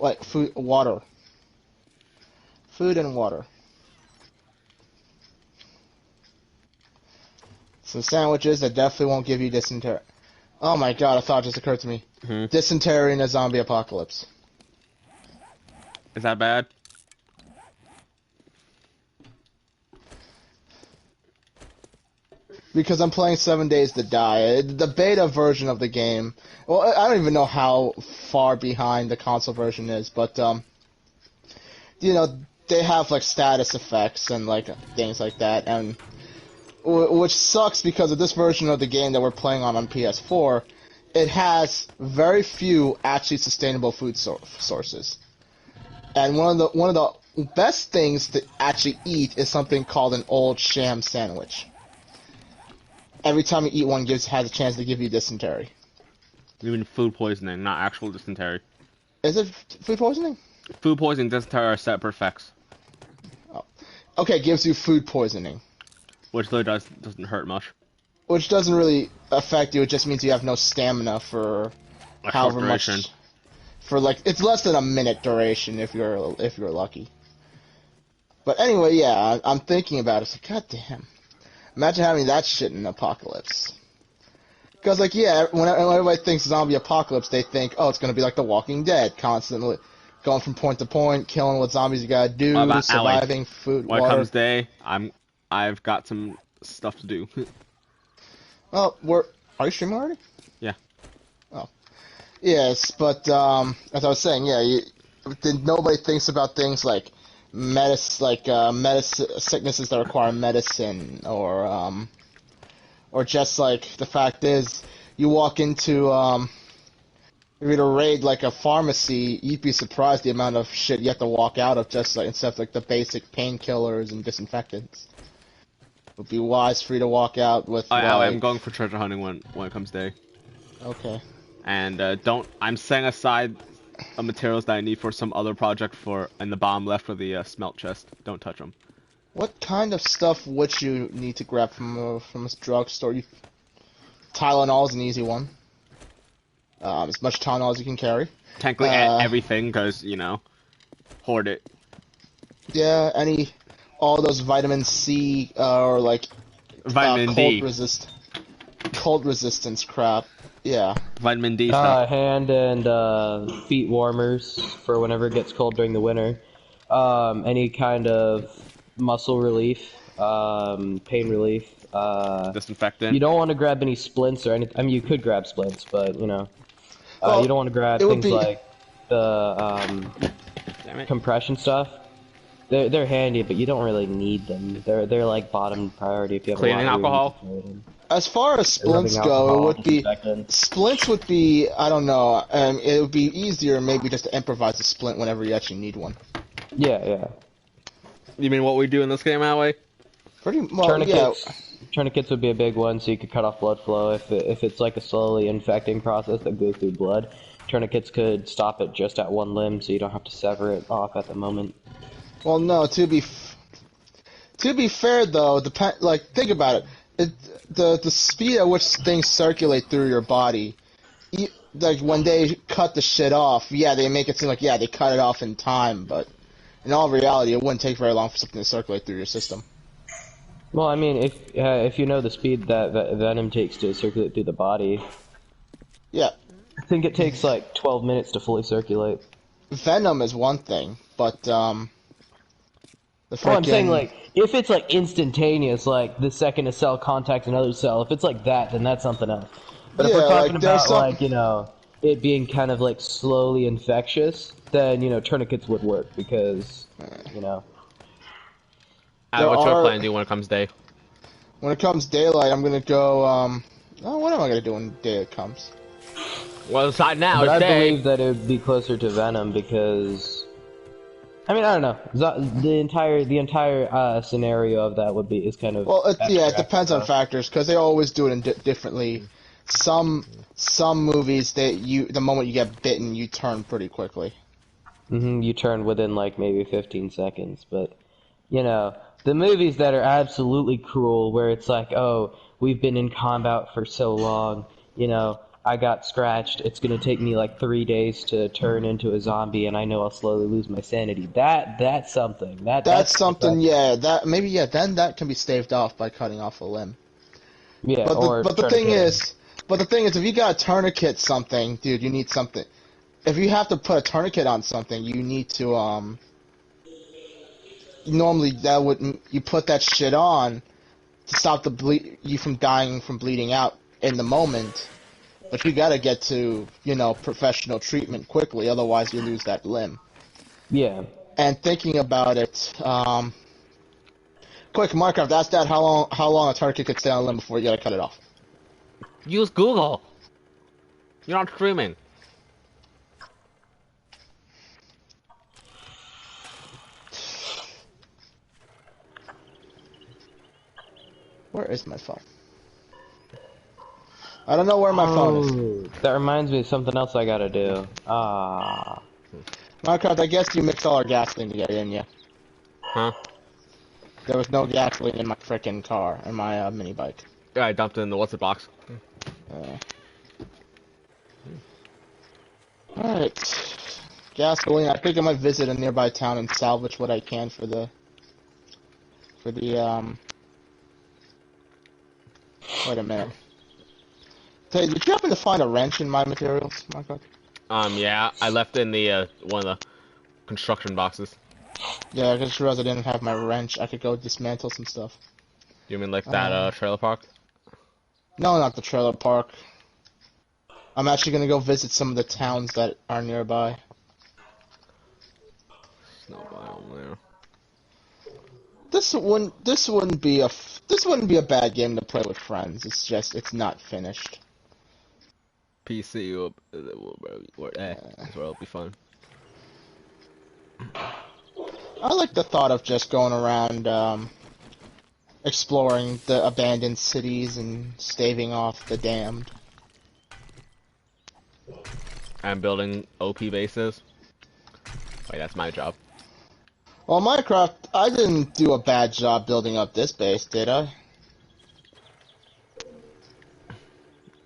like food, water, food and water. Some sandwiches that definitely won't give you dysentery. Oh my god, a thought just occurred to me. Hmm. Dysentery in a zombie apocalypse. Is that bad? Because I'm playing 7 Days to Die. The beta version of the game. Well, I don't even know how far behind the console version is, but you know, they have like status effects and like things like that, and which sucks because of this version of the game that we're playing on PS4. It has very few actually sustainable food sources, and one of the best things to actually eat is something called an old sham sandwich. Every time you eat one, has a chance to give you dysentery. You mean food poisoning, not actual dysentery. Is it food poisoning? Food poisoning, dysentery are separate effects. Oh. Okay, gives you food poisoning. Which really doesn't hurt much. Which doesn't really affect you, it just means you have no stamina for however much. For like, it's less than a minute duration if you're lucky. But anyway, yeah, I'm thinking about it. It's like, god damn. Imagine having that shit in an apocalypse. Because, like, yeah, when everybody thinks zombie apocalypse, they think, oh, it's going to be like The Walking Dead, constantly going from point to point, killing what zombies you gotta do, surviving, Allie? food, when water. When it comes day, I've got some stuff to do. Oh, are you streaming already? Yeah. Oh. Yes, but, as I was saying, yeah, nobody thinks about things like sicknesses that require medicine, or just like the fact is, you walk into if you're to raid like a pharmacy, you'd be surprised the amount of shit you have to walk out of just like instead of like the basic painkillers and disinfectants. It would be wise for you to walk out with. I'm going for treasure hunting when it comes day. Okay. And I'm setting aside materials that I need for some other project and the bomb left for the smelt chest. Don't touch them. What kind of stuff would you need to grab from a drugstore? Tylenol is an easy one. As much Tylenol as you can carry. Technically everything, because, hoard it. Yeah, all those vitamin C, or like... Vitamin D. Cold resistance crap. Yeah. Vitamin D stuff. Hand and feet warmers for whenever it gets cold during the winter. Any kind of muscle relief, pain relief. Disinfectant. You don't want to grab any splints or anything. I mean, you could grab splints, but you don't want to grab things like the compression stuff. They're handy, but you don't really need them. They're like bottom priority if you have cleaning alcohol. As far as splints go, it would be splints would be, I don't know, it would be easier maybe just to improvise a splint whenever you actually need one. Yeah. You mean what we do in this game, Allie? Pretty well, yeah. Tourniquets would be a big one, so you could cut off blood flow if it's like a slowly infecting process that goes through blood. Tourniquets could stop it just at one limb, so you don't have to sever it off at the moment. Well, no. To be fair, though, think about it. The speed at which things circulate through your body, like when they cut the shit off, yeah, they make it seem like they cut it off in time, but in all reality, it wouldn't take very long for something to circulate through your system. Well, I mean, if you know the speed that venom takes to circulate through the body, yeah, I think it takes like 12 minutes to fully circulate. Venom is one thing, but I'm saying, like, if it's like instantaneous, like the second a cell contacts another cell, if it's like that, then that's something else. But if we're talking about like it being kind of like slowly infectious, then tourniquets would work because what's your plan do when it comes day? When it comes daylight, I'm gonna go. What am I gonna do when day comes? Well, aside now, but it's day. I believe that it would be closer to Venom because. I mean, I don't know. The entire scenario of that is kind of. Well, it depends on factors because they always do it differently. Some movies the moment you get bitten, you turn pretty quickly. You turn within like maybe 15 seconds, but the movies that are absolutely cruel, where it's like, oh, we've been in combat for so long, I got scratched. It's gonna take me like 3 days to turn into a zombie, and I know I'll slowly lose my sanity. That's something. That's something. Yeah, then that can be staved off by cutting off a limb. Yeah, But the thing is, if you got to tourniquet something, dude, you need something. If you have to put a tourniquet on something, you need to normally you put that shit on to stop you from dying from bleeding out in the moment. But you gotta get to, professional treatment quickly, otherwise you lose that limb. Yeah. And thinking about it, quick, Minecraft, ask Dad how long a tourniquet could stay on a limb before you gotta cut it off. Use Google. You're not streaming. Where is my phone? I don't know where my phone is. That reminds me of something else I gotta do. Minecraft, I guess you mixed all our gasoline together, didn't you? Huh? There was no gasoline in my frickin' car, in my mini bike. Yeah, I dumped it in the what's it box. Alright. Gasoline. I think I might visit a nearby town and salvage what I can for the wait a minute. Hey, did you happen to find a wrench in my materials, Minecraft? Yeah, I left it in the one of the construction boxes. Yeah, I just realized I didn't have my wrench. I could go dismantle some stuff. You mean like that trailer park? No, not the trailer park. I'm actually gonna go visit some of the towns that are nearby. Snow biome there. This wouldn't be a bad game to play with friends. It's just it's not finished. PC that's where it'll be fun. I like the thought of just going around exploring the abandoned cities and staving off the damned. I'm building OP bases. Wait, that's my job. Well, Minecraft, I didn't do a bad job building up this base, did I?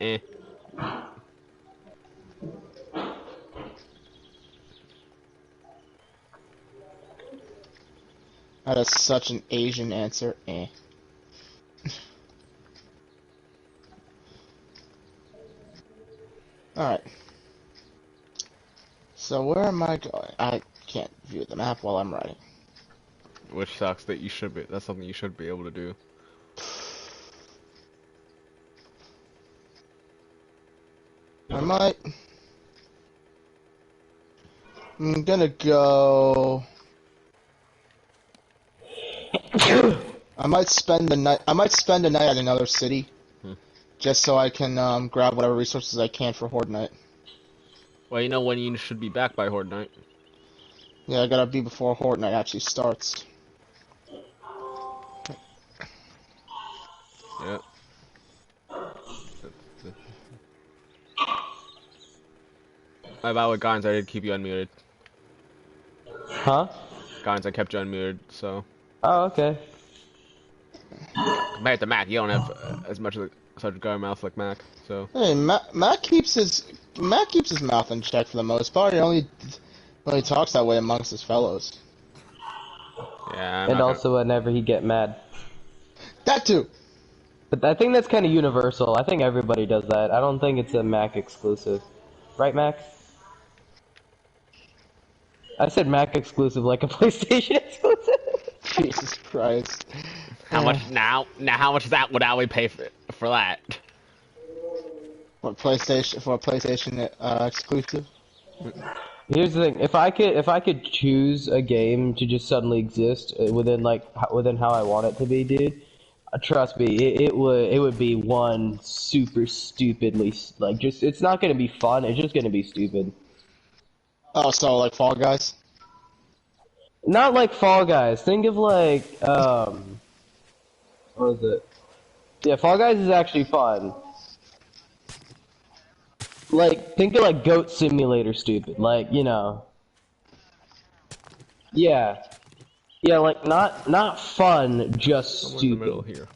Eh. That is such an Asian answer. Eh. Alright. So where am I going? I can't view the map while I'm writing. Which sucks that you should be. That's something you should be able to do. I might. I'm gonna go. I might spend the night. I might spend a night at another city, just so I can grab whatever resources I can for Horde Night. Well, you know when you should be back by Horde Night. Yeah, I gotta be before Horde Night actually starts. Yep. By the way, Gons, I did keep you unmuted. Huh? Gons, I kept you unmuted, so. Oh, okay. Compared to Mac, you don't have as much of such a guard mouth like Mac, so. Hey, Mac keeps his mouth in check for the most part. He only talks that way amongst his fellows. Yeah. And also whenever he get mad. That too. But I think that's kind of universal. I think everybody does that. I don't think it's a Mac exclusive. Right, Mac? I said Mac exclusive like a PlayStation exclusive. Jesus Christ. How much now? Now how much would we pay for that? For a PlayStation exclusive? Here's the thing: if I could choose a game to just suddenly exist within how I want it to be, dude, trust me, it would be one super stupidly it's not gonna be fun. It's just gonna be stupid. Oh, so like Fall Guys? Not like Fall Guys. Think of like what is it? Yeah, Fall Guys is actually fun. Like, think of like Goat Simulator stupid. Like, you know. Yeah. Yeah, like not fun, just stupid. In the middle here.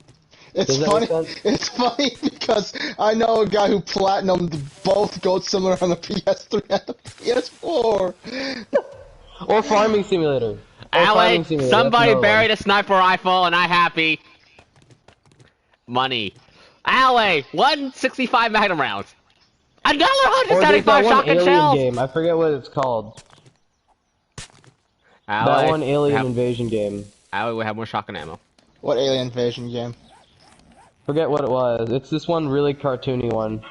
It's funny. It's funny because I know a guy who platinumed both Goat Simulator on the PS3 and the PS4. Or Farming Simulator. Alex, somebody buried a sniper rifle and I'm happy. Money. Alley, 165 Magnum rounds. Another 175 shotgun shells. Game. I forget what it's called. Alley, that one Alien Invasion game. Alley, we have more shotgun ammo. What Alien Invasion game? Forget what it was. It's this one really cartoony one.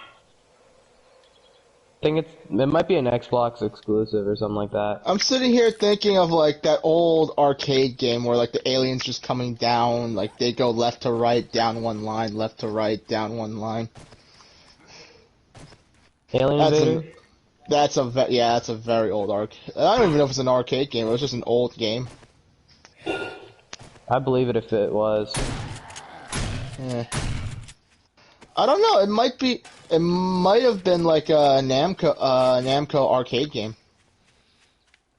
I think it might be an Xbox exclusive or something like that. I'm sitting here thinking of like that old arcade game where like the aliens just coming down, like they go left to right, down one line, left to right, down one line. Alien Invader? That's a very old arcade. I don't even know if it's an arcade game. It was just an old game. I believe it if it was. Yeah. I don't know. It might be. It might have been like a Namco arcade game.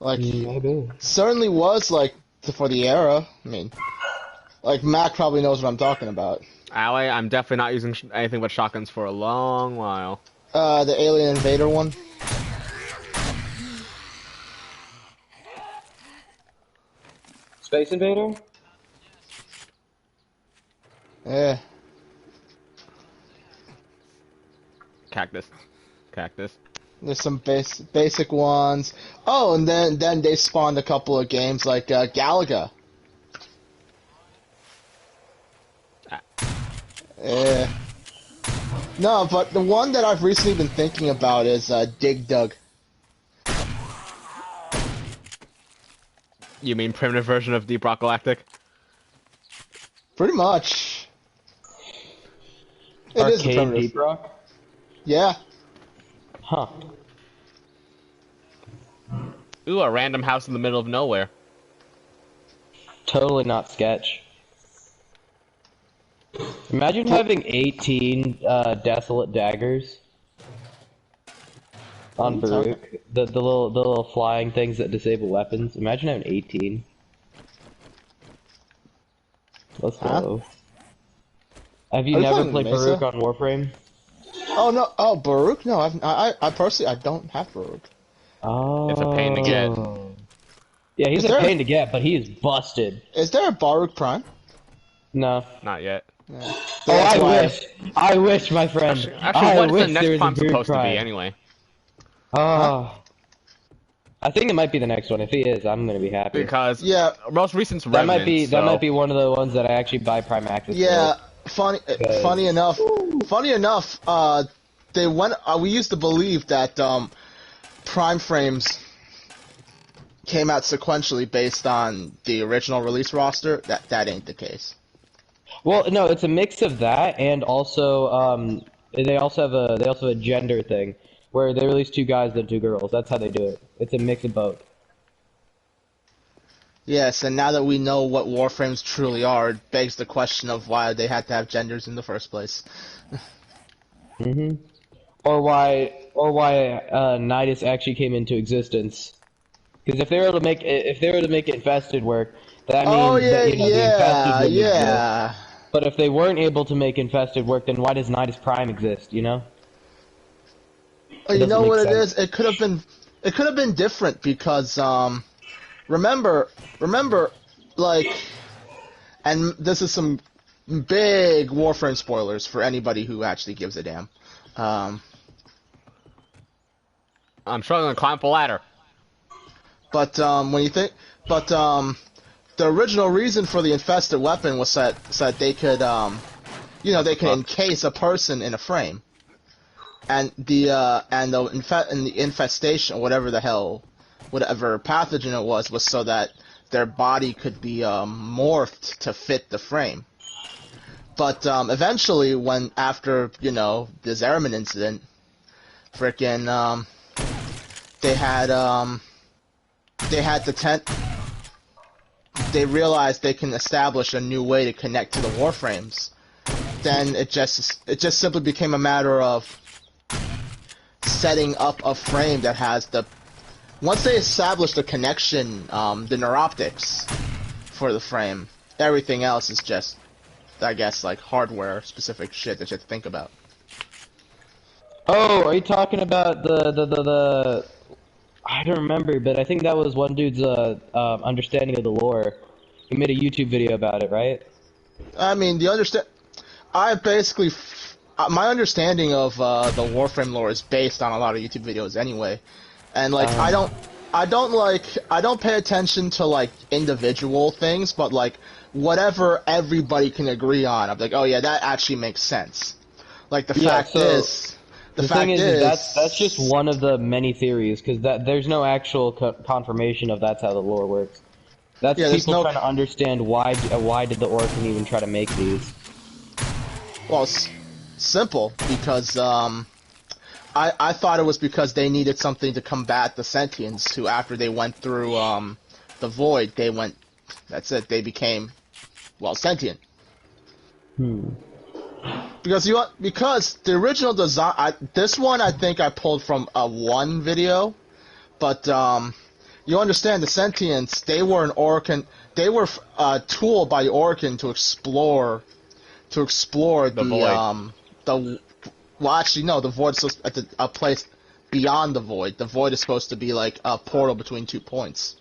Like maybe. Certainly was like for the era. I mean, like Mac probably knows what I'm talking about. Alley, I'm definitely not using anything but shotguns for a long while. The Alien Invader one. Space Invader? Yeah. Cactus. There's some basic ones. Oh, and then they spawned a couple of games like Galaga. Yeah. No, but the one that I've recently been thinking about is Dig Dug. You mean primitive version of Deep Rock Galactic? Pretty much. It is Arcade Deep Rock? Yeah. Huh. Ooh, a random house in the middle of nowhere. Totally not sketch. Imagine having 18 desolate daggers on Baruch. The little flying things that disable weapons. Imagine having 18. Let's go. Have you never played Baruch on Warframe? Oh no! Oh, Baruch? No, I personally I don't have Baruch. Oh. It's a pain to get. Yeah, he's a pain to get, but he is busted. Is there a Baruch Prime? No. Not yet. Yeah. Oh, I wish, my friend. Actually, what is the next Prime supposed to be, anyway? Oh. I think it might be the next one. If he is, I'm gonna be happy. Because most recent's that Remnant, that might be one of the ones that I actually buy Prime Access Yeah. for. Funny enough, they went. We used to believe that Prime frames came out sequentially based on the original release roster. That ain't the case. Well, no, it's a mix of that and also they also have a gender thing where they release 2 guys and 2 girls. That's how they do it. It's a mix of both. Yes, and now that we know what Warframes truly are, it begs the question of why they had to have genders in the first place. Or why Nidus actually came into existence. Because if they were to make Infested work, that means that the Infested would exist. But if they weren't able to make Infested work, then why does Nidus Prime exist? You know? Oh, you know what it is? It could have been different because remember, like, and this is some big Warframe spoilers for anybody who actually gives a damn. I'm struggling to climb up a ladder. But the original reason for the infested weapon was so that they could, they could encase a person in a frame, and the infestation, whatever pathogen it was so that their body could be morphed to fit the frame. But eventually, after the Zariman incident, they realized they can establish a new way to connect to the Warframes. Then it just simply became a matter of setting up a frame that has once they established the connection, the neuroptics for the frame, everything else is just I guess, like, hardware-specific shit that you have to think about. Oh, are you talking about the I don't remember, but I think that was one dude's understanding of the lore. He made a YouTube video about it, right? I mean, I basically, my understanding of the Warframe lore is based on a lot of YouTube videos anyway, and like I don't pay attention to like individual things, but like whatever everybody can agree on, I'm like, oh yeah, that actually makes sense. Like the fact is. The thing is that's just one of the many theories, because there's no actual confirmation of that's how the lore works. That's people trying to understand why did the Orokin even try to make these. Well, it's simple, because I thought it was because they needed something to combat the Sentients, who after they went through the Void, they became, well, sentient. Because the original design, this one I think I pulled from one video, but you understand the Sentients, they were an Orokin, they were tooled by the Orokin to explore the Void. Well, actually no, the Void is at a place beyond the Void. The Void is supposed to be like a portal between 2 points,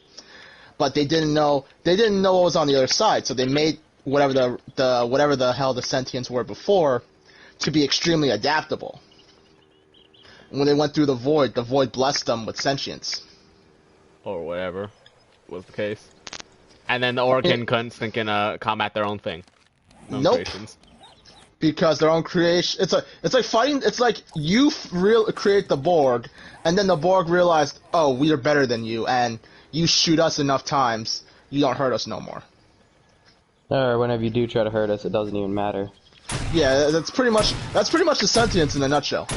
but they didn't know what was on the other side, so they made whatever the hell the Sentients were before to be extremely adaptable. And when they went through the Void blessed them with sentience. Or whatever was the case. And then the Orokin couldn't think and combat their own thing. Nope. Creations. Because their own creation, it's like fighting. It's like you create the Borg, and then the Borg realized, oh, we are better than you, and you shoot us enough times, you don't hurt us no more. Or whenever you do try to hurt us, it doesn't even matter. Yeah, that's pretty much the Sentients in a nutshell.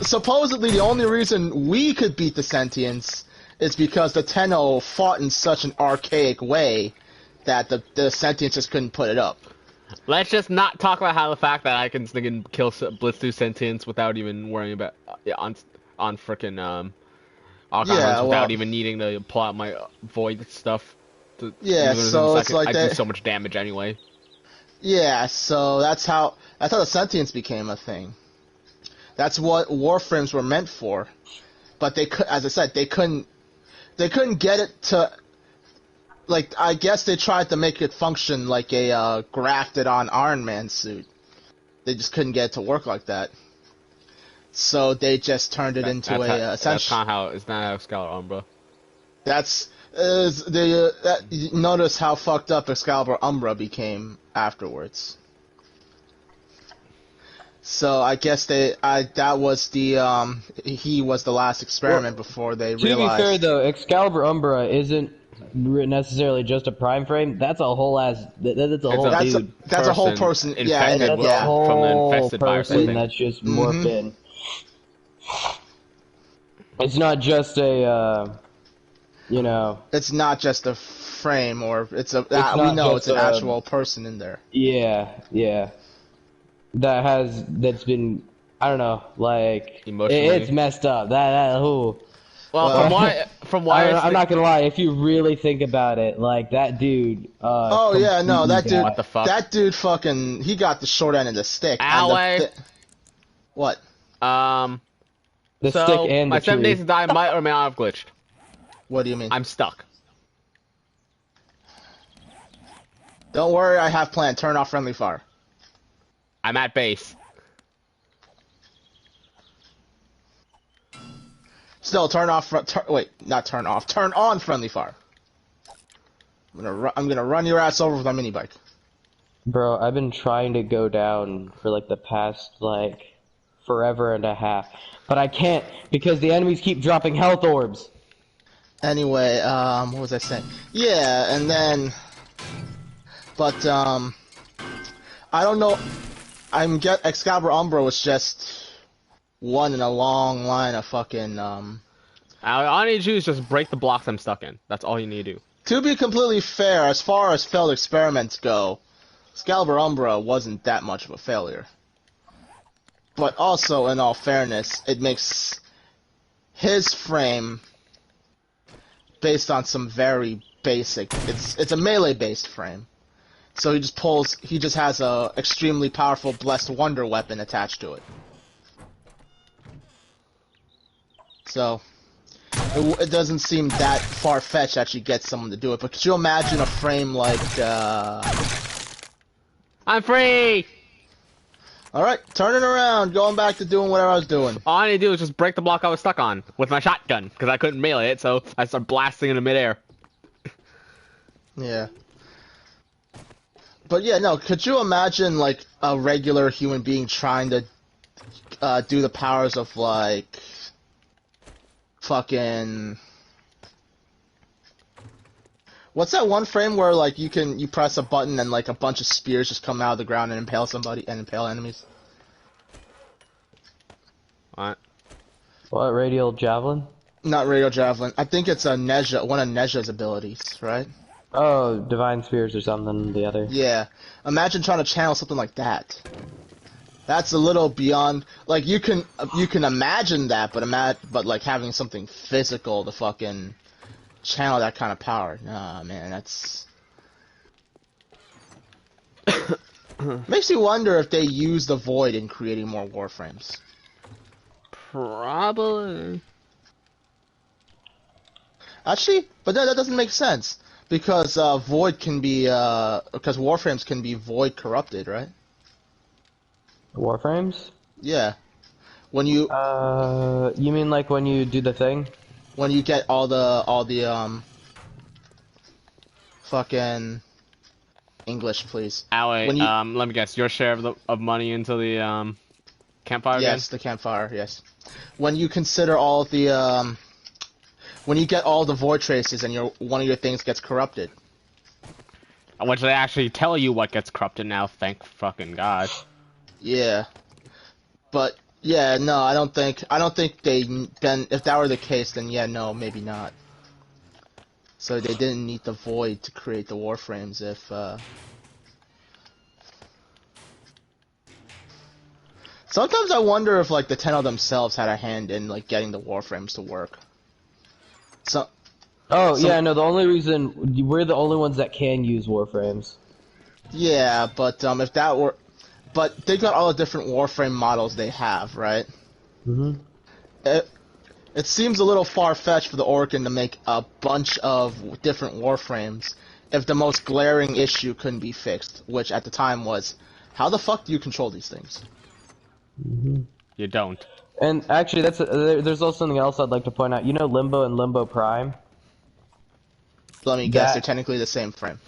Supposedly, the only reason we could beat the Sentients is because the Tenno fought in such an archaic way that the Sentients just couldn't put it up. Let's just not talk about how the fact that I can kill Blitz through Sentients without even worrying about on frickin' Archon without even needing to pull out my Void stuff. Yeah, so it's like I do so much damage anyway. Yeah, so that's how the Sentients became a thing. That's what Warframes were meant for, but as I said, they couldn't get it to. Like, I guess they tried to make it function like a grafted-on Iron Man suit. They just couldn't get it to work like that. So they just turned it into that's kind of how it's not how Excalibur Umbra. Notice how fucked up Excalibur Umbra became afterwards. So I guess that was he was the last experiment before they realized. To be fair though, Excalibur Umbra isn't necessarily just a prime frame. That's a whole ass. That's a whole dude. That's a whole person. Yeah, that's a whole person that's just morphed in. It's not just a. It's not just a frame, or it's an actual person in there. Yeah. That's been, I don't know, like emotionally. It's messed up. Well, from why I'm not gonna lie. If you really think about it, like that dude. That dude. What the fuck? That dude fucking. He got the short end of the stick. What? The stick and the my 7 tree. days to die might or may not have glitched. What do you mean? I'm stuck. Don't worry, I have planned. Turn off friendly fire. I'm at base. Still, turn on friendly fire. I'm gonna run your ass over with my mini bike. Bro, I've been trying to go down for like the past forever and a half, but I can't because the enemies keep dropping health orbs. Anyway, what was I saying? Yeah, and then, but I don't know. Excalibur Umbra was just one in a long line of fucking. All you need to do is just break the blocks I'm stuck in. That's all you need to do. To be completely fair, as far as failed experiments go, Excalibur Umbra wasn't that much of a failure. But also, in all fairness, it makes his frame based on some very basic. It's a melee-based frame. So he just has a extremely powerful Blessed Wonder weapon attached to it. So, it doesn't seem that far-fetched to actually get someone to do it, but could you imagine a frame like, I'm free! Alright, turning around, going back to doing whatever I was doing. All I need to do is just break the block I was stuck on with my shotgun, because I couldn't melee it, so I started blasting into midair. Yeah. But yeah, no, could you imagine, like, a regular human being trying to, do the powers of, like, fucking... What's that one frame where, like, you press a button and, like, a bunch of spears just come out of the ground and impale somebody, and impale enemies? What? What, radial javelin? Not radial javelin. I think it's one of Nezha's abilities, right? Oh, divine spears or something, the other. Yeah. Imagine trying to channel something like that. That's a little beyond, like, you can imagine that, but like having something physical to fucking channel that kind of power. Nah, man, that's makes you wonder if they use the void in creating more warframes. Probably. Actually, but that doesn't make sense. Because void can be because warframes can be void corrupted, right? Warframes? Yeah. When you you mean like when you do the thing? When you get all the fucking English, please. Allie, let me guess, your share of money into the campfire? Yes, the campfire. Yes. When you consider all the when you get all the void traces and one of your things gets corrupted. Which they actually tell you what gets corrupted now, thank fucking God. Yeah. But yeah, no, I don't think then if that were the case, then yeah, no, maybe not. So they didn't need the void to create the warframes if Sometimes I wonder if like the Tenno themselves had a hand in like getting the warframes to work. Yeah, no, the only reason we're the only ones that can use warframes. Yeah, but if that were, but they've got all the different warframe models they have, right? Mhm. It seems a little far-fetched for the Orokin to make a bunch of different warframes if the most glaring issue couldn't be fixed, which at the time was, how the fuck do you control these things? Mhm. You don't. And actually, there's also something else I'd like to point out. You know Limbo and Limbo Prime? Let me guess, they're technically the same frame.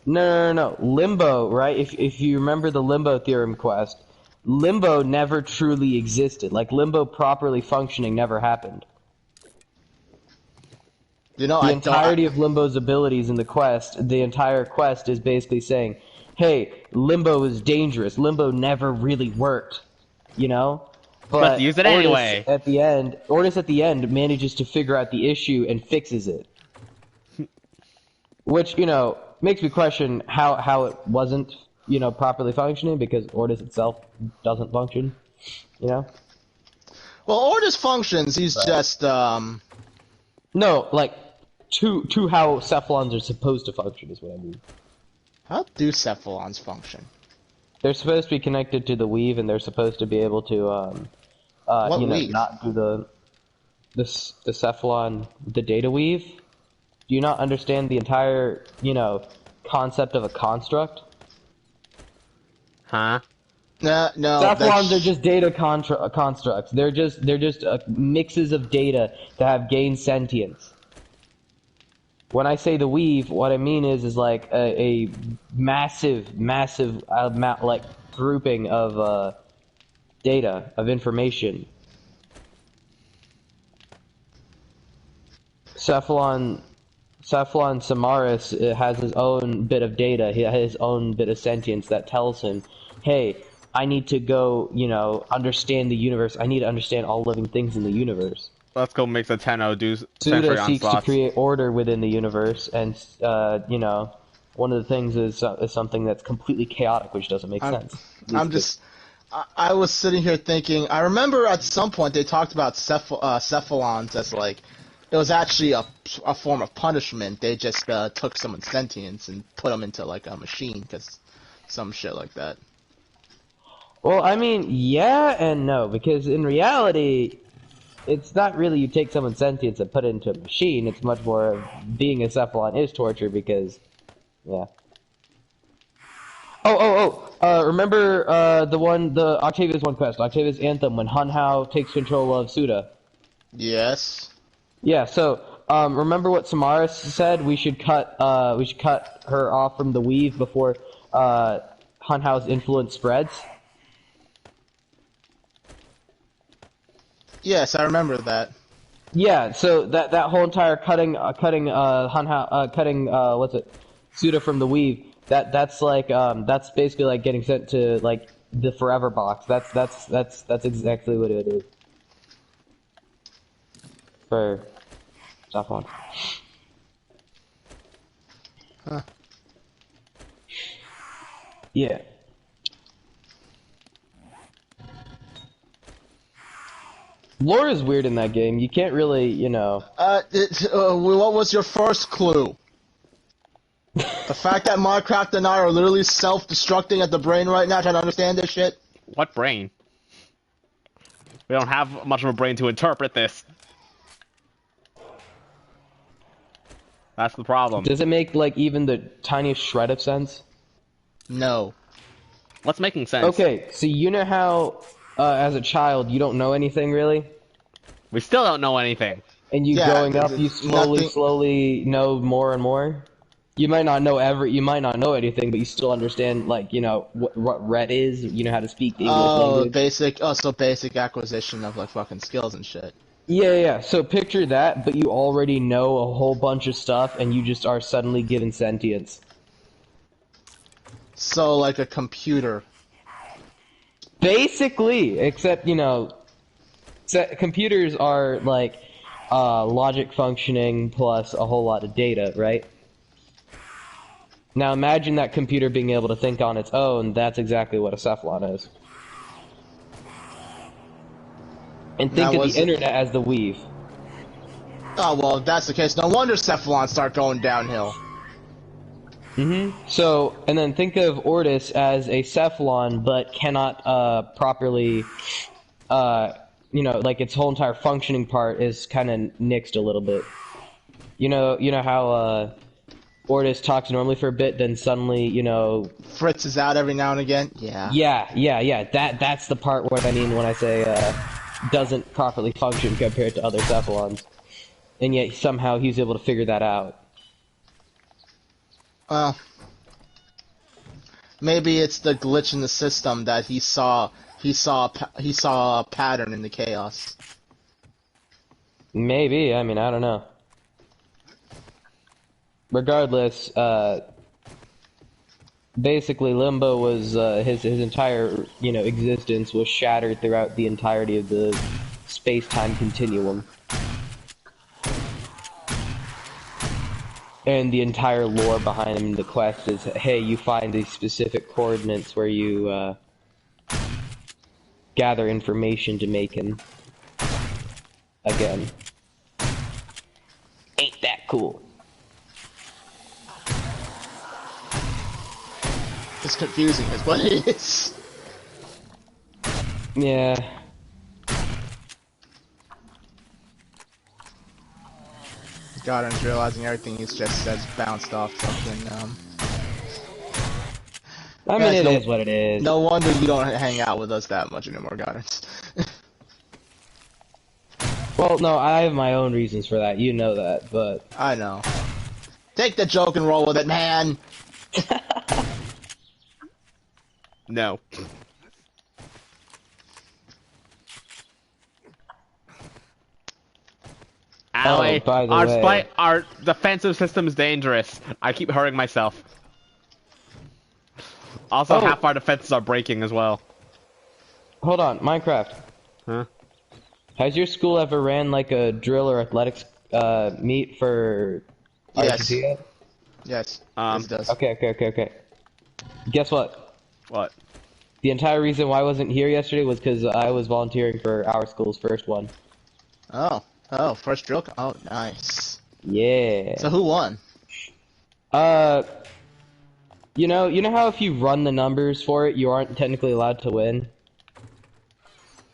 No. Limbo, right? If you remember the Limbo Theorem quest, Limbo never truly existed. Like, Limbo properly functioning never happened. You know, the entirety of Limbo's abilities in the entire quest is basically saying, hey, Limbo is dangerous. Limbo never really worked. You know? But use it anyway. Ordis at the end manages to figure out the issue and fixes it. Which, you know, makes me question how it wasn't, you know, properly functioning, because Ordis itself doesn't function, you know? Well, Ordis functions, he's just, No, like, to how Cephalons are supposed to function is what I mean. How do Cephalons function? They're supposed to be connected to the weave, and they're supposed to be able to, you know, weave? not do the Cephalon, the data weave. Do you not understand the entire, you know, concept of a construct? Huh? No. Cephalons are just data constructs. They're just mixes of data that have gained sentience. When I say the weave, what I mean is like a massive amount, like, grouping of data, of information. Cephalon Samaris has his own bit of data, he has his own bit of sentience that tells him, hey, I need to go, you know, understand the universe, I need to understand all living things in the universe. Let's go make the Tenno do Suda seeks to create order within the universe, and, you know, one of the things is something that's completely chaotic, which doesn't make sense. I was sitting here thinking, I remember at some point they talked about Cephalons as like, it was actually a form of punishment. They just took someone's sentience and put them into like a machine, because some shit like that. Well, I mean, yeah and no, because in reality, it's not really you take someone's sentience and put it into a machine. It's much more of being a Cephalon is torture because, yeah. Remember the Octavius 1 quest, Octavius Anthem, when Hun Hao takes control of Suda? Yes. Yeah, so, remember what Samaras said? We should cut her off from the weave before, Hun Hao's influence spreads? Yes, I remember that. Yeah, so that whole entire cutting Suda from the weave, that's like that's basically like getting sent to like the forever box. That's exactly what it is. For Cephalon. Huh. Yeah. Lore is weird in that game. You can't really, you know. What was your first clue? The fact that Minecraft and I are literally self-destructing at the brain right now trying to understand this shit? What brain? We don't have much of a brain to interpret this. That's the problem. Does it make, like, even the tiniest shred of sense? No. What's making sense? Okay, so you know how, as a child, you don't know anything, really? We still don't know anything. And growing up, you slowly know more and more? You might not know anything, but you still understand, like, you know, what red is, you know how to speak the English language. So basic acquisition of, like, fucking skills and shit. Yeah, so picture that, but you already know a whole bunch of stuff, and you just are suddenly given sentience. So, like a computer. Basically, except, you know, computers are, like, logic functioning plus a whole lot of data, right? Now imagine that computer being able to think on its own. That's exactly what a Cephalon is. And think of the internet as the weave. Oh, well, if that's the case, no wonder Cephalons start going downhill. So, and then think of Ortis as a Cephalon, but cannot properly, you know, like its whole entire functioning part is kind of nixed a little bit. You know how Ortis talks normally for a bit, then suddenly, you know, Fritz is out every now and again. Yeah. Yeah. That's the part what I mean when I say doesn't properly function compared to other Cephalons, and yet somehow he's able to figure that out. Well, maybe it's the glitch in the system that he saw a pattern in the chaos. Maybe. I mean, I don't know. Regardless, basically Limbo was his entire, you know, existence was shattered throughout the entirety of the space-time continuum. And the entire lore behind him, the quest is, hey, you find these specific coordinates where you gather information to make him again. Ain't that cool? It's confusing, is what it is. Yeah. Goddard's realizing everything he's just says bounced off fucking, I mean, it is what it is. No wonder you don't hang out with us that much anymore, Goddard's. Well, no, I have my own reasons for that. You know that, but... I know. Take the joke and roll with it, man! No. Allie, by the way, our defensive system is dangerous. I keep hurting myself. Also, half our defenses are breaking as well. Hold on, Minecraft. Huh? Has your school ever ran like a drill or athletics meet for RTC yet? Yes. It does. Okay. Guess what? What? The entire reason why I wasn't here yesterday was because I was volunteering for our school's first one. Oh. Oh, first drill. Oh, nice. Yeah. So who won? You know how if you run the numbers for it, you aren't technically allowed to win?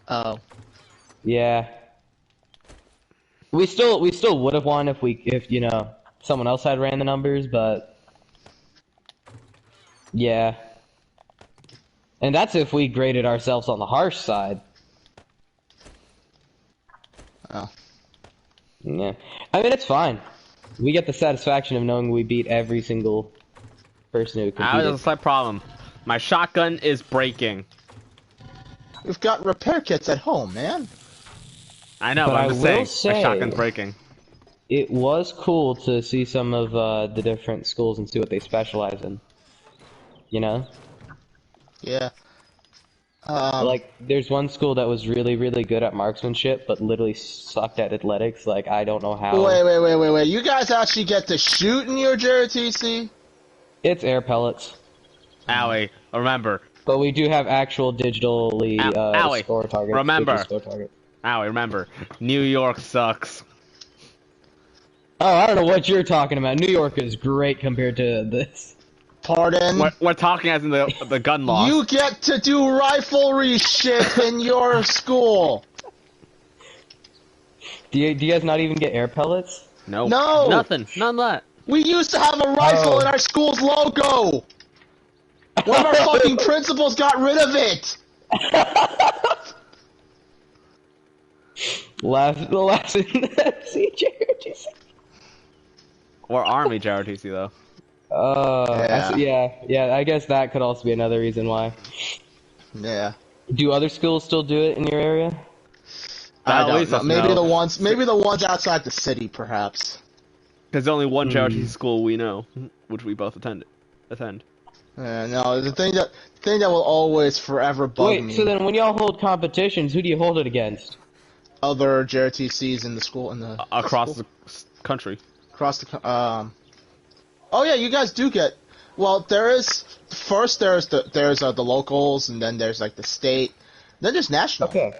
Oh. Yeah. We still would have won if you know, someone else had ran the numbers, but yeah. And that's if we graded ourselves on the harsh side. Oh. Yeah. I mean, it's fine. We get the satisfaction of knowing we beat every single person who competed. There's a slight problem. My shotgun is breaking. We've got repair kits at home, man. I know, but I'm just saying, my shotgun's breaking. It was cool to see some of the different schools and see what they specialize in. You know? Yeah. Like, there's one school that was really, really good at marksmanship, but literally sucked at athletics. Like, I don't know how. Wait. You guys actually get to shoot in your JROTC? It's air pellets. Allie, remember. But we do have actual digitally score targets. Remember. Allie, remember. New York sucks. Oh, I don't know what you're talking about. New York is great compared to this. Pardon? We're talking as in the gun law. You get to do riflery shit in your school. Do you guys not even get air pellets? No. No. Nothing. None of that. We used to have a rifle in our school's logo. One of our fucking principals got rid of it. The last in JROTC. Or Army JROTC though. Yeah. I guess that could also be another reason why. Yeah. Do other schools still do it in your area? I don't know. Maybe the ones outside the city, perhaps. There's only one JROTC school we know, which we both attend. No, the thing that will always forever bug me. Wait, so then when y'all hold competitions, who do you hold it against? Other JROTCs in the school across the country. Across the Oh yeah, you guys do get. Well, there's the locals, and then there's like the state, then there's national. Okay.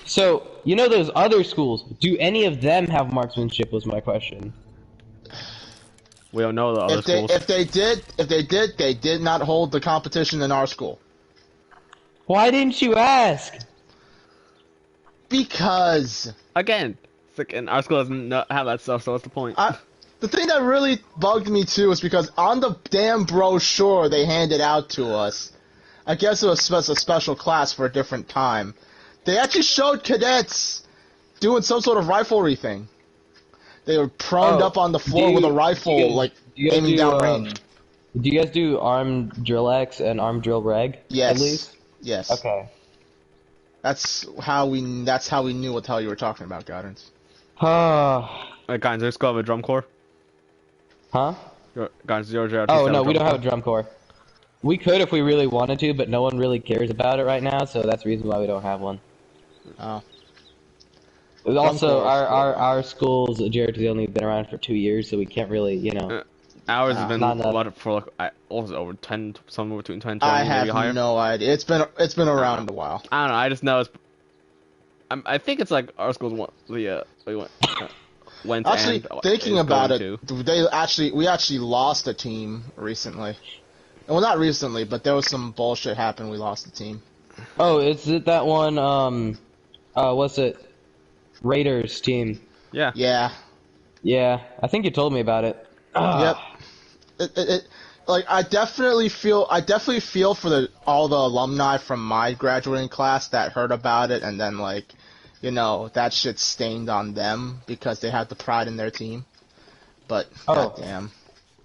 So you know those other schools? Do any of them have marksmanship? Was my question. We don't know the other schools. If they did, they did not hold the competition in our school. Why didn't you ask? Because again, our school doesn't have that stuff, so what's the point? The thing that really bugged me too is because on the damn brochure they handed out to us, I guess it was a special class for a different time, they actually showed cadets doing some sort of riflery thing. They were proned up on the floor with a rifle, aiming down range. Do you guys do armed drill X and armed drill reg? Yes. At least? Yes. Okay. That's how we knew what the hell you were talking about, Gardens. Wait, guys, there's still have a drum corps? Huh? Guys, your JROTC. Oh no, we don't have a drum corps. We could if we really wanted to, but no one really cares about it right now, so that's the reason why we don't have one. Oh. Also, our school's JROTC only been around for 2 years, so we can't really, you know. Ours has been for like, what was it, over 10, somewhere between 10 and 20, I maybe higher? have no idea. It's been around a while. I don't know. I just know it's. I think it's like our schools went. Actually, thinking about it, we actually lost a team recently. Well, not recently, but there was some bullshit happened. We lost the team. Oh, is it that one? What's it? Raiders team. Yeah. Yeah. Yeah, I think you told me about it. Yep. Like I definitely feel for all the alumni from my graduating class that heard about it, and then that shit stained on them because they had the pride in their team. But goddamn.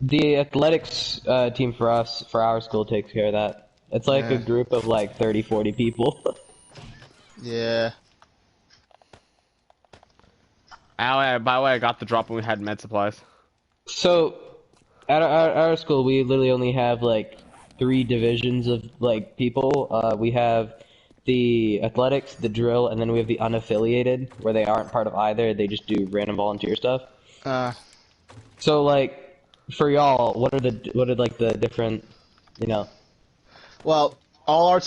The athletics team for our school takes care of that. It's like a group of 30, 40 people. Yeah. By the way, I got the drop when we had med supplies. So, at our school, we literally only have 3 divisions of people. We have the athletics, the drill, and then we have the unaffiliated, where they aren't part of either. They just do random volunteer stuff. So for y'all, what are the different, Well, all our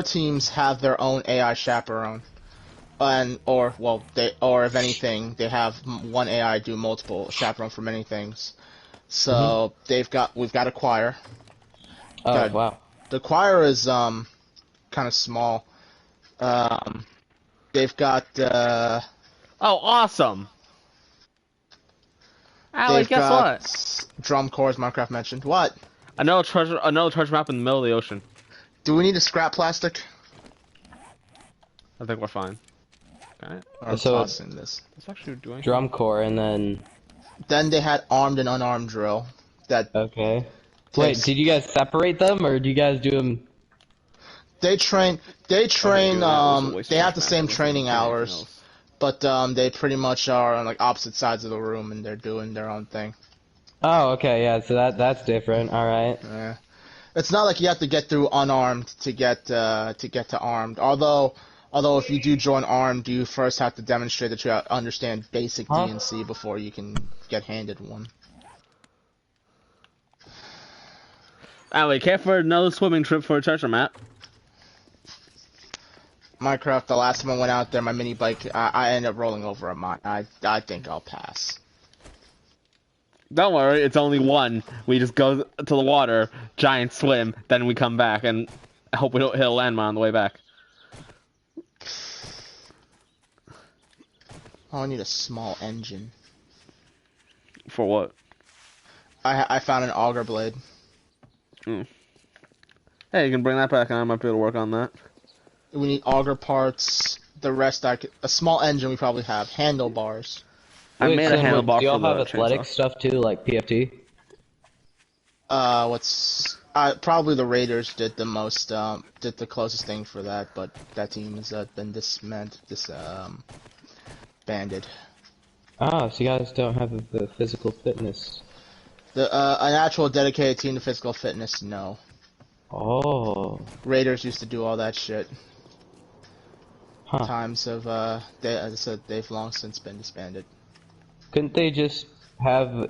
teams have their own AI chaperone. or if anything, they have one AI do multiple chaperone for many things. So we've got a choir. Oh wow. The choir is kind of small. They've got Oh, awesome. Alec, guess what? Drum corps, Minecraft mentioned. What? Another treasure map in the middle of the ocean. Do we need to scrap plastic? I think we're fine. Okay. I'm tossing this. Let's actually do drum corps, and then they had armed and unarmed drill. Okay. Wait, did you guys separate them, or do you guys do them? They train. They have the same training hours, but they pretty much are on like opposite sides of the room, and they're doing their own thing. Oh, okay, yeah. So that's different. All right. Yeah. It's not like you have to get through unarmed to get to armed. Although if you do join armed, you first have to demonstrate that you understand basic DNC before you can get handed one. Allie, care for another swimming trip for a treasure map? Minecraft, the last time I went out there, my mini bike, I ended up rolling over a mine. I think I'll pass. Don't worry, it's only one. We just go to the water, giant swim, then we come back, and hope we don't hit a landmine on the way back. Oh, I need a small engine. For what? I found an auger blade. Mm. Hey, you can bring that back, and I might be able to work on that. We need auger parts. The rest a small engine we probably have. Handlebars. I made a handlebar for the do y'all have athletic stuff too, like PFT? Probably the Raiders did the most, did the closest thing for that, but that team has been banded. Ah, so you guys don't have the physical fitness. An actual dedicated team to physical fitness, no. Oh. Raiders used to do all that shit. Huh. Times of, as I said, they've long since been disbanded. Couldn't they just have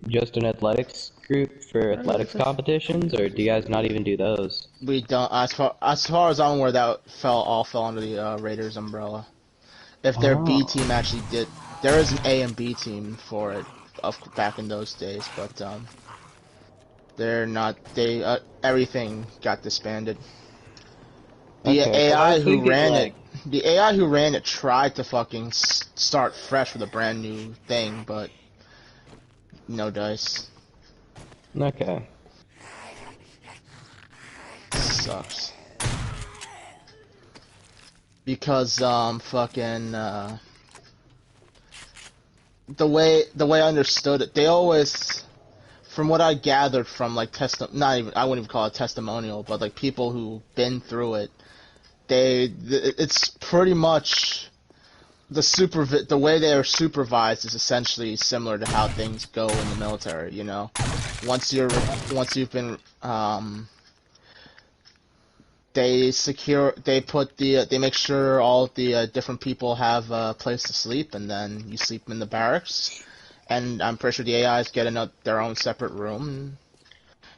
just an athletics group for athletics competitions, or do you guys not even do those? We don't. As far as I'm aware, that all fell under the Raiders umbrella. If their B team actually did, there is an A and B team for it, back in those days, but they're not. Everything got disbanded. The AI who ran it tried to fucking start fresh with a brand new thing, but no dice. Okay. Sucks. Because fucking the way I understood it, they always, from what I gathered from like I wouldn't even call it testimonial, but like people who've been through it, it's pretty much the way they are supervised is essentially similar to how things go in the military. You know, once you've been they make sure all the different people have a place to sleep, and then you sleep in the barracks. And I'm pretty sure the AIs get their own separate room.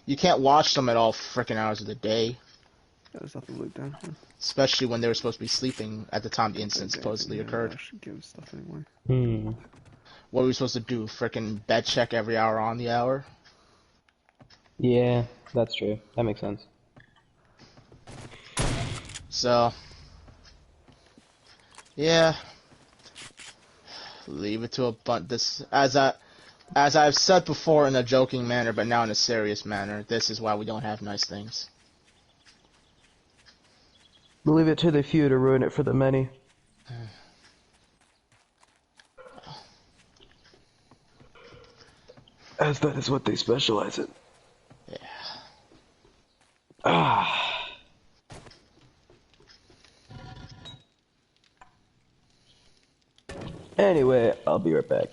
You can't watch them at all frickin' hours of the day. There's nothing loot down here. Especially when they were supposed to be sleeping at the time the incident supposedly occurred. I should give stuff anyway. What are we supposed to do? Frickin' bed check every hour on the hour? Yeah, that's true. That makes sense. So, yeah, leave it to as I've said before in a joking manner, but now in a serious manner. This is why we don't have nice things. We'll leave it to the few to ruin it for the many. As that is what they specialize in. Yeah. Anyway, I'll be right back.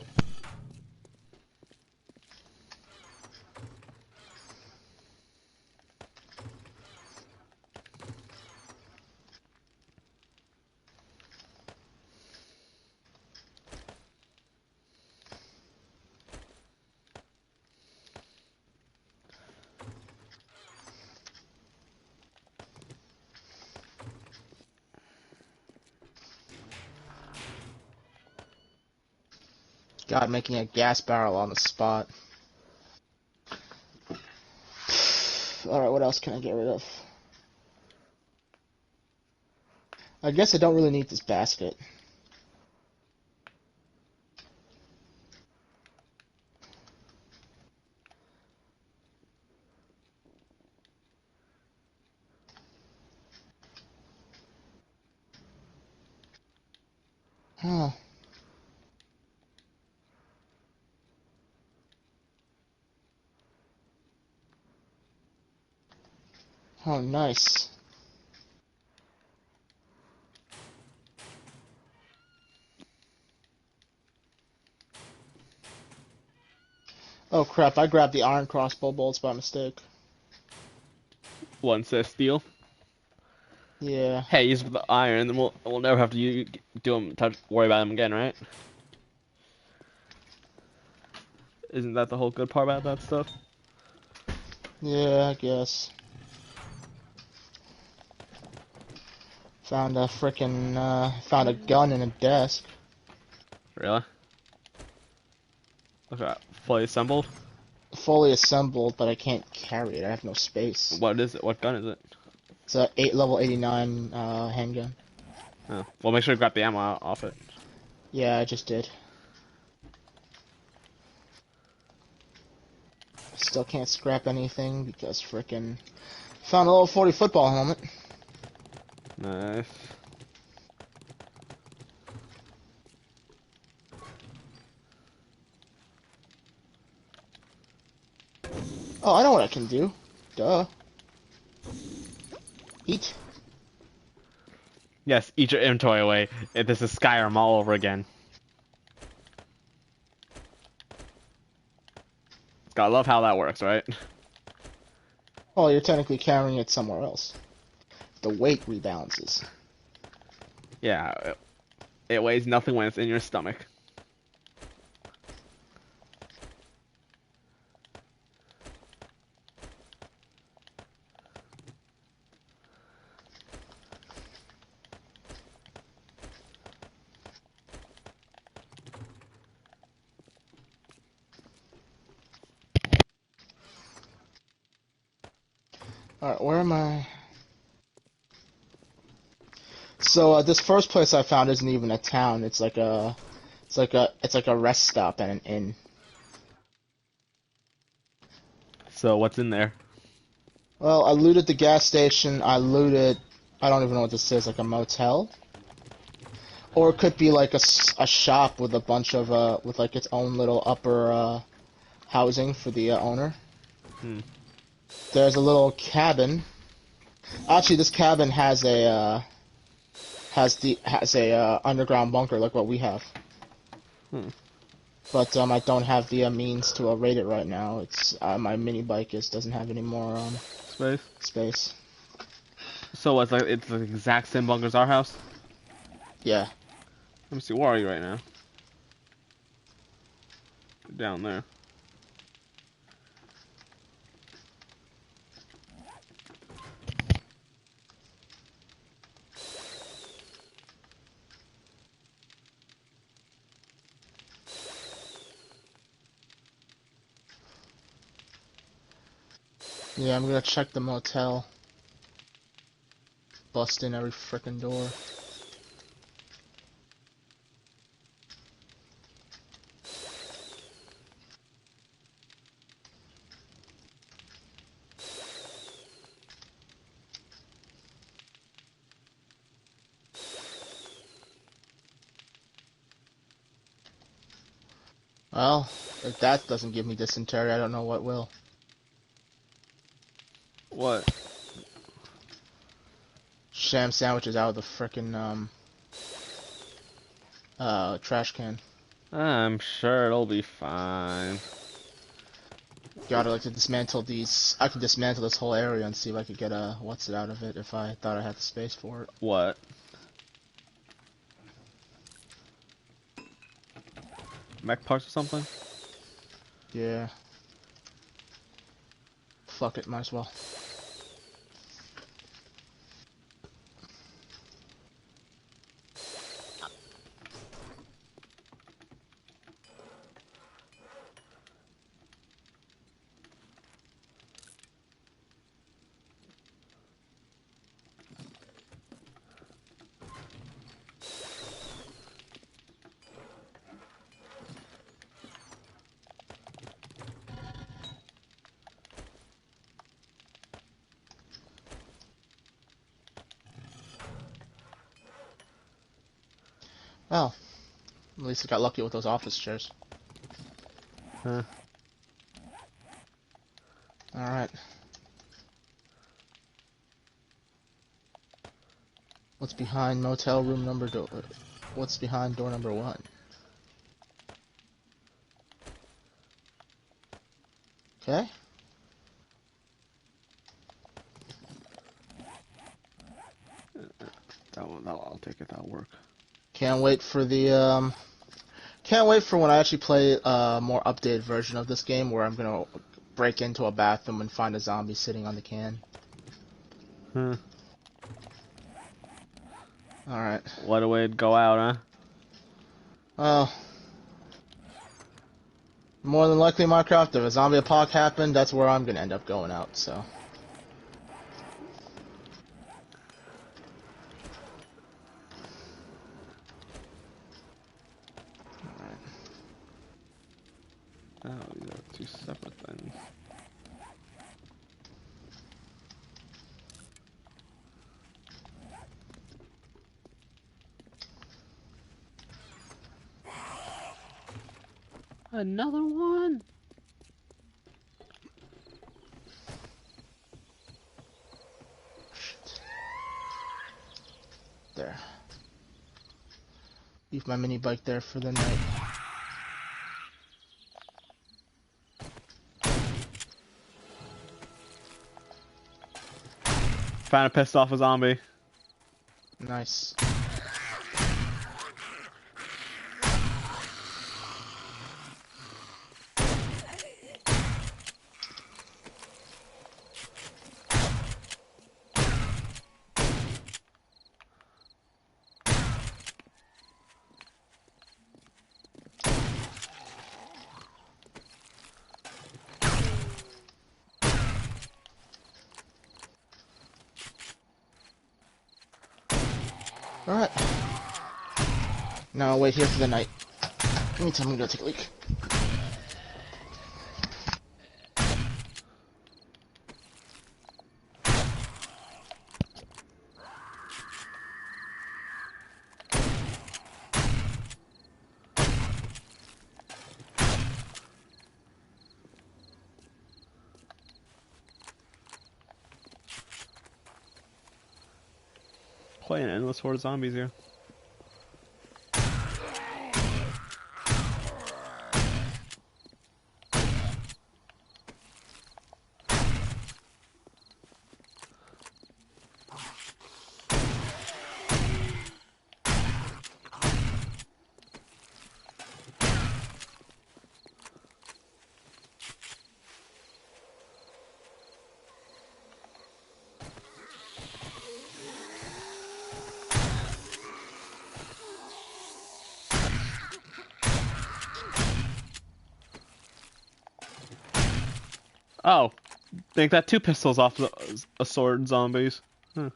God, making a gas barrel on the spot. Alright, what else can I get rid of? I guess I don't really need this basket. Huh. Oh, nice. Oh crap, I grabbed the iron crossbow bolts by mistake. One says steel. Yeah. Hey, use the iron, then we'll never have to worry about them again, right? Isn't that the whole good part about that stuff? Yeah, I guess. Found a found a gun in a desk. Really? Okay, fully assembled? Fully assembled, but I can't carry it. I have no space. What is it? What gun is it? It's a level 89 handgun. Oh. Well, make sure to grab the ammo off it. Yeah, I just did. Still can't scrap anything because frickin' found a level 40 football helmet. Nice. Oh, I know what I can do. Duh. Eat. Yes, eat your inventory away. This is Skyrim all over again. Gotta love how that works, right? Oh, you're technically carrying it somewhere else. The weight rebalances. Yeah, it weighs nothing when it's in your stomach. Alright, where am I? So, this first place I found isn't even a town. It's like a rest stop and an inn. So what's in there? Well, I looted the gas station. I don't even know what this is, like a motel? Or it could be like a shop with a bunch of, with like its own little upper, housing for the owner. There's a little cabin. Actually, this cabin has a, underground bunker like what we have. But I don't have the means to raid it right now. It's my mini bike doesn't have any more space. So it's the exact same bunker as our house? Yeah. Let me see, where are you right now? Down there. Yeah, I'm gonna check the motel. Bust in every frickin' door. Well, if that doesn't give me dysentery, I don't know what will. What? Sham sandwiches out of the frickin' trash can. I'm sure it'll be fine. God, I'd like to dismantle these. I could dismantle this whole area and see if I could get a what's it out of it if I thought I had the space for it. What? Mech parts or something? Yeah. Fuck it, might as well. Oh. At least I got lucky with those office chairs. Huh. Alright. What's behind motel room number door? What's behind door number 1? Okay. I'll take it. That'll work. Can't wait for the Can't wait for when I actually play a more updated version of this game, where I'm gonna break into a bathroom and find a zombie sitting on the can. Alright. What a way to go out, huh? Well, more than likely, Minecraft, if a zombie apocalypse happened, that's where I'm gonna end up going out, so. Oh, these are two separate things. Another one? Shit. There. Leave my mini bike there for the night. Found a pissed off a zombie. Nice. Alright. Now I'll wait here for the night. Meantime, I'm gonna take a leak. Playing endless horde of zombies here. Oh, think that 2 pistols off a sword zombies. Huh.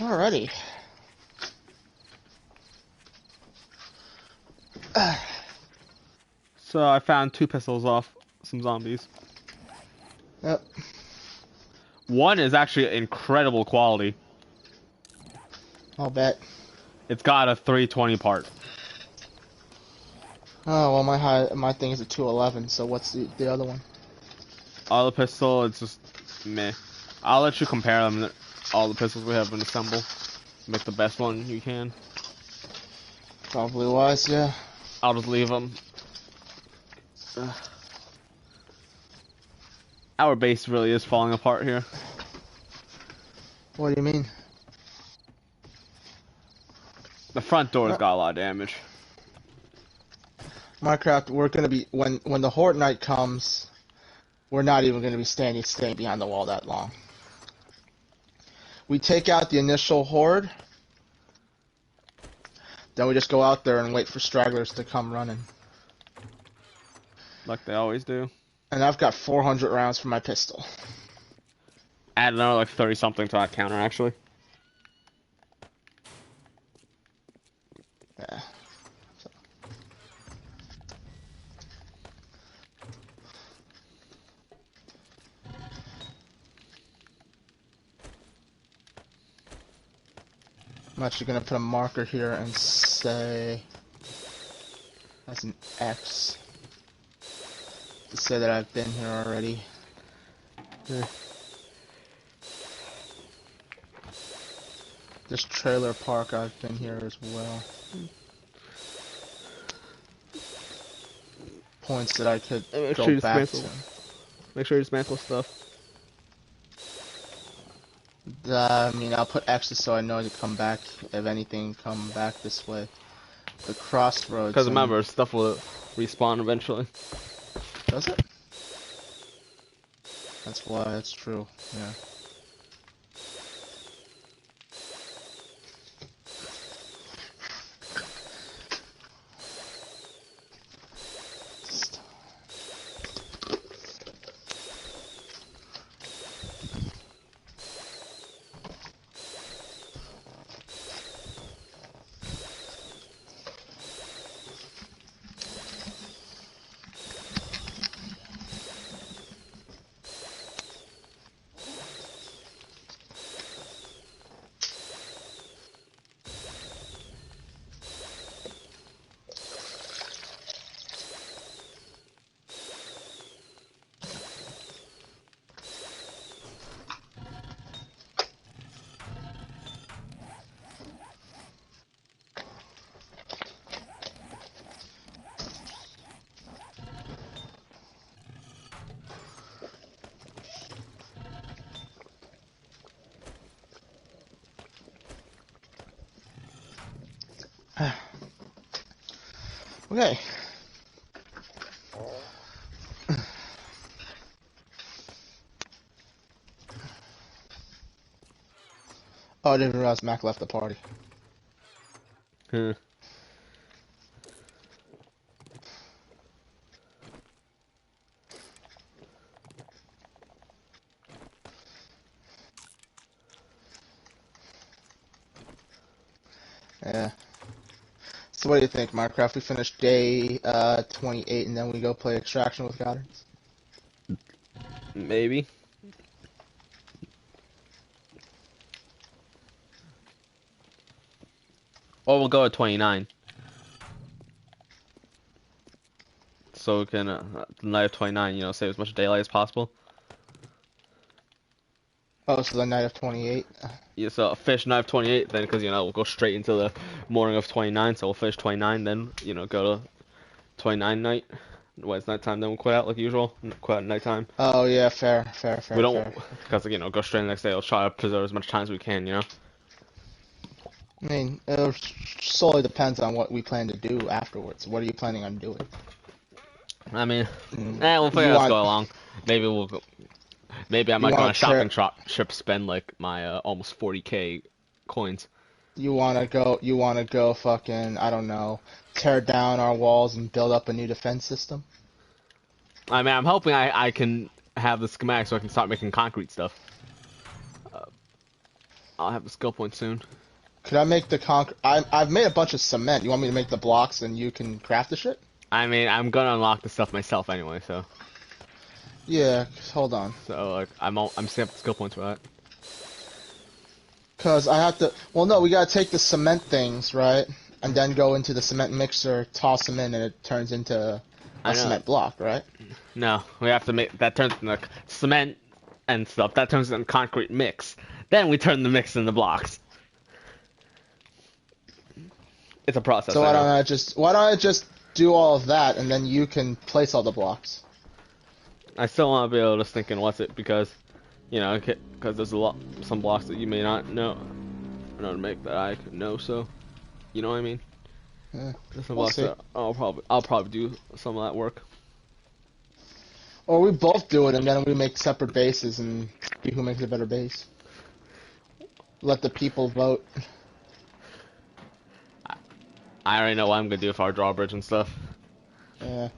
Alrighty. So I found 2 pistols off some zombies. Yep. One is actually incredible quality. I'll bet. It's got a 320 part. Oh well, my thing is a 211. So what's the other one? All the pistol, it's just meh. I'll let you compare them. All the pistols we have been assembled. Make the best one you can. Probably wise, yeah. I'll just leave them. Our base really is falling apart here. What do you mean? The front door's got a lot of damage. Minecraft, we're gonna be when the Horde Night comes, we're not even gonna be staying behind the wall that long. We take out the initial horde, then we just go out there and wait for stragglers to come running. Like they always do. And I've got 400 rounds for my pistol. Add another like 30 something to that counter actually. Yeah. I'm actually going to put a marker here and say that's an X to say that I've been here already. Yeah. This trailer park, I've been here as well. Points that I could go back to. Make sure you dismantle stuff. I mean, I'll put X's so I know to come back, if anything, come back this way. The crossroads. Because remember, stuff will respawn eventually. Does it? That's why, that's true, yeah. Okay. Oh, I didn't realize Mac left the party. Hmm. Yeah. So what do you think, Minecraft? We finish day 28 and then we go play Extraction with Goddards? Maybe. Or we'll go at 29. So we can, the night of 29, you know, save as much daylight as possible. Oh, so the night of 28? Yeah, so fish night of 28, then, because, you know, we'll go straight into the morning of 29, so we'll finish 29, then, you know, go to 29 night. When it's nighttime, then we'll quit out like usual. Quit at nighttime. Oh, yeah, fair. We don't, because, you know, go straight the next day. We'll try to preserve as much time as we can, you know? I mean, it solely depends on what we plan to do afterwards. What are you planning on doing? I mean, we'll figure out as we go along. Maybe we'll go. Maybe I might go on a shopping trip, spend like my almost 40k coins. You wanna go fucking, I don't know, tear down our walls and build up a new defense system? I mean, I'm hoping I can have the schematic so I can start making concrete stuff. I'll have the skill point soon. Could I make the concrete? I've made a bunch of cement. You want me to make the blocks and you can craft the shit? I mean, I'm gonna unlock the stuff myself anyway, so. Yeah, hold on. So like, I'm setting up the skill points for that. Cause I have to. Well, no, we gotta take the cement things, right, and then go into the cement mixer, toss them in, and it turns into a cement block, right? No, we have to make that turns into cement and stuff. That turns into concrete mix. Then we turn the mix into blocks. It's a process. So why don't I just do all of that, and then you can place all the blocks? I still want to be able to think and what's it because, you know, because there's some blocks that you may not know to make that I know. So, you know what I mean? I'll probably do some of that work. Or we both do it, and then we make separate bases and see who makes a better base. Let the people vote. I already know what I'm gonna do for our drawbridge and stuff. Yeah.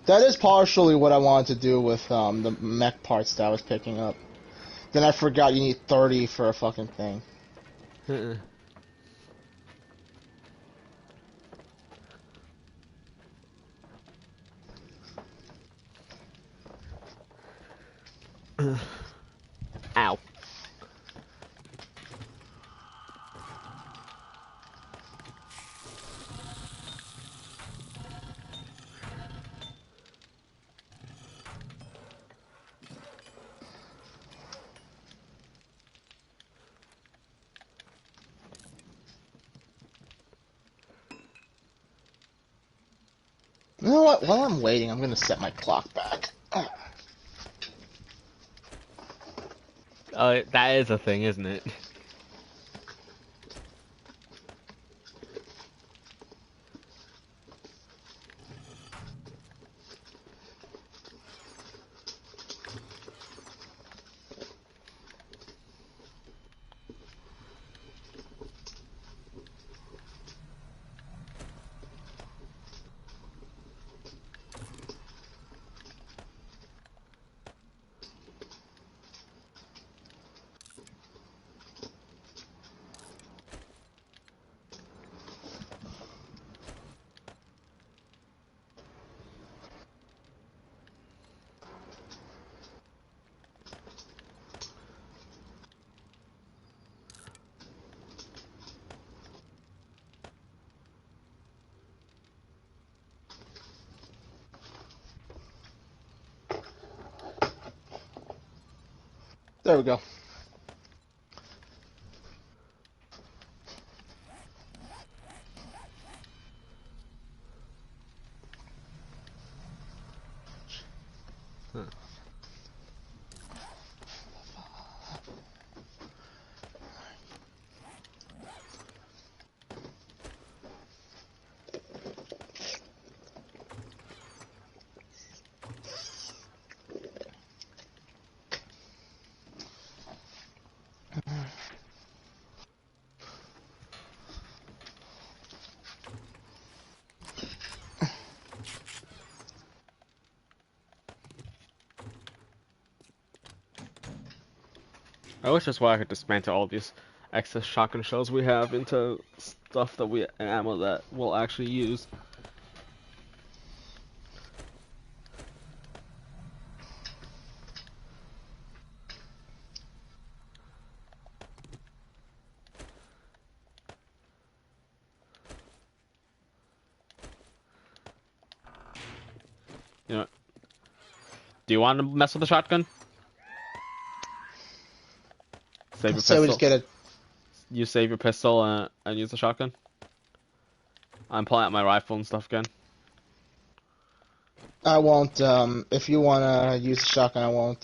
That is partially what I wanted to do with the mech parts that I was picking up. Then I forgot you need 30 for a fucking thing. Ow. You know what? While I'm waiting, I'm gonna set my clock back. That is a thing, isn't it? There we go. I wish that's why I could dismantle all these excess shotgun shells we have into stuff that ammo that we'll actually use. You know, do you want to mess with the shotgun? Save your So pistol. we just get it. You save your pistol and use the shotgun. I'm pulling out my rifle and stuff again. I won't. If you wanna use the shotgun, I won't.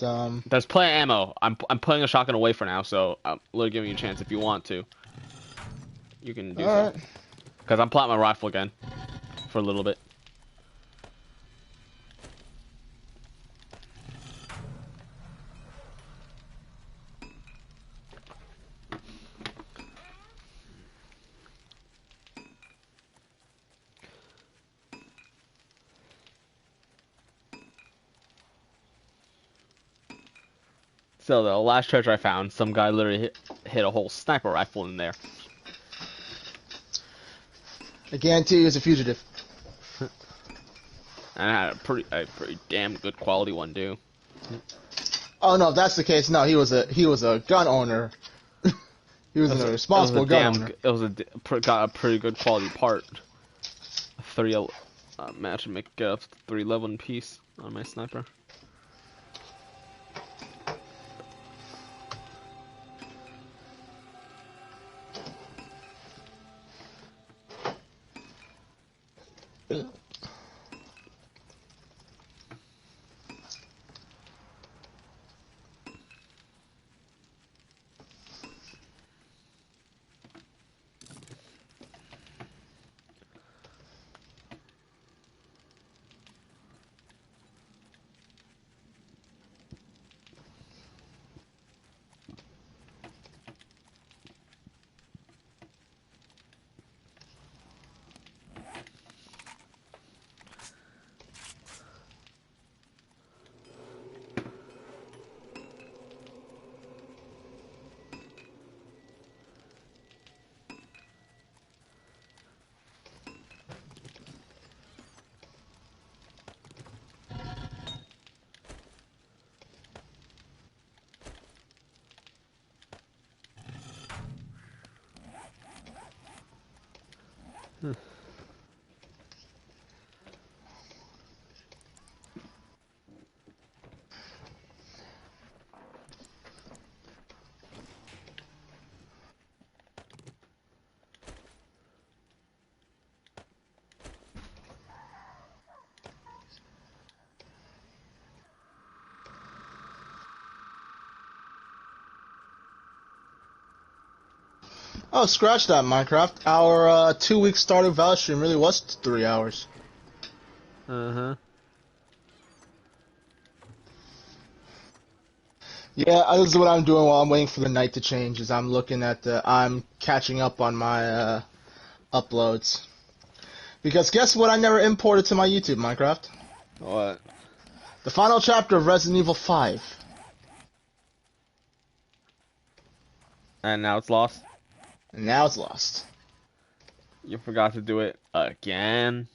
There's plenty of ammo. I'm putting a shotgun away for now, so I'm literally giving you a chance if you want to. You can do so. Because I'm pulling out my rifle again for a little bit. So the last treasure I found, some guy literally hit a whole sniper rifle in there. I guarantee he was a fugitive. And I had a pretty damn good quality one too. Oh no, if that's the case, no, he was a gun owner. He was a responsible gun owner. It was got a pretty good quality part. Match and make a 311 piece on my sniper. Oh, scratch that, Minecraft. Our 2-week Stardew Valley stream really was 3 hours. Uh-huh. Yeah, this is what I'm doing while I'm waiting for the night to change, is I'm looking at I'm catching up on my, uploads. Because guess what I never imported to my YouTube, Minecraft? What? The final chapter of Resident Evil 5. And now it's lost? And now it's lost. You forgot to do it again?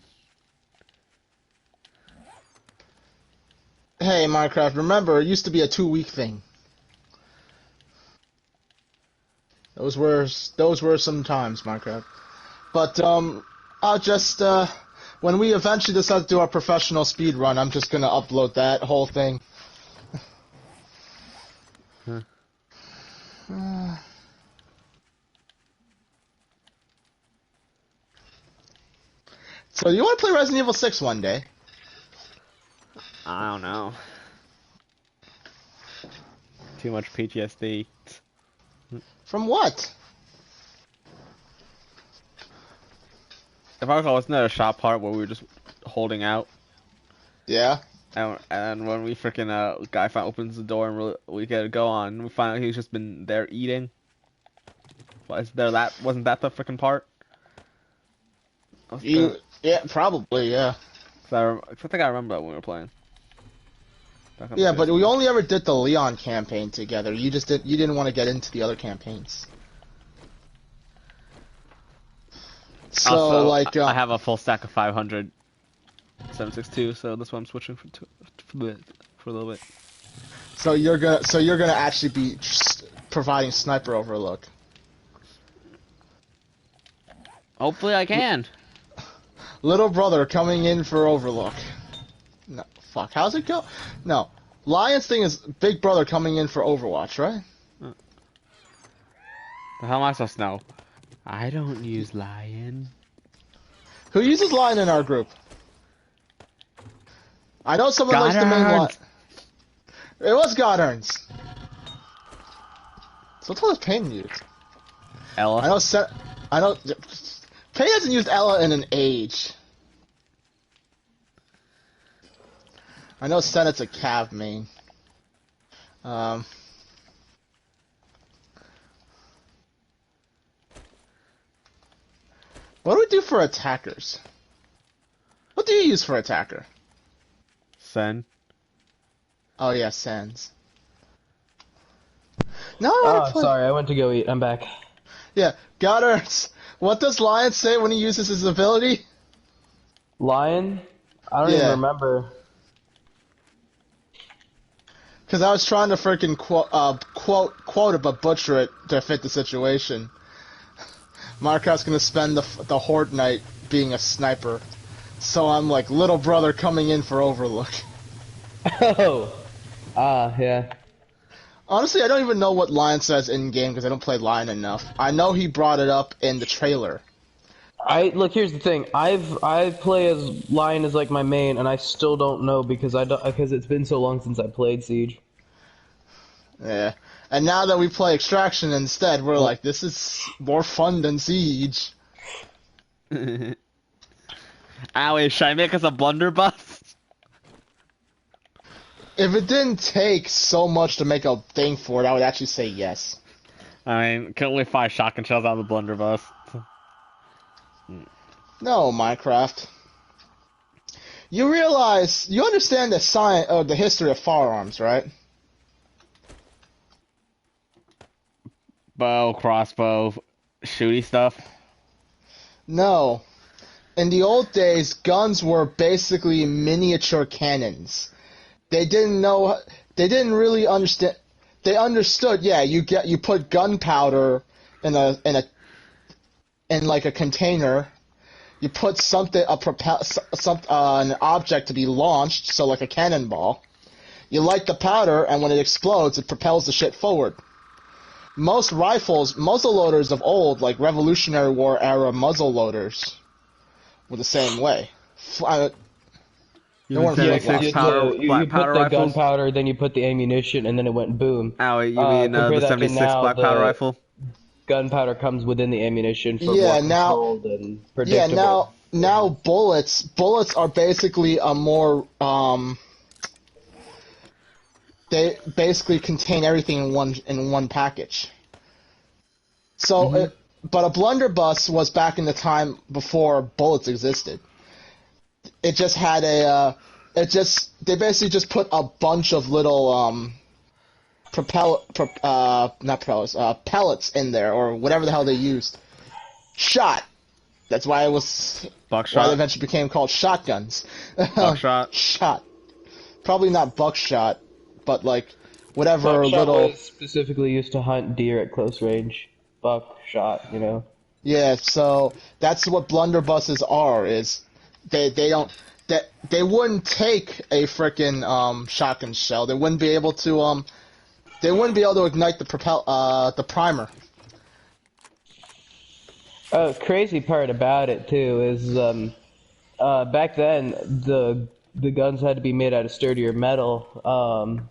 Hey, Minecraft, remember, it used to be a 2-week thing. Those were some times, Minecraft. But, I'll just, when we eventually decide to do our professional speed run, I'm just gonna upload that whole thing. So, you want to play Resident Evil 6 one day? I don't know. Too much PTSD. From what? If I recall, wasn't there a shop part where we were just holding out? Yeah. And when we freaking guy opens the door and we get to go on, we find out he's just been there eating. Wasn't that the freaking part? Yeah, probably, yeah. I think I remember that when we were playing. Yeah, but we only ever did the Leon campaign together. You didn't want to get into the other campaigns. So, also, like, I have a full stack of 500 762, so that's why I'm switching for a little bit. So you're gonna actually be providing Sniper Overlook. Hopefully, I can. Little brother coming in for Overlook. No, fuck. How's it go? No, Lion's thing is Big Brother coming in for Overwatch, right? The hell am I supposed to know? I don't use Lion. Who uses Lion in our group? I know someone likes the main Lion. It was Godurns. So what was Payne used? Ella. I know. Payne hasn't used Ella in an age. I know Senate's a Cav main. What do we do for attackers? What do you use for attacker? Sen. Oh yeah, Sens. No, sorry, I went to go eat. I'm back. Yeah, Goddards. What does Lion say when he uses his ability? Lion? I don't even remember. Because I was trying to freaking quote it, but butcher it to fit the situation. Markow's gonna spend the Horde Night being a sniper. So I'm like, little brother coming in for Overlook. Oh! Yeah. Honestly, I don't even know what Lion says in-game because I don't play Lion enough. I know he brought it up in the trailer. Look, here's the thing. I play as Lion as like my main, and I still don't know because it's been so long since I played Siege. Yeah. And now that we play Extraction instead, we're like, this is more fun than Siege. Owie, should I make us a blunderbuss? If it didn't take so much to make a thing for it, I would actually say yes. I mean, can only fire shotgun shells out of the blunderbuss. No, Minecraft. You understand the history of firearms, right? Bow, crossbow, shooty stuff. No. In the old days, guns were basically miniature cannons. They didn't really understand. They understood, yeah, you put gunpowder in like a container, you put something, an object to be launched, so like a cannonball. You light the powder, and when it explodes, it propels the shit forward. Most rifles, muzzle loaders of old, like Revolutionary War era muzzle loaders, were the same way. You put the gunpowder, then you put the ammunition, and then it went boom. Oh, you mean the 76 black powder rifle? Gunpowder comes within the ammunition for more controlled and predictable. Yeah, now bullets are basically a more they basically contain everything in one package. So, but a blunderbuss was back in the time before bullets existed. It just had they basically just put a bunch of little pellets in there, or whatever the hell they used. Shot. That's why it was buckshot. Why it eventually became called shotguns. Buckshot. Shot. Probably not buckshot, but like whatever buckshot little. Was specifically used to hunt deer at close range. Buckshot, you know. Yeah, so that's what blunderbusses are. Is they wouldn't take a frickin' shotgun shell. They wouldn't be able to ignite the primer. Crazy part about it too is back then the guns had to be made out of sturdier metal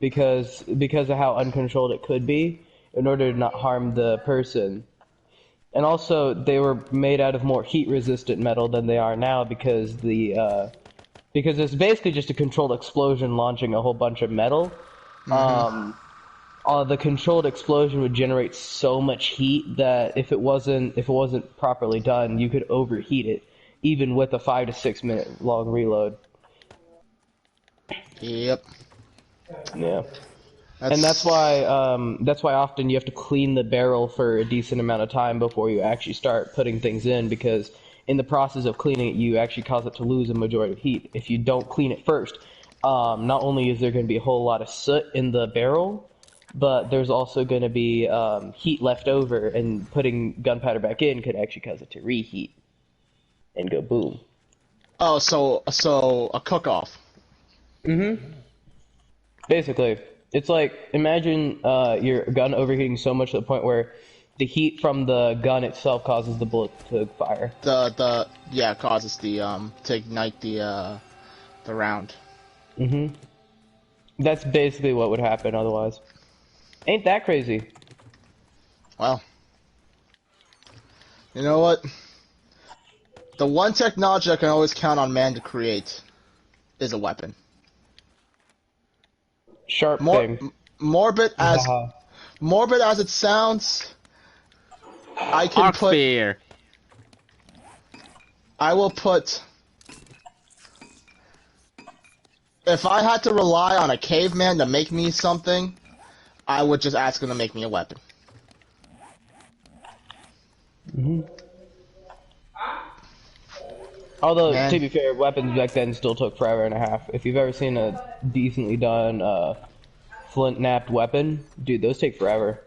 because of how uncontrolled it could be in order to not harm the person. And also they were made out of more heat resistant metal than they are now because it's basically just a controlled explosion launching a whole bunch of metal. The controlled explosion would generate so much heat that if it wasn't properly done, you could overheat it, even with a 5 to 6 minute long reload. Yep. Yeah. And that's why often you have to clean the barrel for a decent amount of time before you actually start putting things in, because in the process of cleaning it, you actually cause it to lose a majority of heat. If you don't clean it first, not only is there going to be a whole lot of soot in the barrel, but there's also going to be heat left over, and putting gunpowder back in could actually cause it to reheat and go boom. Oh, so a cook-off. Basically, it's like, imagine your gun overheating so much to the point where the heat from the gun itself causes the bullet to fire. Causes the to ignite the round. That's basically what would happen otherwise. Ain't that crazy? Well, you know what? The one technology I can always count on man to create is a weapon. Sharp thing. Morbid as it sounds, I can Spear. I will put. If I had to rely on a caveman to make me something, I would just ask him to make me a weapon. Although, to be fair, weapons back then still took forever and a half. If you've ever seen a decently done flint-knapped weapon, dude, those take forever.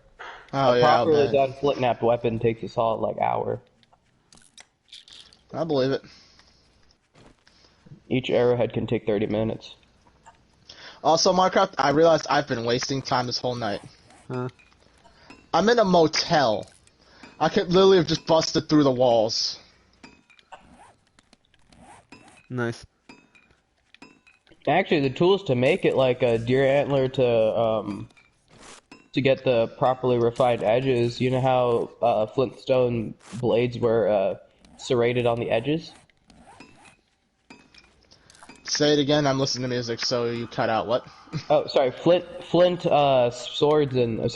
Oh, a properly done flint-knapped weapon takes a solid, like, hour. I believe it. Each arrowhead can take 30 minutes. Also, Minecraft, I realized I've been wasting time this whole night. Huh? I'm in a motel. I could literally have just busted through the walls. Nice. Actually, the tools to make it like a deer antler to get the properly refined edges. You know how flintstone blades were serrated on the edges? Say it again. I'm listening to music, so you cut out what? Oh, sorry. Flint swords and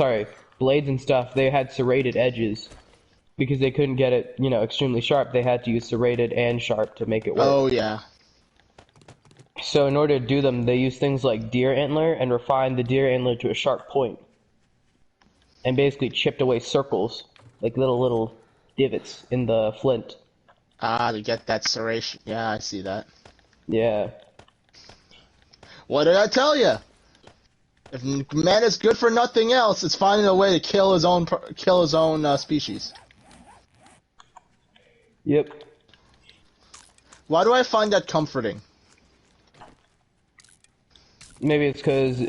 blades and stuff. They had serrated edges because they couldn't get it, extremely sharp. They had to use serrated and sharp to make it work. Oh yeah. So in order to do them, they use things like deer antler and refined the deer antler to a sharp point, and basically chipped away circles, like little divots in the flint. Ah, to get that serration. Yeah, I see that. Yeah. What did I tell you? If man is good for nothing else, it's finding a way to kill his own species. Yep. Why do I find that comforting? Maybe it's because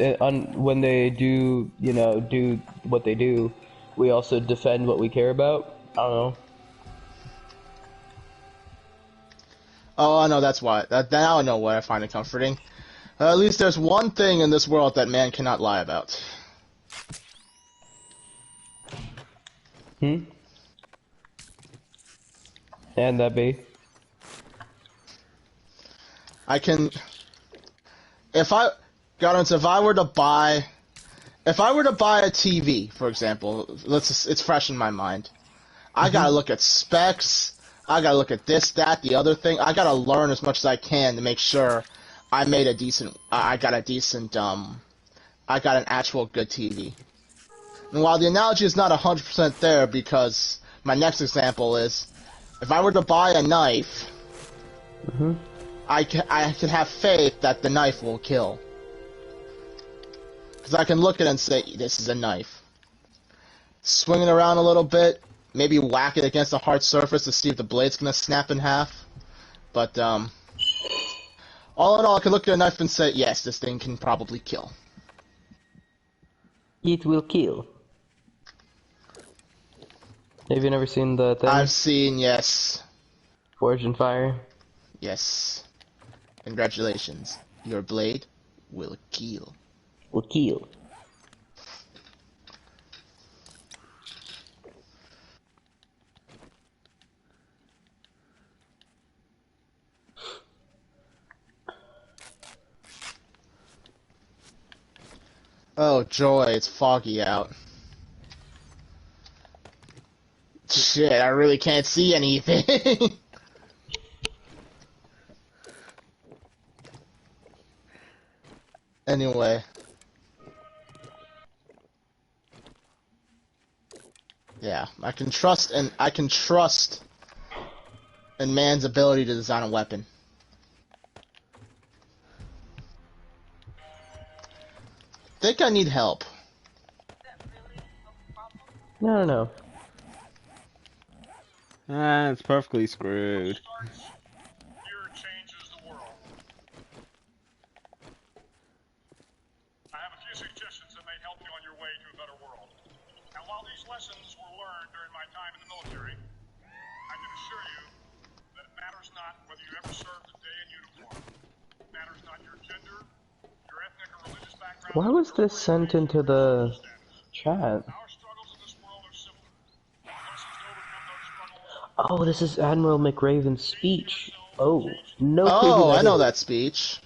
when they do, do what they do, we also defend what we care about. I don't know. Oh, I know that's why. Now I know why I find it comforting. At least there's one thing in this world that man cannot lie about. And that be? I can... If I were to buy a TV, for example, it's fresh in my mind. I gotta look at specs. I gotta look at this, that, the other thing. I gotta learn as much as I can to make sure I got an actual good TV. And while the analogy is not 100% there, because my next example is, if I were to buy a knife, I can have faith that the knife will kill. Because I can look at it and say, this is a knife. Swing it around a little bit, maybe whack it against a hard surface to see if the blade's gonna snap in half. But, all in all, I can look at a knife and say, yes, this thing can probably kill. It will kill. Have you never seen the thing? I've seen, yes. Forged in Fire? Yes. Congratulations. Your blade will kill. Will kill. Oh joy, it's foggy out. Shit, I really can't see anything. Anyway. Yeah, I can trust in man's ability to design a weapon. Think I need help. No. It's perfectly screwed. Fear changes the world. I have a few suggestions that may help you on your way to a better world. Now, while these lessons were learned during my time in the military, I can assure you that it matters not whether you ever served a day in uniform. It matters not your gender, your ethnic or religious background. Why was this sent into the chat? Our struggles in this world are simple. Lessons to overcome those struggles. Oh, this is Admiral McRaven's speech. Oh, no clue. Oh, I know that speech.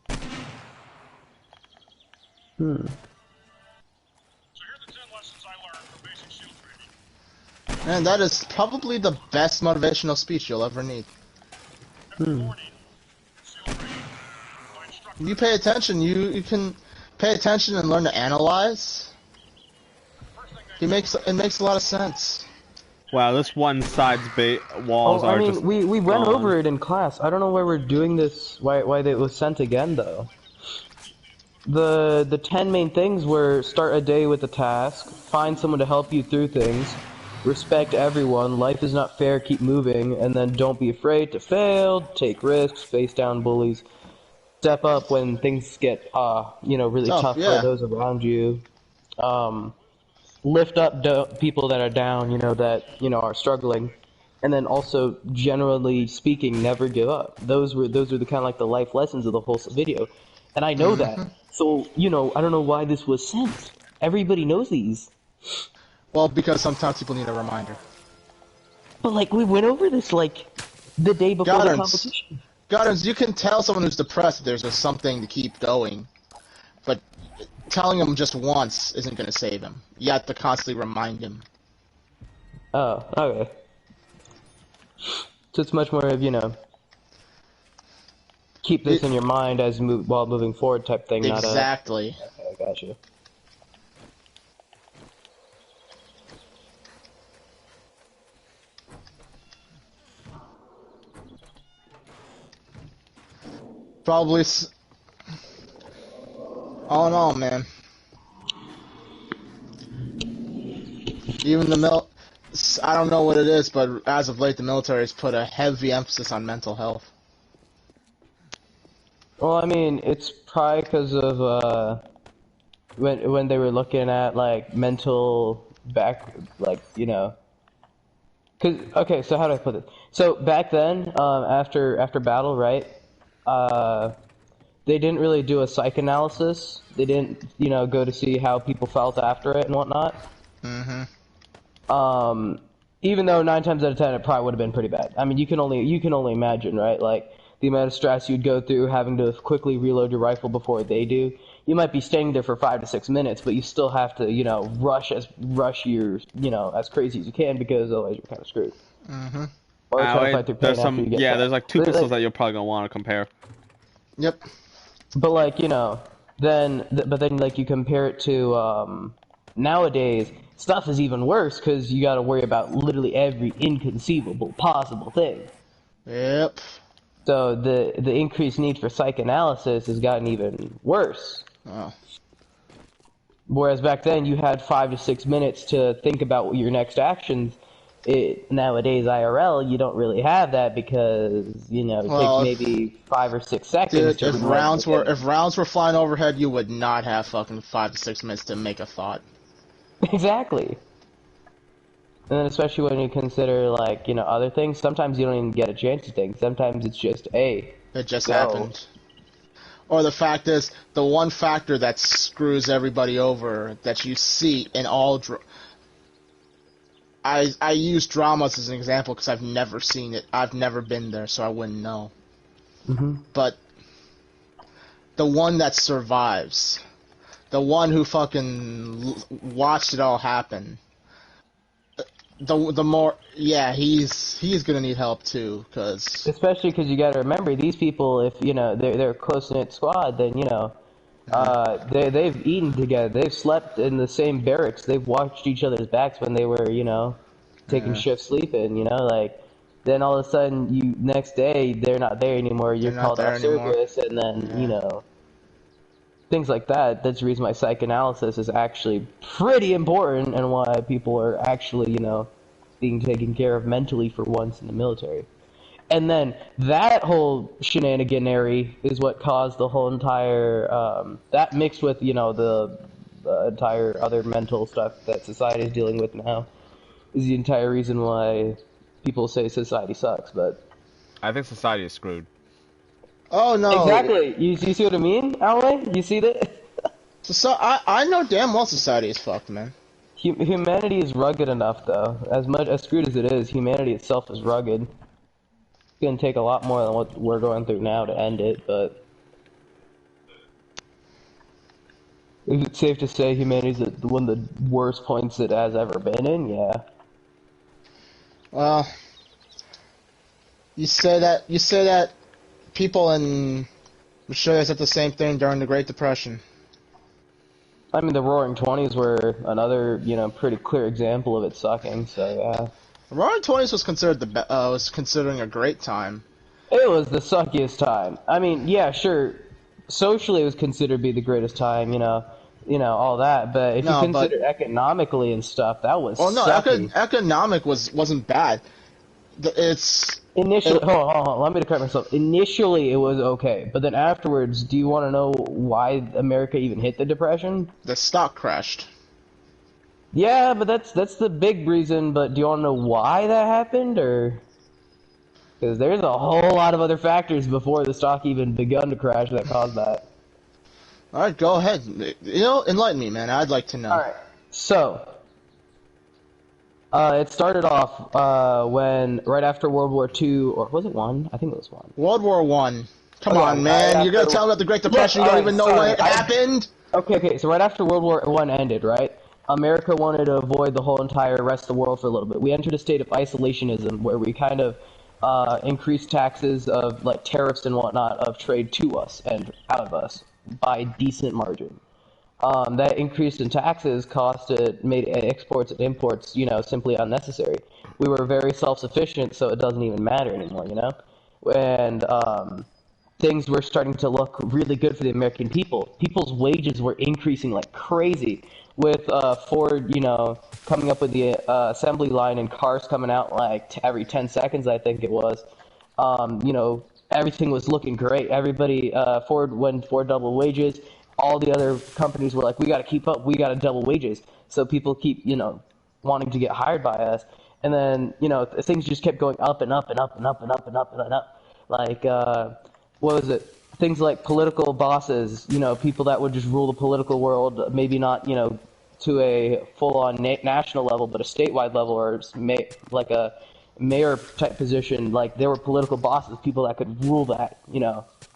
So here are the 10 lessons I learned from basic SEAL training. And that is probably the best motivational speech you'll ever need. Every morning, SEAL training, my instructor You pay attention, you can pay attention and learn to analyze. It makes a lot of sense. Wow, this one side's walls are just we went gone. over it in class. I don't know why we're doing this, why it was sent again, though. The 10 main things were: start a day with a task, find someone to help you through things, respect everyone, life is not fair, keep moving, and then don't be afraid to fail, take risks, face down bullies, step up when things get, really tough yeah. for those around you. Lift up people that are down, that, are struggling. And then also, generally speaking, never give up. Those were the kind of like the life lessons of the whole video. And I know that. So, I don't know why this was sent. Everybody knows these. Well, because sometimes people need a reminder. But, we went over this, the day before the competition. Gardens, you can tell someone who's depressed that there's just something to keep going. But telling him just once isn't going to save him. You have to constantly remind him. Oh, okay. So it's much more of, keep this in your mind while moving forward type thing. Exactly. Okay, I got you. Probably. Oh no, man. I don't know what it is, but as of late, the military has put a heavy emphasis on mental health. Well, I mean, it's probably because of when they were looking at like mental okay, so how do I put it? So back then, after battle, right? They didn't really do a psychoanalysis. They didn't, go to see how people felt after it and whatnot. Mm-hmm. Even though 9 times out of 10 it probably would have been pretty bad. I mean, you can only imagine, right? Like the amount of stress you'd go through having to quickly reload your rifle before they do. You might be staying there for 5 to 6 minutes, but you still have to, rush your, as crazy as you can because otherwise you're kind of screwed. Mm-hmm. Or try to fight through pain after you get shot. There's like 2 pistols that you're probably gonna want to compare. Yep. But like, then like you compare it to nowadays, stuff is even worse because you got to worry about literally every inconceivable possible thing. Yep. So the increased need for psychoanalysis has gotten even worse. Oh. Whereas back then you had 5 to 6 minutes to think about your next actions. Nowadays IRL you don't really have that because it takes maybe 5 or 6 seconds. Dude, if rounds were flying overhead, you would not have fucking 5 to 6 minutes to make a thought. Exactly. And then especially when you consider like other things, sometimes you don't even get a chance to think. Sometimes it's just it just happened. Or the fact is, the one factor that screws everybody over that you see in all I use dramas as an example because I've never seen it. I've never been there, so I wouldn't know. Mm-hmm. But the one that survives, the one who fucking watched it all happen, the more, yeah, he's gonna need help too, cause especially because you got to remember these people. If they're a close-knit squad, then they've eaten together, they've slept in the same barracks, they've watched each other's backs when they were taking shifts sleeping. Like then all of a sudden next day they're not there anymore. You're called off service, and then things like that. That's the reason why psychoanalysis is actually pretty important and why people are actually being taken care of mentally for once in the military. And then that whole shenaniganery is what caused the whole entire, that mixed with, the entire other mental stuff that society is dealing with now, is the entire reason why people say society sucks, but... I think society is screwed. Oh, no. Exactly. You see what I mean, Alway? You see that? So I know damn well society is fucked, man. Humanity is rugged enough, though. As screwed as it is, humanity itself is rugged. It's gonna take a lot more than what we're going through now to end it, but... Is it safe to say humanity's at one of the worst points it has ever been in? Yeah. Well, you say that people in Australia said the same thing during the Great Depression. I mean, the Roaring Twenties were another, pretty clear example of it sucking. So yeah. The Roaring Twenties was considering a great time. It was the suckiest time. I mean, yeah, sure. Socially, it was considered to be the greatest time. All that. But if you consider economically and stuff, that was. Well, no, economic wasn't bad. Initially, hold on, let me correct myself. Initially, it was okay, but then afterwards, do you want to know why America even hit the Depression? The stock crashed. Yeah, but that's the big reason, but do you want to know why that happened, or... Because there's a whole lot of other factors before the stock even begun to crash that caused that. Alright, go ahead. Enlighten me, man. I'd like to know. Alright, so... it started off right after World War II, or was it one? I think it was one. World War I. Come on, man. You're going to tell me about the Great Depression, you don't even know when it happened? Okay, so right after World War I ended, right? America wanted to avoid the whole entire rest of the world for a little bit. We entered a state of isolationism where we kind of increased taxes of like tariffs and whatnot of trade to us and out of us by decent margin. That increase in taxes made exports and imports, simply unnecessary. We were very self-sufficient, so it doesn't even matter anymore, And things were starting to look really good for the American people. People's wages were increasing like crazy. with Ford, coming up with the assembly line and cars coming out like every 10 seconds, I think it was. Everything was looking great. Everybody, when Ford doubled wages, all the other companies were like, we got to keep up, we got to double wages. So people keep, wanting to get hired by us. And then, things just kept going up and up and up and up and up and up and up. Like, what was it? Things like political bosses, people that would just rule the political world, maybe not, to a full-on national level, but a statewide level, or like a mayor type position. Like, there were political bosses, people that could rule that,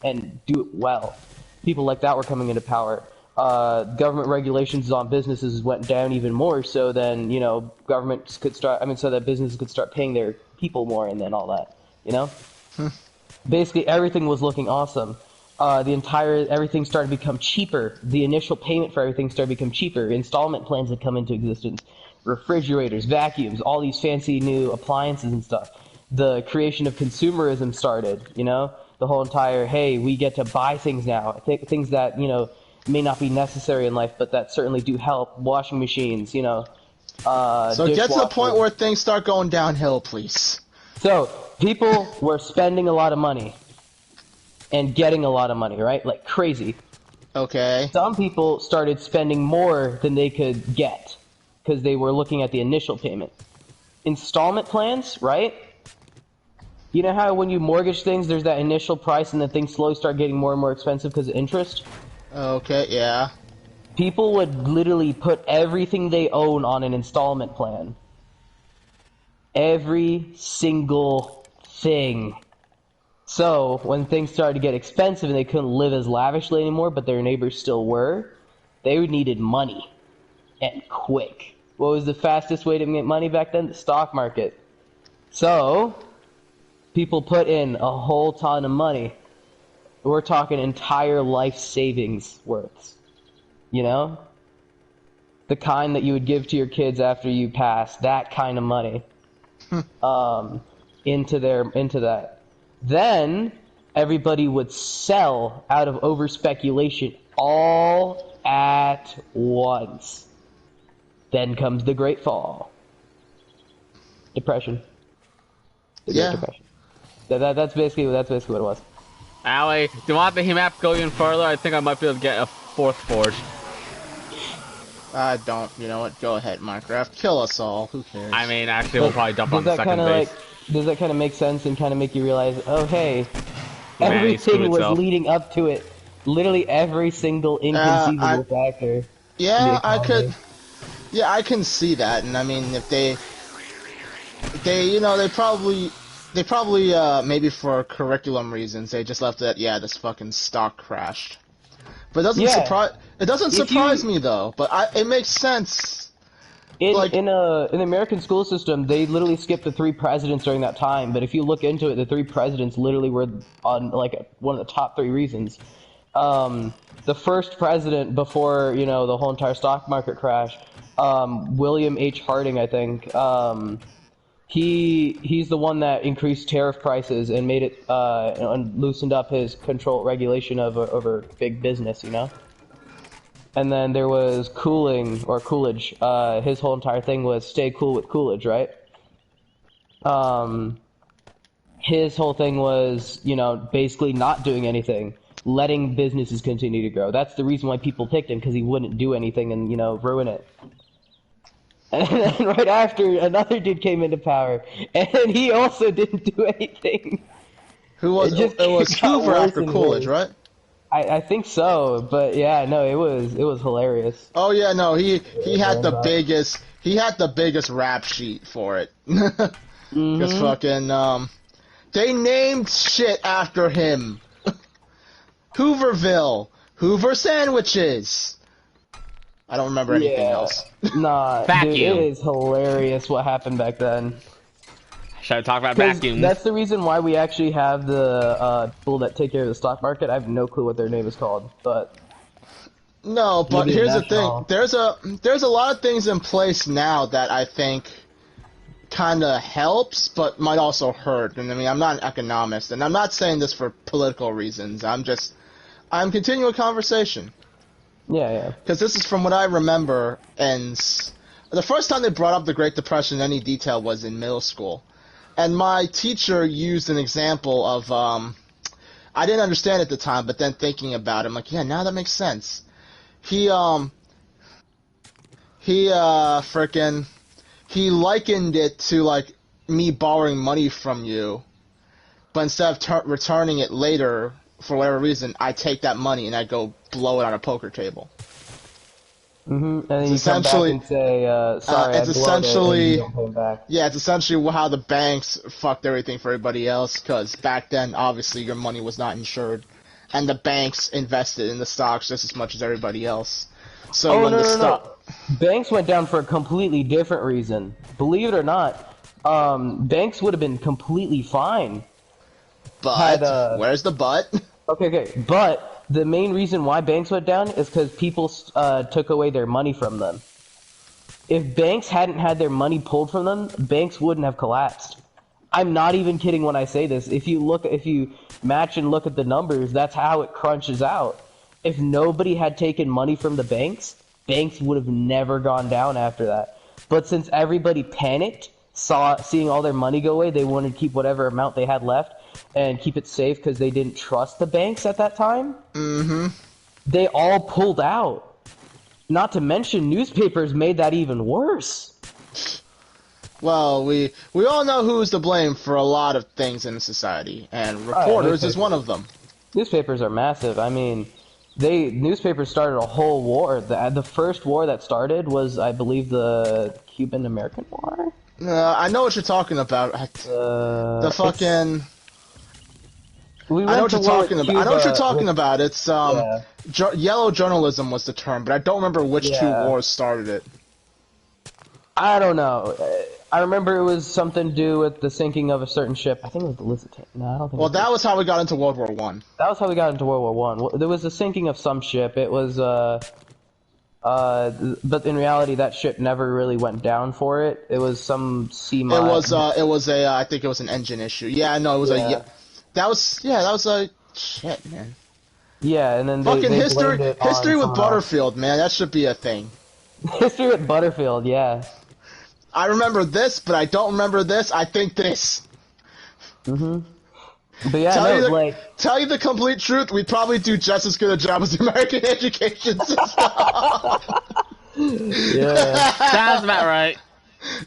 and do it well. People like that were coming into power. Government regulations on businesses went down even more, so then, governments could start, so that businesses could start paying their people more, and then all that, Basically, everything was looking awesome. Everything started to become cheaper. The initial payment for everything started to become cheaper. Installment plans had come into existence. Refrigerators, vacuums, all these fancy new appliances and stuff. The creation of consumerism started, the whole entire, hey, we get to buy things now. Things that, may not be necessary in life, but that certainly do help. Washing machines, So get to the point where things start going downhill, please. So, people were spending a lot of money. And getting a lot of money, right? Like crazy. Okay. Some people started spending more than they could get because they were looking at the initial payment. Installment plans, right? You know how when you mortgage things, there's that initial price and then things slowly start getting more and more expensive because of interest? Okay, yeah. People would literally put everything they own on an installment plan. Every single thing. So, when things started to get expensive and they couldn't live as lavishly anymore, but their neighbors still were, they needed money. And quick. What was the fastest way to make money back then? The stock market. So, people put in a whole ton of money. We're talking entire life savings worths. The kind that you would give to your kids after you pass. That kind of money. Into that. Then, everybody would sell out of over-speculation all at once. Then comes the Great Fall. Depression. The Great Depression. That's basically what it was. Ali, do you want the heat map to go even further? I think I might be able to get a 4th forge. I don't. You know what? Go ahead, Minecraft. Kill us all. Who cares? I mean, actually, we'll probably dump on the second base. Does that kind of make sense and kind of make you realize, oh hey, everything was leading up to it. Literally every single inconceivable factor. Yeah, I could. Yeah, I can see that, and I mean, if they probably maybe for curriculum reasons they just left it. Yeah, this fucking stock crashed. But it doesn't surprise me though. But it makes sense. In the American school system, they literally skipped the 3 presidents during that time. But if you look into it, the 3 presidents literally were on one of the top 3 reasons. The first president before the whole entire stock market crash, William H. Harding, I think. He's the one that increased tariff prices and made it and loosened up his regulation over big business. And then there was Coolidge. His whole entire thing was stay cool with Coolidge, right? His whole thing was, basically not doing anything, letting businesses continue to grow. That's the reason why people picked him, because he wouldn't do anything and, ruin it. And then right after, another dude came into power, and he also didn't do anything. Who was it? It was Hoover after Coolidge, right? I think so, but yeah, no, it was hilarious. Oh yeah, no, he had the biggest rap sheet for it. Because fucking they named shit after him. Hooverville, Hoover sandwiches. I don't remember anything else. Nah, dude, it is hilarious what happened back then. Should I talk about vacuums? That's the reason why we actually have the people that take care of the stock market. I have no clue what their name is called, but... No, but here's the thing. There's a lot of things in place now that I think kind of helps, but might also hurt. And I mean, I'm not an economist, and I'm not saying this for political reasons. I'm continuing a conversation. Yeah. Because this is from what I remember, and the first time they brought up the Great Depression in any detail was in middle school. And my teacher used an example of, I didn't understand at the time, but then thinking about it, I'm like, yeah, now that makes sense. He likened it to, like, me borrowing money from you, but instead of returning it later, for whatever reason, I take that money and I go blow it on a poker table. And then you come back and say, sorry, it's essentially, it, and you don't pay back. Yeah, it's essentially how the banks fucked everything for everybody else, because back then, obviously, your money was not insured, and the banks invested in the stocks just as much as everybody else. So when no. Banks went down for a completely different reason. Believe it or not, banks would have been completely fine. But, where's the but? Okay, but the main reason why banks went down is because people took away their money from them. If banks hadn't had their money pulled from them, banks wouldn't have collapsed. I'm not even kidding when I say this. If you match and look at the numbers, that's how it crunches out. If nobody had taken money from the banks would have never gone down after that. But since everybody panicked, seeing all their money go away, they wanted to keep whatever amount they had left and keep it safe because they didn't trust the banks at that time. They all pulled out. Not to mention, newspapers made that even worse. Well, we all know who's to blame for a lot of things in society, and reporters is one of them. Newspapers are massive. I mean, newspapers started a whole war. The first war that started was, I believe, the Cuban-American War. I know what you're talking about. The fucking... I know what you're talking about. I know what you're talking about. It's yellow journalism was the term, but I don't remember which two wars started it. I don't know. I remember it was something to do with the sinking of a certain ship. I think it was the Lusitania. No, I don't think. Well, that was how we got into World War One. That was how we got into World War One. There was a sinking of some ship. It was but in reality, that ship never really went down for it. It was some sea mine. It was a. I think it was an engine issue. Yeah, no, it was a. That was a shit, man. Yeah, and then fucking history with Butterfield, man. That should be a thing. History with Butterfield, yeah. I remember this, but I don't remember this. I think this. But yeah, tell you the complete truth, we probably do just as good a job as the American education system. Yeah. Sounds about right.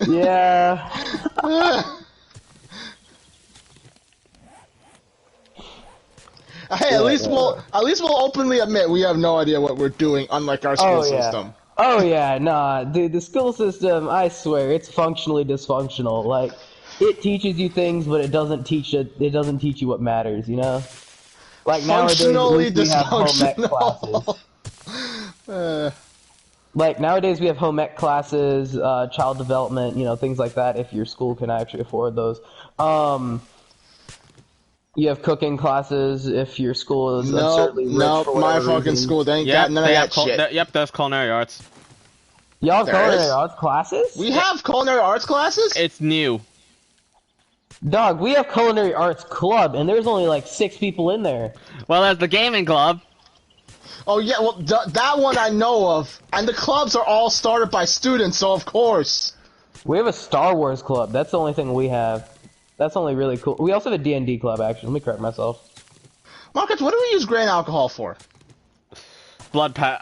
Yeah. Hey, at least we'll openly admit we have no idea what we're doing, unlike our school system. Oh yeah, nah, dude, the school system, I swear, it's functionally dysfunctional. Like, it teaches you things, but it doesn't teach you what matters, you know? Like functionally nowadays we have home ec classes. Like nowadays we have home ec classes, child development, you know, things like that. If your school can actually afford those. You have cooking classes if your school is absurdly rich for whatever my fucking reason. school, they ain't got none of that shit. Yep, there's culinary arts. Y'all have culinary arts classes? We have culinary arts classes? It's new. Dog, we have culinary arts club, and there's only like 6 people in there. Well, there's the gaming club. Oh yeah, well that one I know of, and the clubs are all started by students, so of course. We have a Star Wars club. That's the only thing we have. That's only really cool. We also have a D&D club, actually. Let me correct myself. Marcus, what do we use grain alcohol for? Blood pack,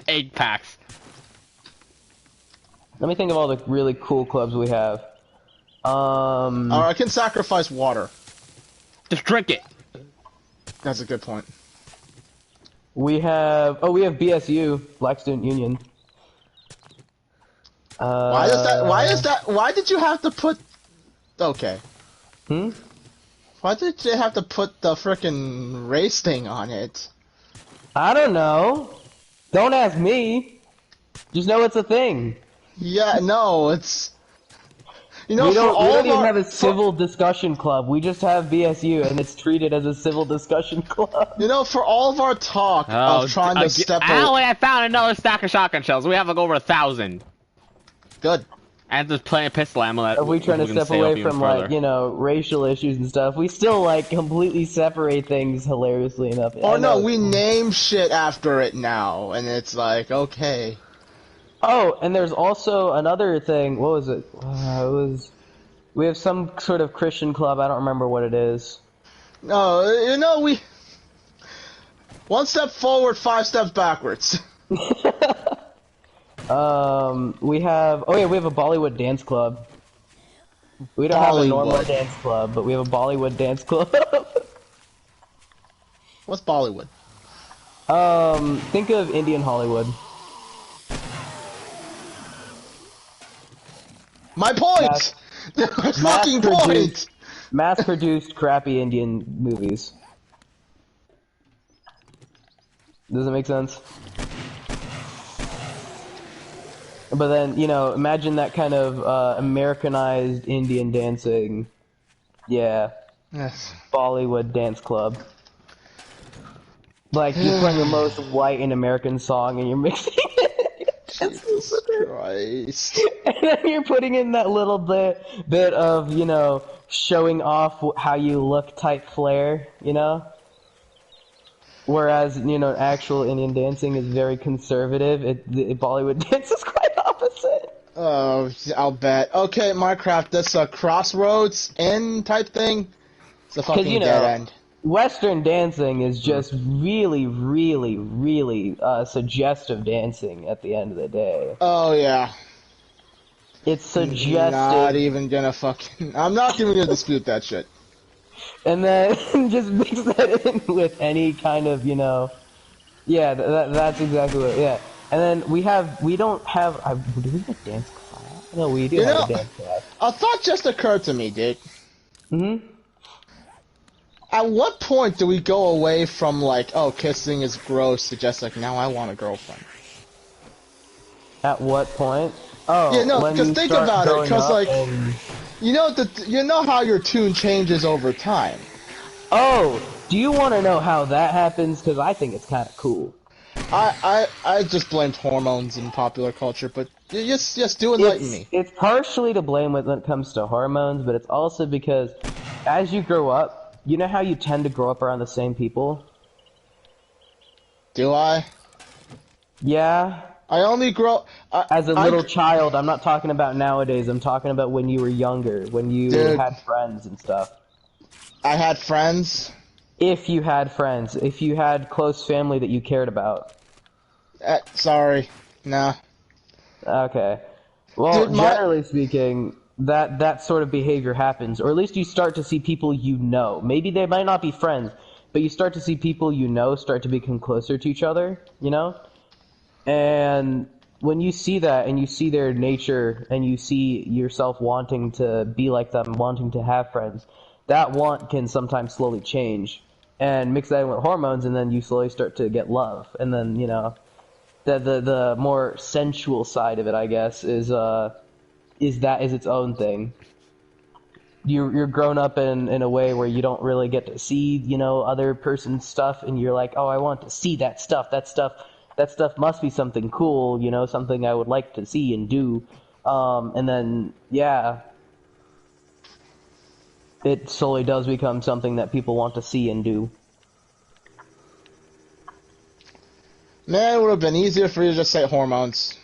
egg packs. Let me think of all the really cool clubs we have. I can sacrifice water. Just drink it. That's a good point. We have BSU, Black Student Union. Why did you have to put... Okay. Why did you have to put the frickin' race thing on it? I don't know. Don't ask me. Just know it's a thing. Yeah, no, it's... You know, we don't even have a civil discussion club. We just have BSU, and it's treated as a civil discussion club. You know, for all of our talk of trying to step... I found another stack of shotgun shells. We have like over 1,000. Good. And just playing pistol ammo. That if we try to step away from like, you know, racial issues and stuff, we still like completely separate things hilariously enough. Or no, we name shit after it now, and it's like, okay. Oh, and there's also another thing. What was it? We have some sort of Christian club. I don't remember what it is. No, you know, we 1 step forward, 5 steps backwards. We have we have a Bollywood dance club. We don't have a normal dance club, but we have a Bollywood dance club. What's Bollywood? Think of Indian Hollywood. My point! Fucking point! Mass-produced crappy Indian movies. Does it make sense? But then, you know, imagine that kind of Americanized Indian dancing. Yeah. Yes. Bollywood dance club. Like, you're playing the most white and American song and you're mixing it. Jesus Christ. And then you're putting in that little bit of, you know, showing off how you look type flair, you know? Whereas, you know, actual Indian dancing is very conservative. The Bollywood dance is quite opposite. Oh, I'll bet. Okay, Minecraft, this Crossroads Inn type thing. It's a fucking you know, dead end. Western dancing is just really, really, really suggestive dancing at the end of the day. Oh, yeah. It's suggestive. Not even gonna fucking... I'm not even gonna dispute that shit. And then just mix that in with any kind of, you know... Yeah, that's exactly what... Yeah. And then we don't have... do we have a dance class? No, we do have a dance class. A thought just occurred to me, dude. Mm-hmm. At what point do we go away from, like, oh, kissing is gross to just, like, now I want a girlfriend? At what point? Oh, yeah, no, because think about it, because, like, and... you know how your tune changes over time. Oh, do you want to know how that happens? Because I think it's kind of cool. I just blamed hormones in popular culture, but just do enlighten me. It's partially to blame when it comes to hormones, but it's also because as you grow up, you know how you tend to grow up around the same people? Do I? Yeah. I only grow... As a little child, I'm not talking about nowadays, I'm talking about when you were younger, when you had friends and stuff. I had friends? If you had friends, if you had close family that you cared about. Sorry. Nah. Okay. Well, dude, generally speaking... that sort of behavior happens, or at least you start to see people you know. Maybe they might not be friends, but you start to see people you know start to become closer to each other, you know? And when you see that, and you see their nature, and you see yourself wanting to be like them, wanting to have friends, that want can sometimes slowly change. And mix that in with hormones, and then you slowly start to get love. And then, you know, the more sensual side of it, I guess, is its own thing. You're grown up in a way where you don't really get to see, you know, other person's stuff, and you're like, oh, I want to see that stuff. That stuff must be something cool, you know, something I would like to see and do. And then, yeah, it slowly does become something that people want to see and do. Man, it would have been easier for you to just say hormones.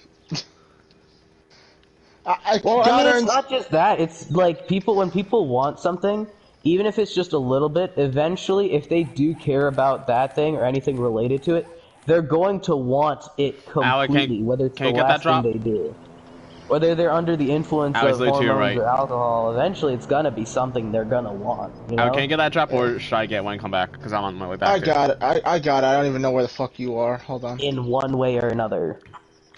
I mean, it's not just that. It's like when people want something, even if it's just a little bit, eventually, if they do care about that thing or anything related to it, they're going to want it completely, whether it's the last thing they do. Whether they're under the influence of hormones or alcohol, eventually it's gonna be something they're gonna want. You know? Can you get that drop, or should I get one and come back? Because I'm on my way back. I got it. I got it. I don't even know where the fuck you are. Hold on. In one way or another.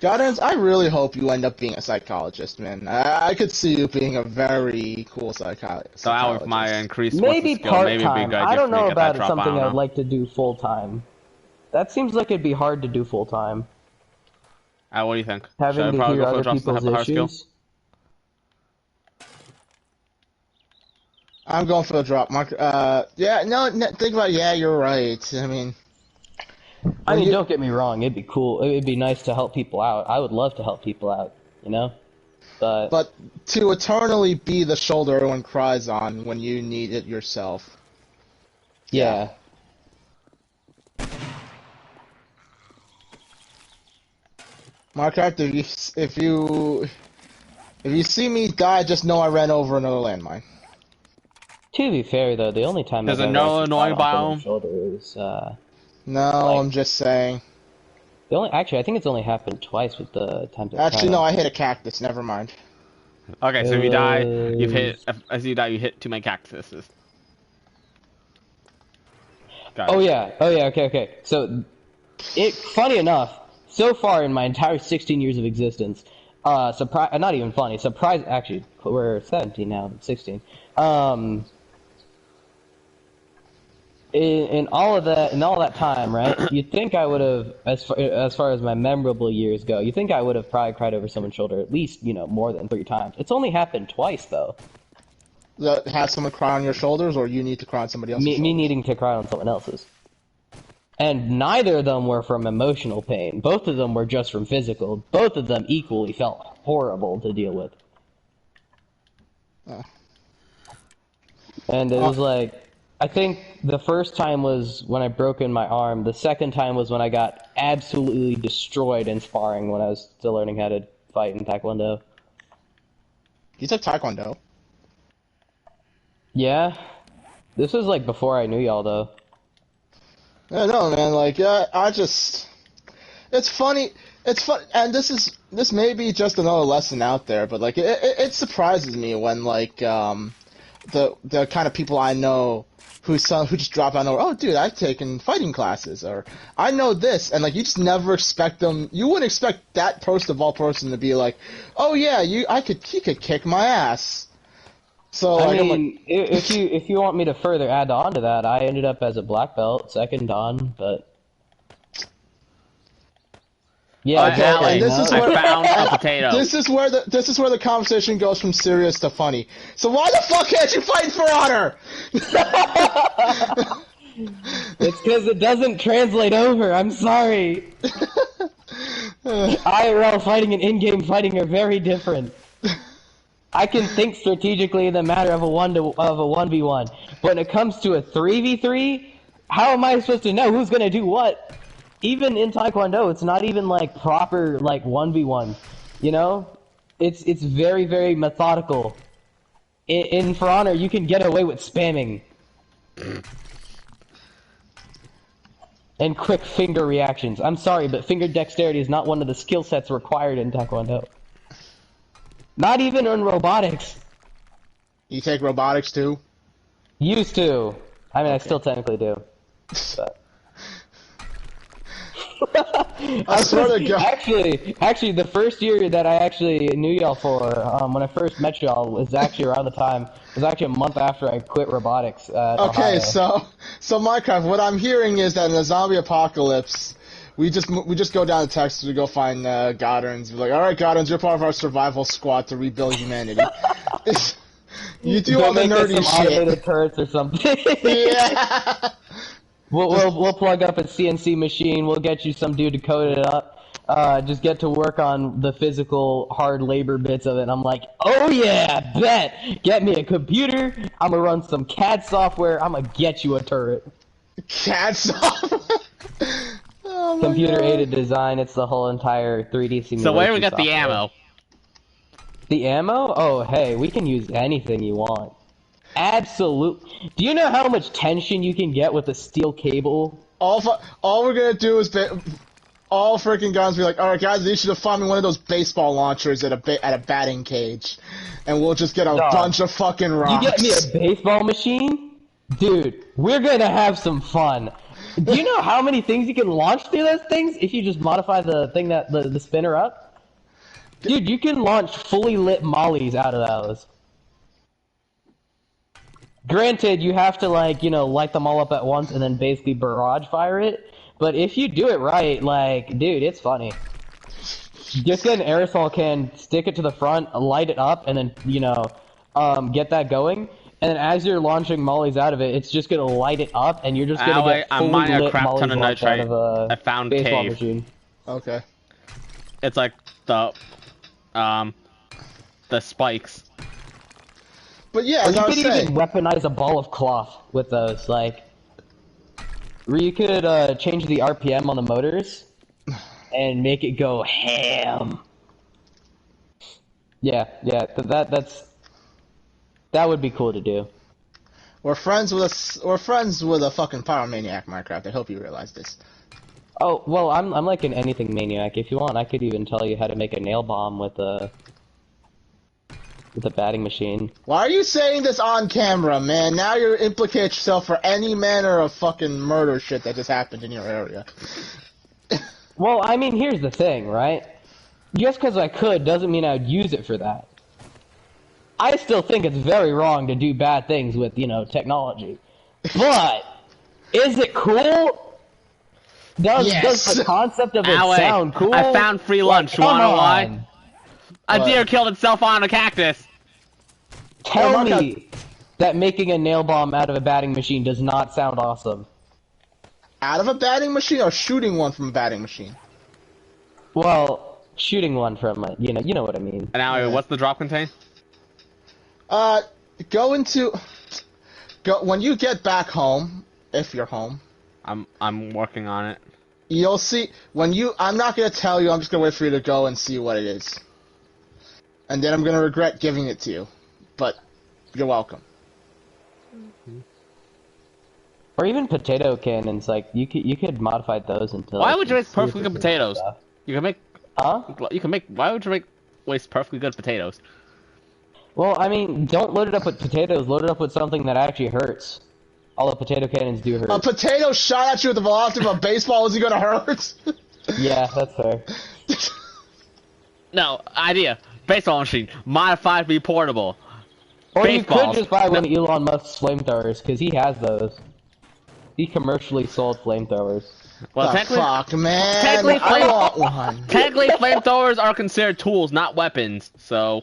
Gardens, I really hope you end up being a psychologist, man. I could see you being a very cool psychologist. So out with my increased maybe part-time. I don't know about it, something I'd like to do full-time. That seems like it'd be hard to do full-time. What do you think? Having to hear other people's issues? I'm going for the drop. Yeah, no, think about it. Yeah, you're right. I mean, don't get me wrong. It'd be cool. It'd be nice to help people out. I would love to help people out, you know? But to eternally be the shoulder everyone cries on when you need it yourself. Yeah. Minecraft, if you see me die, just know I ran over another landmine. To be fair, though, the only time there's another annoying biome. Is, no, like, I'm just saying. Actually, I think it's only happened twice with the time to. Actually, no, I hit a cactus. Never mind. Okay, so if you die, as you die, you hit too many cactuses. Oh yeah, okay. So, funny enough, so far in my entire 16 years of existence, not even funny, actually, we're 17 now, 16. In all that time, right? You'd think I would have, as far as my memorable years go, you think I would have probably cried over someone's shoulder at least, more than 3 times. It's only happened twice, though. Have someone cry on your shoulders, or you need to cry on somebody else's shoulders? Me needing to cry on someone else's. And neither of them were from emotional pain. Both of them were just from physical. Both of them equally felt horrible to deal with. And it was like, I think the first time was when I broke in my arm. The second time was when I got absolutely destroyed in sparring when I was still learning how to fight in Taekwondo. You took Taekwondo? Yeah. This was like before I knew y'all, though. I know, man. Like, it's funny. It's fun, and this may be just another lesson out there, but like, it surprises me when like the kind of people I know who just drop out and oh, dude, I've taken fighting classes, or I know this, and like you just never expect them. You wouldn't expect that person of all person to be like, oh yeah, he could kick my ass. So I mean, if you want me to further add on to that, I ended up as a black belt, second dan, but yeah, okay, and this is where I found a potato. This is where the conversation goes from serious to funny. So why the fuck can't you fight for honor? It's because it doesn't translate over. I'm sorry. IRL fighting and in-game fighting are very different. I can think strategically in the matter of a 1v1, but when it comes to a 3v3, how am I supposed to know who's gonna do what? Even in Taekwondo, it's not even like proper like 1v1. It's very, very methodical. In For Honor, you can get away with spamming and quick finger reactions. I'm sorry, but finger dexterity is not one of the skill sets required in Taekwondo. Not even in robotics. You take robotics too? Used to. I mean, okay. I still technically do. But... I swear to God. Actually, the first year that I actually knew y'all for, when I first met y'all, was actually around the time. It was actually a month after I quit robotics. Okay, so Minecraft. What I'm hearing is that in a zombie apocalypse, we just go down to Texas to go find Godderns. We're like, all right, Godderns, you're part of our survival squad to rebuild humanity. You do all the nerdy shit. Automated turrets or something. Yeah. We'll plug up a CNC machine. We'll get you some dude to code it up. Just get to work on the physical, hard labor bits of it. And I'm like, oh yeah, bet. Get me a computer. I'm gonna run some CAD software. I'm gonna get you a turret. CAD software. Oh Computer-aided design. It's the whole entire 3D simulation. So where do we got software. the ammo? The ammo? Oh, hey, we can use anything you want. Absolutely. Do you know how much tension you can get with a steel cable? All we're gonna do is all freaking guns be like, all right, guys, you should have found me one of those baseball launchers at a batting cage, and we'll just get a bunch of fucking rocks. You get me a baseball machine, dude. We're gonna have some fun. Do you know how many things you can launch through those things if you just modify the thing that the spinner up? Dude, you can launch fully lit mollies out of those. Granted, you have to light them all up at once and then basically barrage fire it. But if you do it right, dude, it's funny. Just get an aerosol can, stick it to the front, light it up, and then get that going. And then as you're launching mollies out of it, it's just gonna light it up, and you're just gonna get fully lit mollies launched out of a I found baseball cave. machine. Okay. It's like the the spikes. But yeah, as I was saying, you could even weaponize a ball of cloth with those, like, where you could change the RPM on the motors and make it go ham. Yeah, that would be cool to do. We're friends with a fucking pyromaniac, Minecraft. I hope you realize this. Oh well, I'm like an anything maniac. If you want, I could even tell you how to make a nail bomb with a batting machine. Why are you saying this on camera, man? Now you implicate yourself for any manner of fucking murder shit that just happened in your area. Well, I mean, here's the thing, right? Just because I could doesn't mean I'd use it for that. I still think it's very wrong to do bad things with, you know, technology. But, is it cool? Does the concept of it sound cool? I found free lunch. You wanna know why? A deer killed itself on a cactus. Tell me that making a nail bomb out of a batting machine does not sound awesome. Out of a batting machine or shooting one from a batting machine? Well, shooting one from a, you know what I mean. And now, what's the drop contain? When you get back home, if you're home. I'm working on it. You'll see, I'm not gonna tell you, I'm just gonna wait for you to go and see what it is. And then I'm gonna regret giving it to you. But, you're welcome. Or even potato cannons, like, you could modify those into... Why would you make perfectly good potatoes? You can make... Huh? You can make... Why would you waste perfectly good potatoes? Well, I mean, don't load it up with potatoes, load it up with something that actually hurts. All the potato cannons do hurt. A potato shot at you with the velocity of a baseball, is he gonna hurt? Yeah, that's fair. No, idea. Baseball machine. Modified to be portable. Or you could just buy one of Elon Musk's flamethrowers, because he has those. He commercially sold flamethrowers. Well, fuck, man. I want one. Technically, flamethrowers are considered tools, not weapons. So,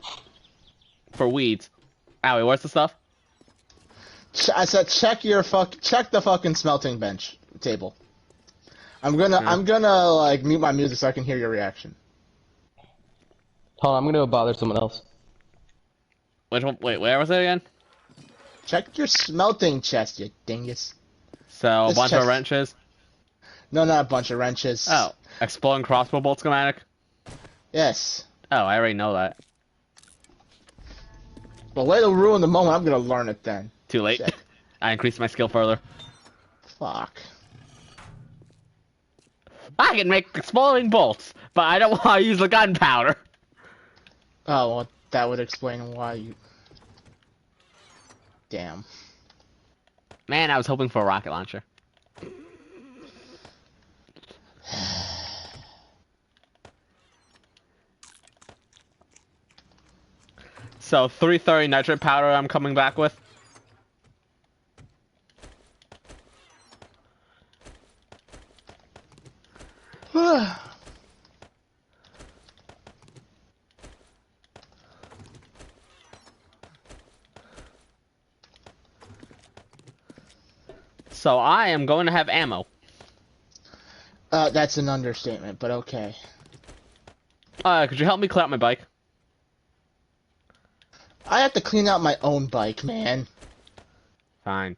for weeds. Owie, where's the stuff? I said check the fucking smelting bench table. I'm gonna like mute my music so I can hear your reaction. Hold on, I'm gonna go bother someone else. Which one? Wait, where was it again? Check your smelting chest, you dingus. So, a bunch of wrenches? No, not a bunch of wrenches. Oh, exploding crossbow bolt schematic? Yes. Oh, I already know that. Well, way to ruin the moment, I'm gonna learn it then. Too late. Shit. I increased my skill further. Fuck. I can make exploding bolts, but I don't want to use the gunpowder. Oh, well, that would explain why you... Damn. Man, I was hoping for a rocket launcher. So, 330 nitrate powder I'm coming back with. So I am going to have ammo. That's an understatement, but okay. Could you help me clear out my bike? I have to clean out my own bike, man. Fine.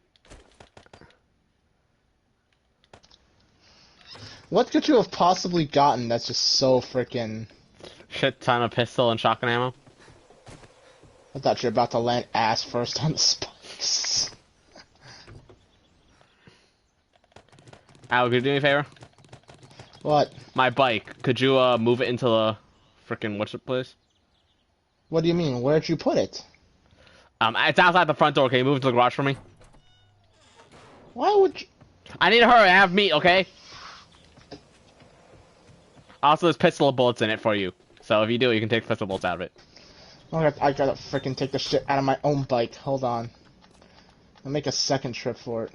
What could you have possibly gotten that's just so freaking... Shit ton of pistol and shotgun ammo? I thought you were about to land ass first on the spikes. Al, could you do me a favor? What? My bike. Could you move it into the frickin' what's it place? What do you mean? Where'd you put it? It's outside the front door. Can you move it to the garage for me? Why would you... I need to hurry. I have meat, okay? Also, there's pistol bullets in it for you. So if you do, you can take pistol bullets out of it. I gotta freaking take the shit out of my own bike. Hold on. I'll make a second trip for it.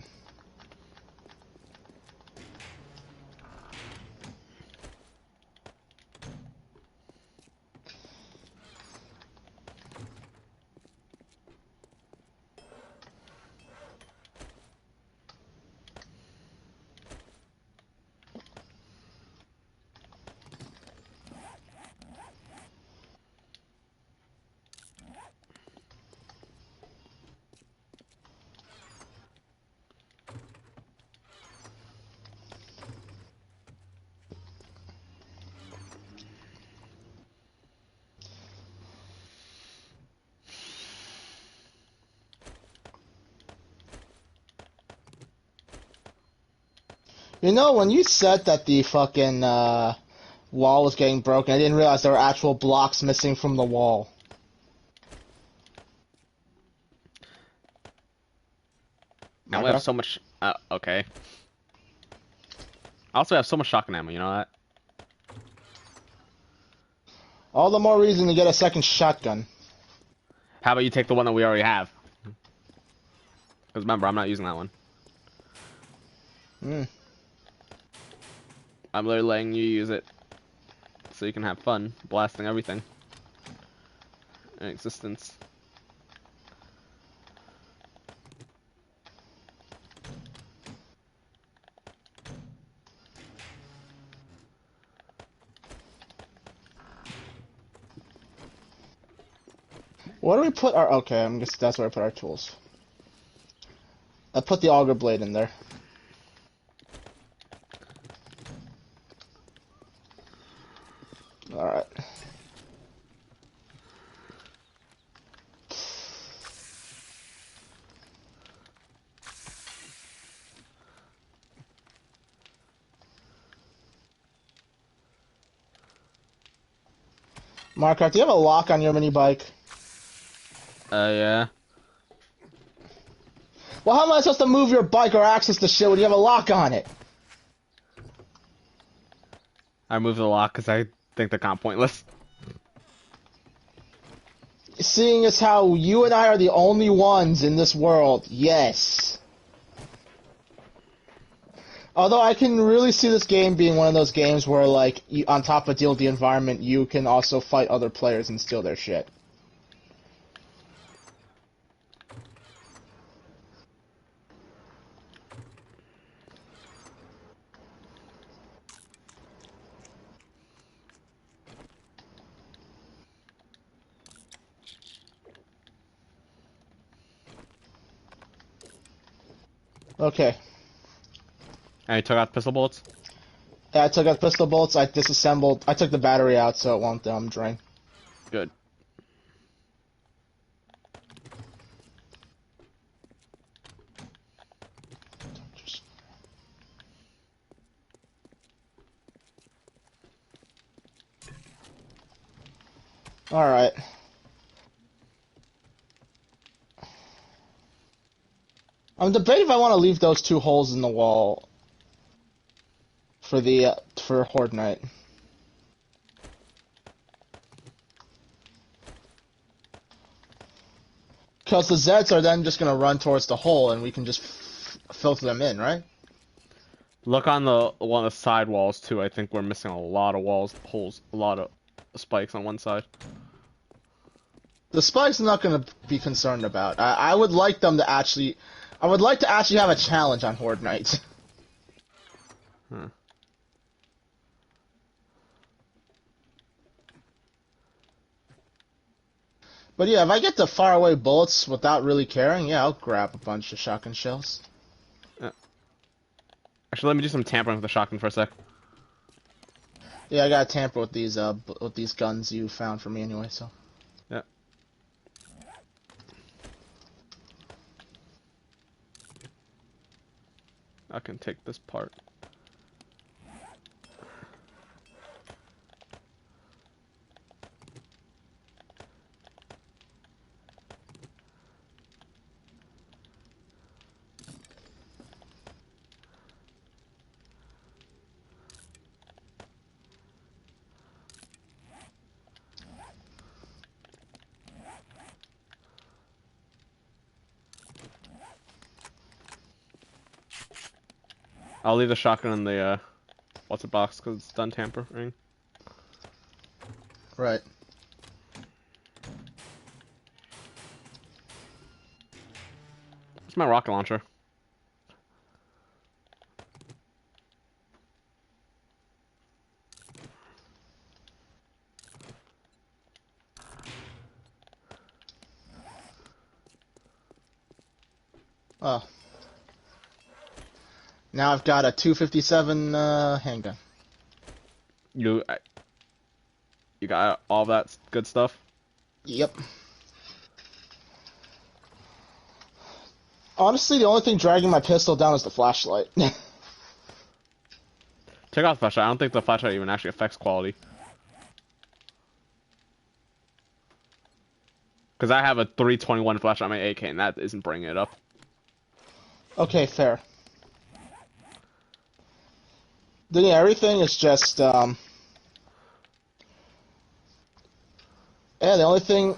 You know, when you said that the fucking wall was getting broken, I didn't realize there were actual blocks missing from the wall. And we have so much. Okay. I also have so much shotgun ammo. You know that. All the more reason to get a second shotgun. How about you take the one that we already have? Because remember, I'm not using that one. I'm literally letting you use it so you can have fun blasting everything in existence. Where do we put our... Okay, I'm guess that's where I put our tools. I put the auger blade in there. Alright. Mark, do you have a lock on your mini bike? Yeah. Well, how am I supposed to move your bike or access the shit when you have a lock on it? I removed the lock because I think they're kind of pointless. Seeing as how you and I are the only ones in this world, yes. Although I can really see this game being one of those games where, like, on top of deal with the environment, you can also fight other players and steal their shit. Okay. And you took out pistol bullets? Yeah, I took out pistol bolts, I disassembled, I took the battery out so it won't drain. Good. Alright. I'm debating if I want to leave those two holes in the wall for the for Horde Night. Because the Zeds are then just going to run towards the hole and we can just filter them in, right? Look on the one of the side walls too. I think we're missing a lot of holes, a lot of spikes on one side. The spikes I'm not going to be concerned about. I would like them to actually... I would like to actually have a challenge on Horde Night. But yeah, if I get the faraway bullets without really caring, yeah, I'll grab a bunch of shotgun shells. Actually, let me do some tampering with the shotgun for a sec. Yeah, I gotta tamper with these guns you found for me anyway, so. Yeah. I can take this part. I'll leave the shotgun in the, what's it box, because it's done tampering. Right. Where's my rocket launcher? Oh. Now I've got a 257 handgun. You got all that good stuff? Yep. Honestly, the only thing dragging my pistol down is the flashlight. Check out the flashlight. I don't think the flashlight even actually affects quality. Because I have a 321 flashlight on my AK, and that isn't bringing it up. Okay, fair. Then yeah, everything is just, yeah, the only thing,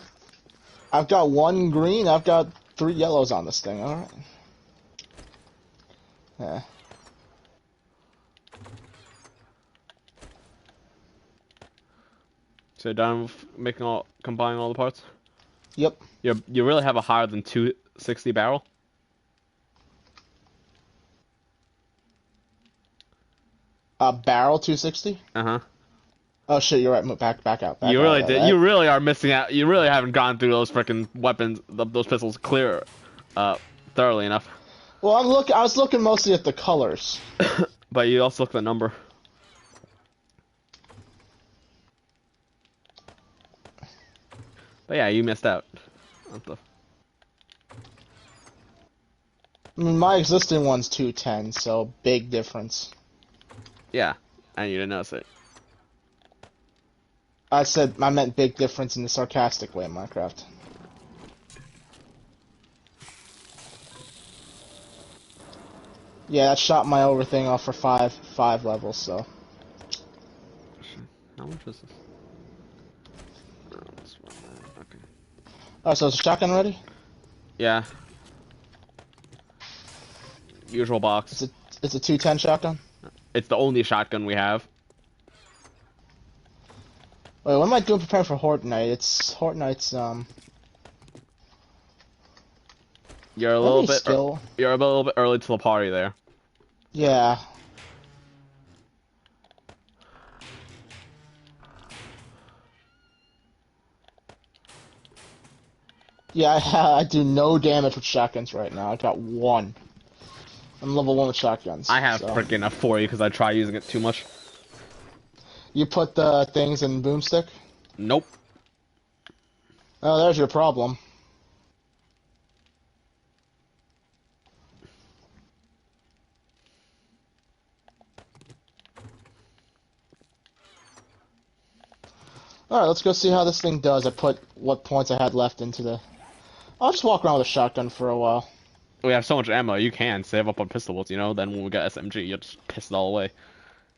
I've got 1 green, I've got 3 yellows on this thing, alright. Yeah. So done with combining all the parts? Yep. You really have a higher than 260 barrel? Barrel 260? Uh-huh. Oh shit, you're right. Back out. You really did. You really are missing out. You really haven't gone through those freaking weapons, those pistols clear, thoroughly enough. Well, I was looking mostly at the colors. But you also look at the number. But yeah, you missed out. I mean, my existing one's 210, so big difference. Yeah, and you didn't notice it. I meant big difference in the sarcastic way in Minecraft. Yeah, that shot my thing off for five levels, so. How much is this? Okay. Oh, so is the shotgun ready? Yeah. Usual box. It's a 210 shotgun? It's the only shotgun we have. Wait, what am I doing preparing for Horde Night? Horde Night's, You're a little bit early to the party there. Yeah. Yeah, I do no damage with shotguns right now. I got 1. I'm level 1 with shotguns. I have freaking a 40 because I try using it too much. You put the things in boomstick? Nope. Oh, there's your problem. Alright, let's go see how this thing does. I put what points I had left into the... I'll just walk around with a shotgun for a while. We have so much ammo, you can save up on pistol bullets, you know? Then when we get SMG, you just piss it all away.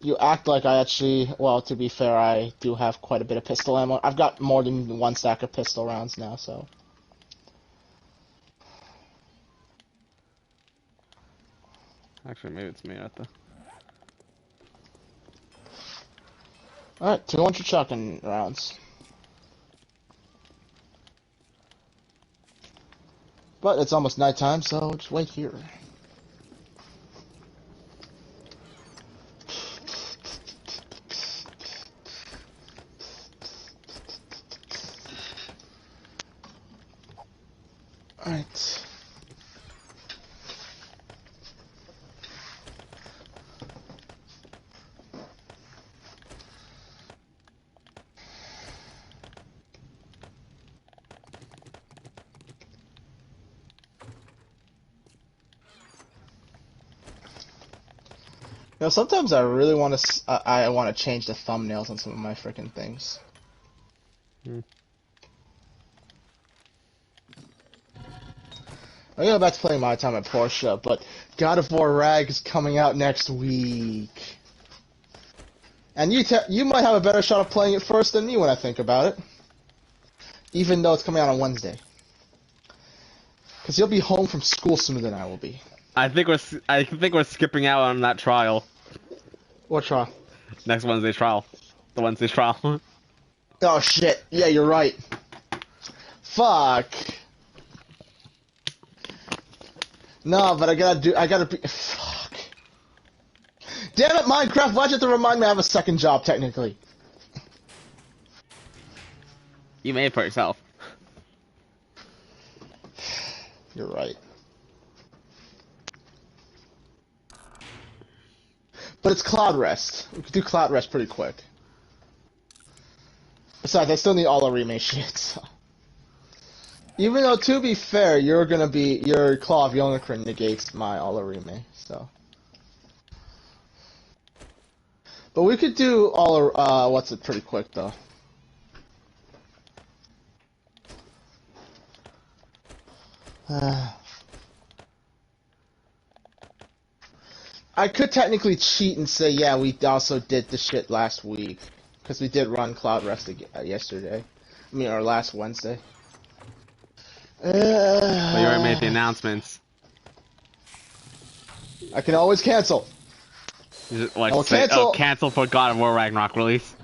You act like I actually... Well, to be fair, I do have quite a bit of pistol ammo. I've got more than 1 stack of pistol rounds now, so... Actually, maybe it's me at the... Alright, 200 shotgun rounds. But it's almost nighttime, so just wait here. Alright. You know, sometimes I really want to. I want to change the thumbnails on some of my freaking things. Hmm. I go back to playing My Time at Porsche, but God of War Rag is coming out next week, and you might have a better shot of playing it first than me when I think about it. Even though it's coming out on Wednesday, because you'll be home from school sooner than I will be. I think we're skipping out on that trial. What trial? Next Wednesday's trial. The Wednesday's trial. Oh shit! Yeah, you're right. Fuck. No, but I gotta be. Fuck. Damn it, Minecraft! Why'd you have to remind me I have a second job, technically? You made it for yourself. You're right. But it's Cloud Rest. We could do Cloud Rest pretty quick. Besides, I still need all the remake shit, so. Even though, to be fair, your Claw of Yonakrin negates my Alla Remake, so. But we could do all what's it pretty quick though. I could technically cheat and say, yeah, we also did the shit last week. Because we did run Cloud Rest yesterday. I mean, or last Wednesday. But you already made the announcements. I can always cancel. Like, cancel for God of War Ragnarok release.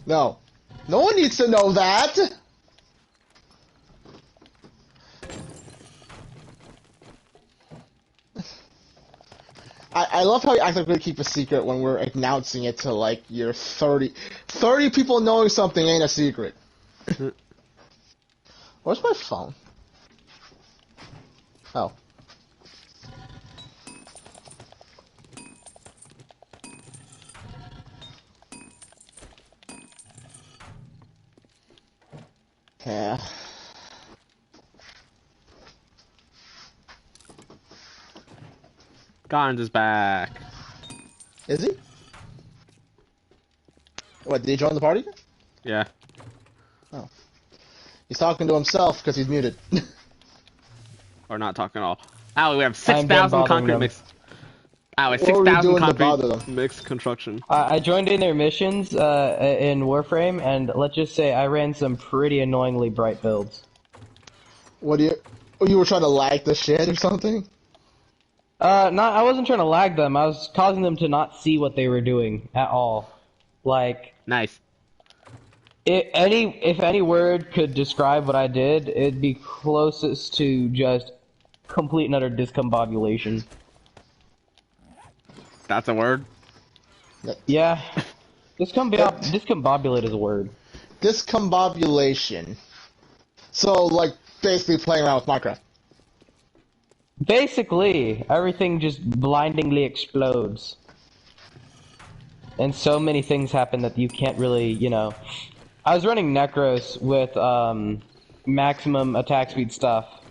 No. No one needs to know that! I love how you act like we're gonna keep a secret when we're announcing it to, like, your 30 people knowing something ain't a secret. Where's my phone? Oh. Yeah. Gons is back. Is he? What, did he join the party? Yeah. Oh. He's talking to himself because he's muted. Or not talking at all. Ow, we have 6,000 concrete mix. Ow, it's 6,000 concrete mixed construction. I joined in their missions in Warframe, and let's just say I ran some pretty annoyingly bright builds. What do you were trying to lag the shit or something? I wasn't trying to lag them. I was causing them to not see what they were doing at all. Like, nice. If any word could describe what I did, it'd be closest to just complete and utter discombobulation. That's a word? Yeah. Discombobulate is a word. Discombobulation. So, like, basically playing around with Minecraft. Basically, everything just blindingly explodes. And so many things happen that you can't really, you know... I was running Necros with maximum attack speed stuff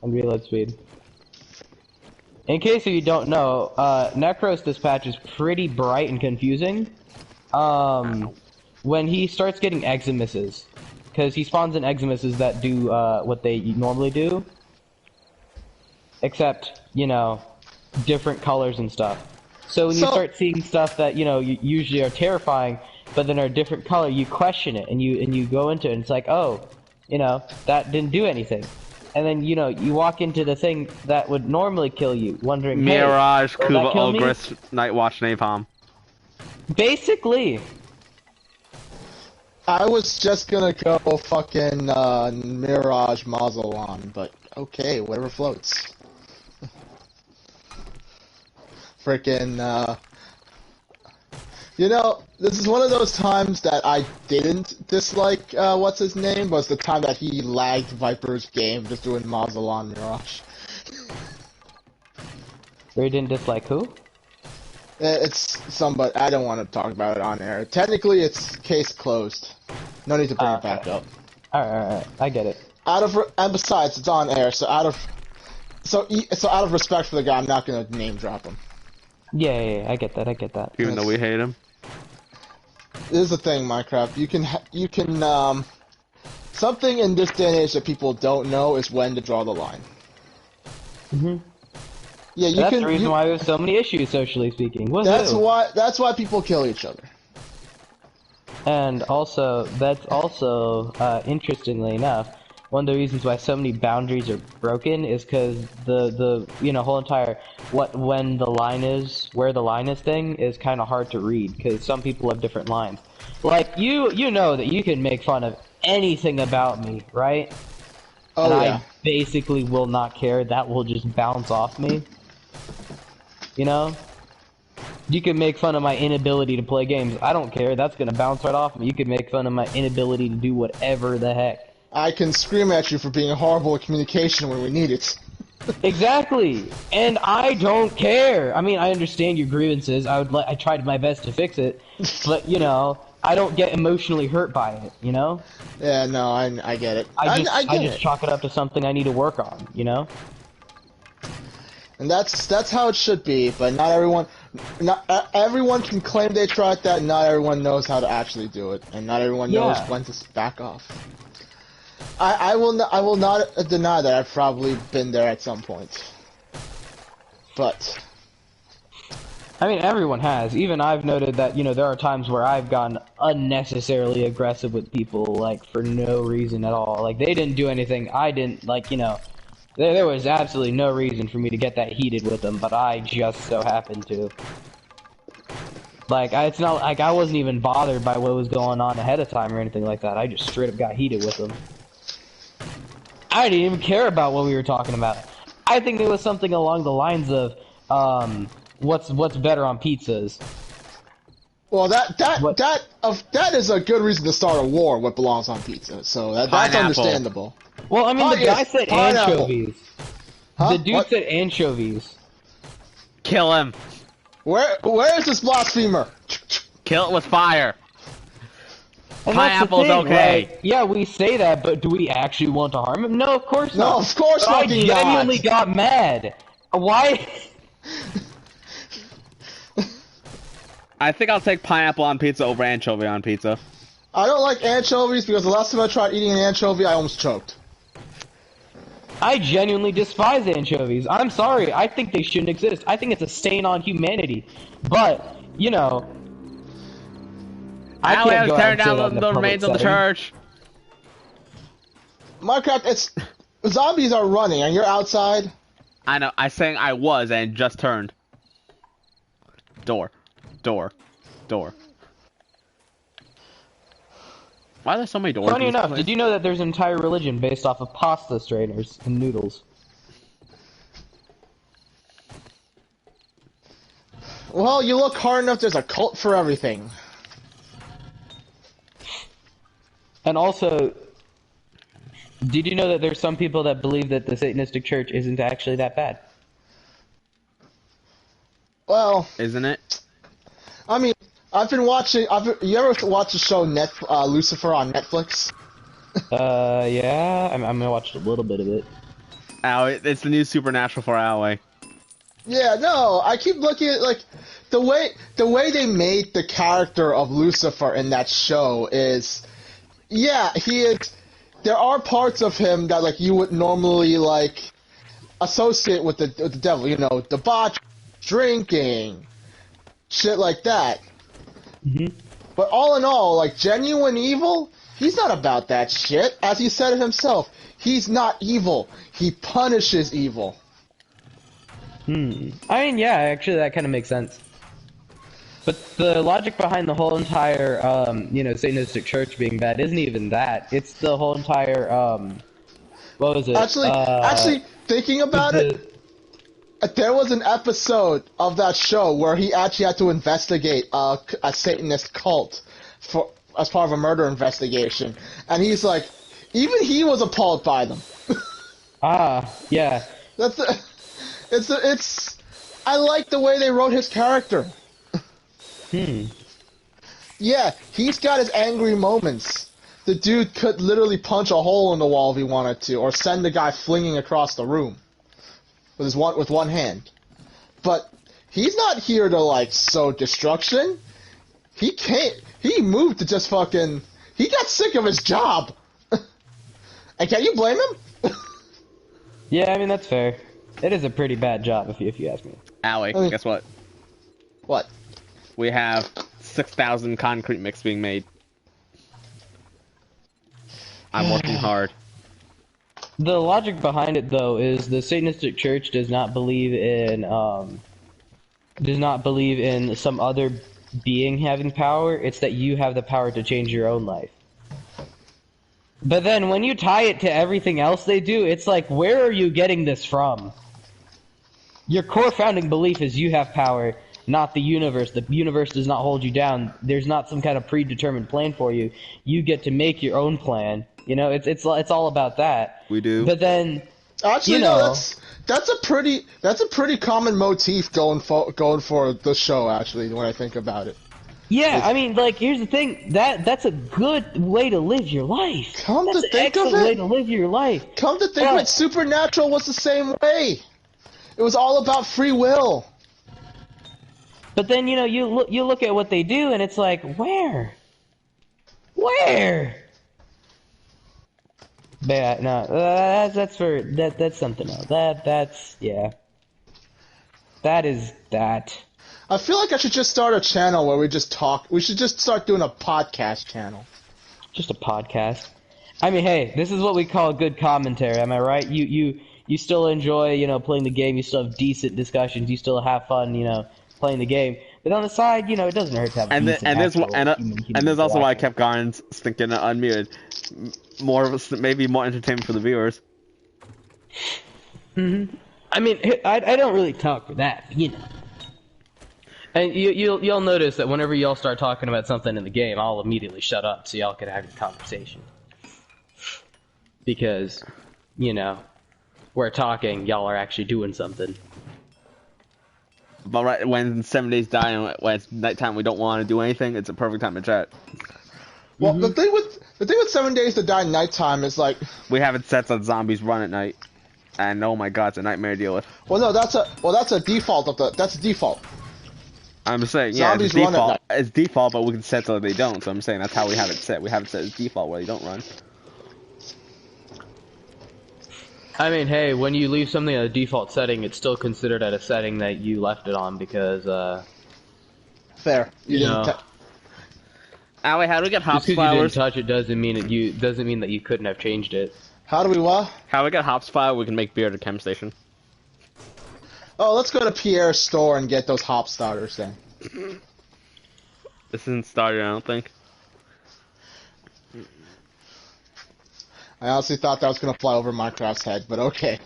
and reload speed. In case you don't know, Necros dispatch is pretty bright and confusing when he starts getting Eximuses. Because he spawns in Eximuses that do what they normally do. Except, you know, different colors and stuff. So when you start seeing stuff that, you know, usually are terrifying, but then are a different color, you question it, and you go into it, and it's like, oh, you know, that didn't do anything. And then, you know, you walk into the thing that would normally kill you, wondering, Mirage, hey, Kuba, Ogress, Nightwatch, Napalm. Basically. I was just gonna go fucking Mirage Mazelon, but okay, whatever floats. Frickin', you know, this is one of those times that I didn't dislike, what's his name, was the time that he lagged Viper's game just doing Mazelon Mirage. You didn't dislike who? It's somebody, I don't want to talk about it on air. Technically, it's case closed. No need to bring it back up. Alright, I get it. And besides, it's on air, so out of respect for the guy, I'm not gonna name drop him. Yeah, I get that. Even though we hate him. This is the thing, Minecraft. You can something in this day and age that people don't know is when to draw the line. Yeah, that's the reason why there's so many issues, socially speaking. That's why people kill each other. And also, that's also, interestingly enough, one of the reasons why so many boundaries are broken is because the you know, whole entire where the line is thing is kind of hard to read because some people have different lines. Like you know that you can make fun of anything about me, right? Oh, and yeah. I basically will not care. That will just bounce off me. You know? You can make fun of my inability to play games. I don't care. That's gonna bounce right off me. You can make fun of my inability to do whatever the heck. I can scream at you for being horrible at communication when we need it. Exactly, and I don't care. I mean, I understand your grievances. I tried my best to fix it, but you know, I don't get emotionally hurt by it. You know? Yeah, no, I get it. I just chalk it up to something I need to work on. You know? And that's how it should be. But not everyone. not everyone can claim they tried that. Not everyone knows how to actually do it, and not everyone knows when to back off. I will not deny that I've probably been there at some point, but I mean, everyone has. Even I've noted that, you know, there are times where I've gotten unnecessarily aggressive with people, like, for no reason at all. Like, they didn't do anything, I didn't, like, you know, there was absolutely no reason for me to get that heated with them, but I just so happened to. Like, it's not like I wasn't even bothered by what was going on ahead of time or anything like that. I just straight up got heated with them. I didn't even care about what we were talking about. I think it was something along the lines of, what's better on pizzas. Well, that is a good reason to start a war. What belongs on pizza? So that's understandable. Well, I mean, the guy said anchovies. Huh? The dude said anchovies. Kill him. Where is this blasphemer? Kill it with fire. And Pineapple's okay. Like, yeah, we say that, but do we actually want to harm him? No, of course not. No, of course not. I genuinely got mad. Why? I think I'll take pineapple on pizza over anchovy on pizza. I don't like anchovies because the last time I tried eating an anchovy, I almost choked. I genuinely despise anchovies. I'm sorry. I think they shouldn't exist. I think it's a stain on humanity. But, you know, I can't go tear down the remains of the church. Minecraft, it's zombies are running and you're outside. I know. I saying I was and just turned. Door. Why are there so many doors? Funny enough, did you know that there's an entire religion based off of pasta strainers and noodles? Well, you look hard enough, there's a cult for everything. And also, did you know that there's some people that believe that the Satanistic Church isn't actually that bad? Well, isn't it? I mean, I've been watching. You ever watch the show Lucifer on Netflix? Yeah, I'm gonna watch a little bit of it. Ow, it's the new Supernatural for Owlway. Yeah, no, I keep looking at like the way they made the character of Lucifer in that show is, yeah, he is. There are parts of him that like you would normally like associate with the devil, you know, debauch, drinking, shit like that. Mm-hmm. But all in all, like genuine evil, he's not about that shit. As he said it himself, he's not evil. He punishes evil. I mean, yeah, actually, that kind of makes sense. But the logic behind the whole entire, you know, Satanistic Church being bad isn't even that. It's the whole entire, what was it? Actually, thinking about it, there was an episode of that show where he actually had to investigate a Satanist cult as part of a murder investigation, and he's like, even he was appalled by them. Yeah. I like the way they wrote his character. Yeah, he's got his angry moments. The dude could literally punch a hole in the wall if he wanted to, or send the guy flinging across the room with one hand. But he's not here to like sow destruction. He moved to just fucking. He got sick of his job. And can you blame him? Yeah, I mean that's fair. It is a pretty bad job if you ask me. Owlway, guess what? What? We have 6,000 concrete mix being made. I'm working hard. The logic behind it, though, is the Satanistic Church does not believe in some other being having power. It's that you have the power to change your own life. But then when you tie it to everything else they do, it's like, where are you getting this from? Your core founding belief is you have power, not the universe. The universe does not hold you down. There's not some kind of predetermined plan for you. You get to make your own plan. You know, it's all about that. We do. But then, actually, no, that's a pretty common motif going for the show. Actually, when I think about it. Yeah, I mean, like, here's the thing. That's a good way to live your life. That's an excellent way to live your life. Come to think of it, Supernatural was the same way. It was all about free will. But then, you know, you look at what they do, and it's like, where? But yeah, no, that's something else. That's yeah. That is that. I feel like I should just start a channel where we just talk. We should just start doing a podcast channel. Just a podcast. I mean, hey, this is what we call good commentary. Am I right? You still enjoy, you know, playing the game. You still have decent discussions. You still have fun, you know, playing the game. But on the side, you know, it doesn't hurt to have. And there's also why I kept Garns thinking unmuted. Maybe more entertainment for the viewers. Mm-hmm. I mean, I don't really talk for that, you know. And you'll notice that whenever y'all start talking about something in the game, I'll immediately shut up so y'all can have your conversation. Because, you know, we're talking, y'all are actually doing something. But right when 7 days die and when it's nighttime, we don't want to do anything. It's a perfect time to chat. Well, the thing with 7 days to die nighttime is like we have it set so zombies run at night, and oh my god, it's a nightmare to deal with. Well, no, that's a default of that's a default. I'm just saying, yeah, it's default. It's default, but we can set so they don't. So I'm saying that's how we have it set. We have it set as default where they don't run. I mean, hey, when you leave something at a default setting, it's still considered at a setting that you left it on because, fair. You didn't. Allie, how do we get hops flowers? Just because you didn't touch it doesn't mean that you couldn't have changed it. How do we what? How do we get hops flower? We can make beer at a chem station. Oh, let's go to Pierre's store and get those hop starters then. This isn't started, I don't think. I honestly thought that was gonna fly over Minecraft's head, but okay.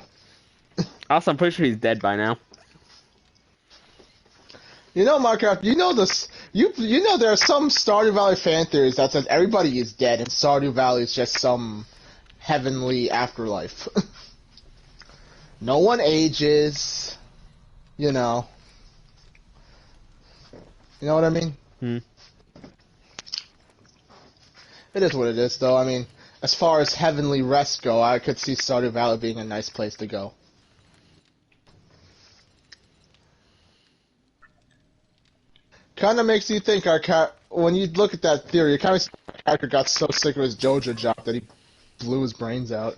Also, I'm pretty sure he's dead by now. You know, Minecraft, you know this. You know there are some Stardew Valley fan theories that says everybody is dead and Stardew Valley is just some heavenly afterlife. No one ages. You know. You know what I mean? It is what it is, though. I mean, as far as heavenly rest go, I could see Stardew Valley being a nice place to go. Kind of makes you think when you look at that theory, it kind of our character got so sick of his JoJo job that he blew his brains out.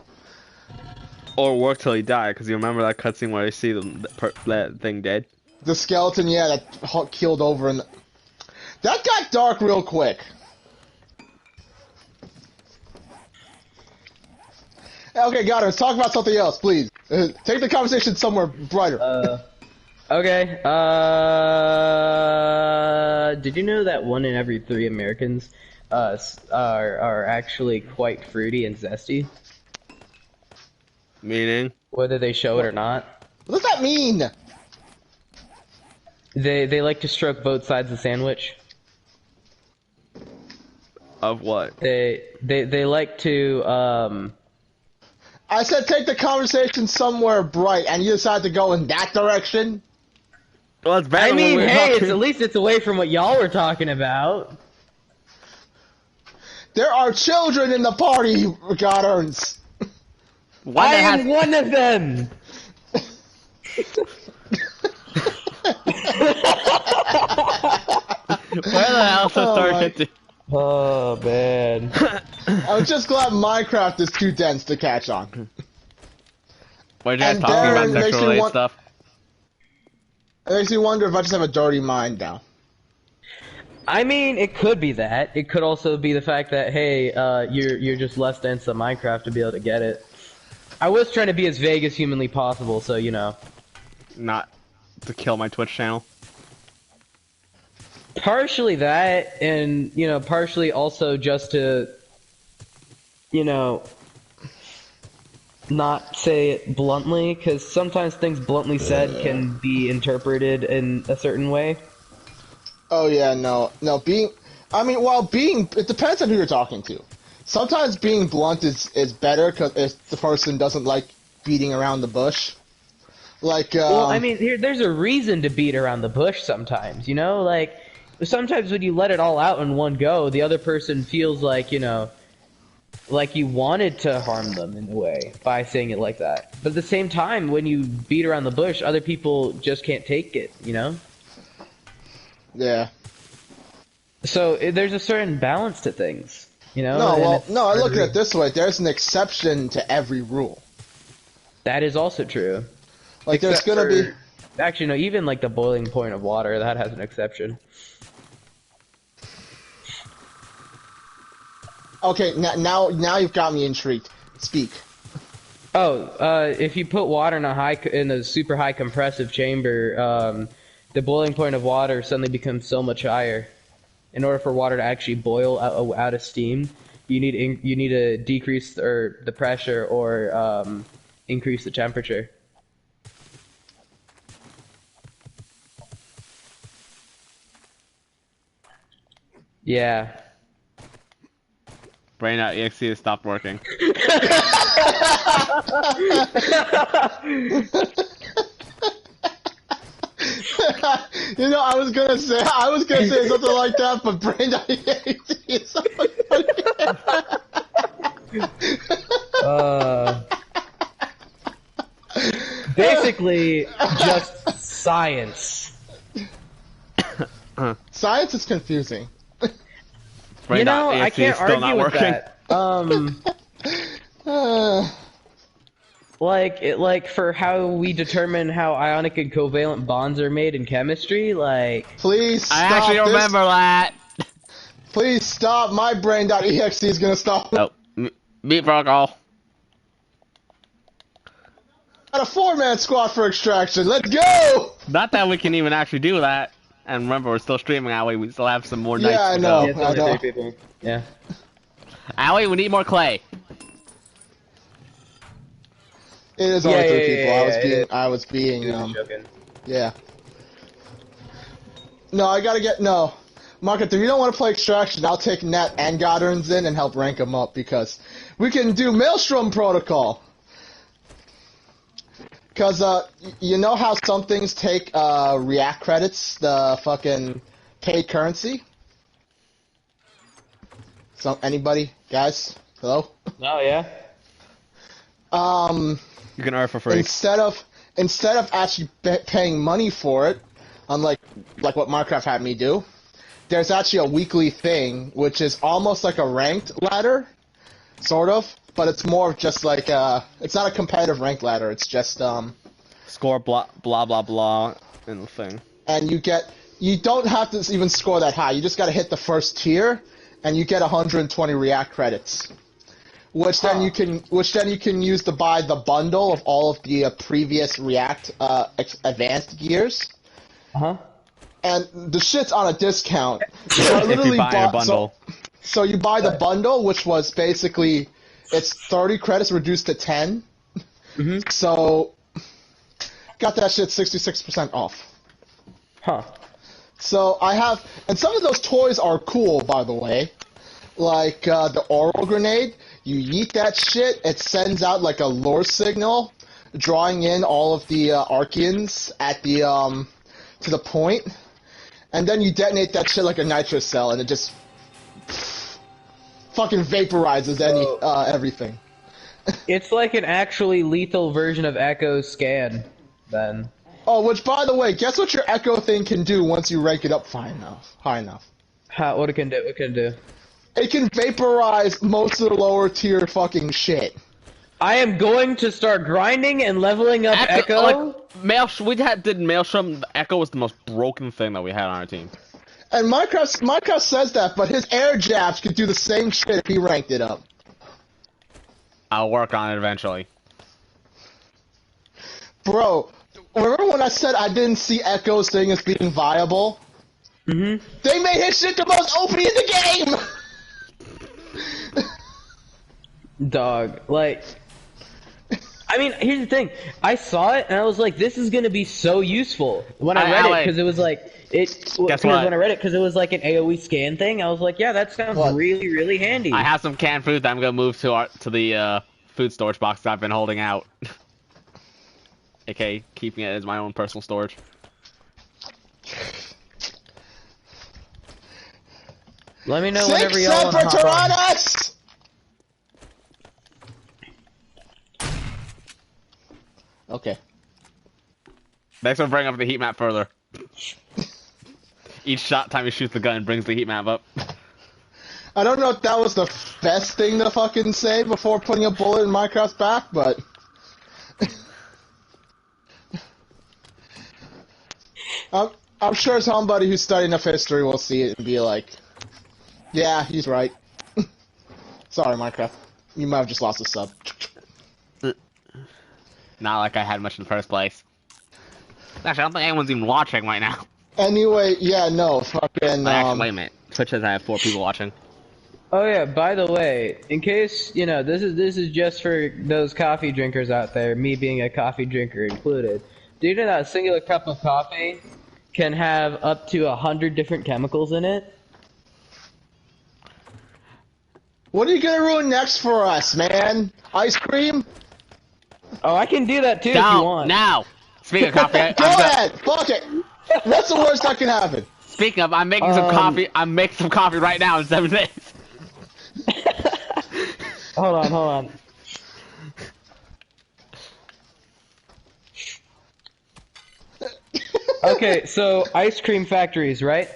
Or work till he died, because you remember that cutscene where you see that thing dead? The skeleton, yeah, that killed over, and that got dark real quick. Okay, got it. Let's talk about something else, please. Take the conversation somewhere brighter. Okay. Did you know that 1 in every 3 Americans are actually quite fruity and zesty? Meaning? Whether they show it or not. What does that mean? They like to stroke both sides of the sandwich. Of what? They like to I said take the conversation somewhere bright, and you decide to go in that direction? Well, it's better. I mean, hey, at least it's away from what y'all were talking about. There are children in the party, God earns. I am one of them! Where the hell started? Oh, man. I'm just glad Minecraft is too dense to catch on. We're just talking about sexual stuff. It makes me wonder if I just have a dirty mind now. I mean, it could be that. It could also be the fact that, hey, you're just less dense than Minecraft to be able to get it. I was trying to be as vague as humanly possible, so, you know. Not to kill my Twitch channel. Partially that, and, you know, partially also just to, you know, not say it bluntly, because sometimes things bluntly said can be interpreted in a certain way. Oh yeah, no, it depends on who you're talking to. Sometimes being blunt is better because if the person doesn't like beating around the bush. Like, well, I mean, there's a reason to beat around the bush sometimes, you know? Like, sometimes when you let it all out in one go, the other person feels like, you know, like you wanted to harm them in a way by saying it like that. But at the same time, when you beat around the bush, other people just can't take it, you know? Yeah. So there's a certain balance to things, you know? No, well, no, I look at it this way. There's an exception to every rule. That is also true. Like, there's gonna be... Actually, no, even like the boiling point of water, that has an exception. Okay, now you've got me intrigued. Speak. Oh, if you put water in a super high compressive chamber, the boiling point of water suddenly becomes so much higher. In order for water to actually boil out of steam, you need to decrease the pressure or increase the temperature. Yeah. Brain.exe has stopped working. You know, I was gonna say something like that, but Brain.exe is so basically, just science. Science is confusing. You know, I can't argue with that. Like for how we determine how ionic and covalent bonds are made in chemistry, like... Please stop. I actually remember that. Please stop. My Brain.exe is gonna stop. Oh, meat protocol. Got a 4-man squad for extraction. Let's go. Not that we can even actually do that. And remember, we're still streaming, Allie. We still have some more nights I to know. go. Yeah, it's only 3 people. Yeah. Allie, we need more clay. It is only 3 people. I was being yeah. No, I gotta get Market, if you don't want to play Extraction, I'll take Nat and Godderns in and help rank them up because we can do Maelstrom Protocol. Because, you know how some things take, React credits, the fucking paid currency? Anybody? Guys? Hello? Oh, yeah? You can earn for free. Instead of actually paying money for it, unlike what Minecraft had me do, there's actually a weekly thing, which is almost like a ranked ladder, sort of. But it's more of just like it's not a competitive ranked ladder. It's just score blah blah blah blah and the thing. And you don't have to even score that high. You just got to hit the first tier, and you get 120 React credits, which then you can use to buy the bundle of all of the previous React advanced gears. And the shit's on a discount. So I literally if you buy a bundle. So you buy the bundle, which was basically. It's 30 credits reduced to 10. So, got that shit 66% off. So, and some of those toys are cool, by the way. Like, the Oral Grenade. You yeet that shit, it sends out like a lure signal, drawing in all of the Archeans at the, to the point. And then you detonate that shit like a nitro cell, and it just... fucking vaporizes everything. It's like an actually lethal version of Echo's scan, then. Oh, which, by the way, guess what your Echo thing can do once you rank it up high enough? What it can do? What can it do? It can vaporize most of the lower tier fucking shit. I am going to start grinding and leveling up Echo. Like, did Maelstrom. Echo was the most broken thing that we had on our team. And Minecraft says that, but his air jabs could do the same shit if he ranked it up. I'll work on it eventually. Bro, remember when I said I didn't see Echo's thing as being viable? They made his shit the most OP in the game! Dog, like... I mean, here's the thing. I saw it, and I was like, this is gonna be so useful. When I read it, because it was like... When I read it, because it was like an AoE scan thing, I was like, yeah, that sounds really, really handy. I have some canned food that I'm gonna move to the food storage box that I've been holding out. Okay, keeping it as my own personal storage. Let me know whenever y'all want to hop on. Okay. Thanks for bringing up the heat map further. each time he shoots the gun brings the heat map up. I don't know if that was the best thing to fucking say before putting a bullet in Minecraft's back, but... I'm sure somebody who's studying enough history will see it and be like, yeah, he's right. Sorry, Minecraft. You might have just lost a sub. Not like I had much in the first place. Actually, I don't think anyone's even watching right now. Anyway, yeah, no, fucking, Actually, wait a minute. Twitch says I have 4 people watching. Oh yeah, by the way, in case, you know, this is just for those coffee drinkers out there, me being a coffee drinker included. Do you know that a singular cup of coffee can have up to 100 different chemicals in it? What are you gonna ruin next for us, man? Ice cream? Oh, I can do that too if you want. Now! Speaking of coffee, Go ahead! Fuck it! What's the worst that can happen? Speaking of, I'm making some coffee. I'm making some coffee right now in 7 days. Hold on. Okay, so ice cream factories, right?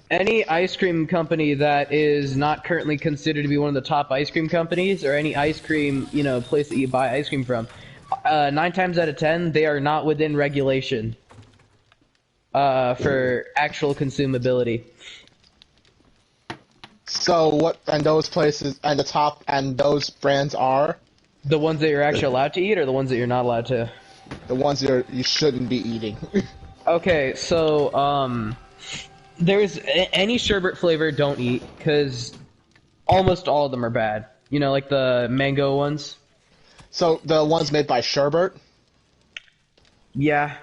Any ice cream company that is not currently considered to be one of the top ice cream companies, or any ice cream, you know, place that you buy ice cream from, 9 times out of 10, they are not within regulation for actual consumability. So what? And those places, and the top, and those brands are the ones that you're actually allowed to eat, or the ones that you're not allowed to? The ones that you shouldn't be eating. Okay, so there's any sherbet flavor don't eat, because almost all of them are bad. You know, like the mango ones. So the ones made by Sherbert? Yeah.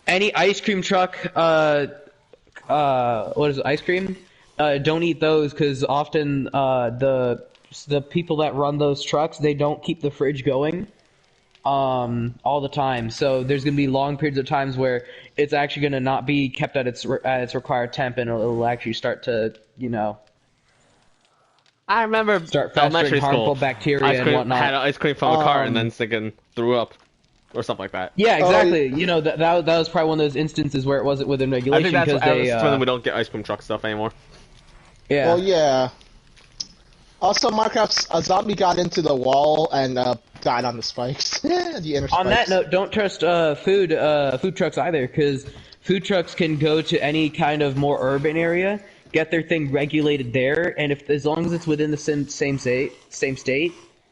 Any ice cream truck, what is it, ice cream? Don't eat those, because often the people that run those trucks, they don't keep the fridge going all the time. So there's going to be long periods of times where it's actually going to not be kept at its required temp, and it'll actually start to, you know, I remember start festering harmful bacteria and whatnot. Had ice cream from the car and then sticking threw up, or something like that. Yeah, exactly. You know, that was probably one of those instances where it wasn't within regulation. I think that's when we don't get ice cream truck stuff anymore. Yeah. Well, yeah. Also, Minecraft's a zombie got into the wall and died on the spikes. The inner spikes. On that note, don't trust food trucks either, because food trucks can go to any kind of more urban area, get their thing regulated there, and as long as it's within the same state,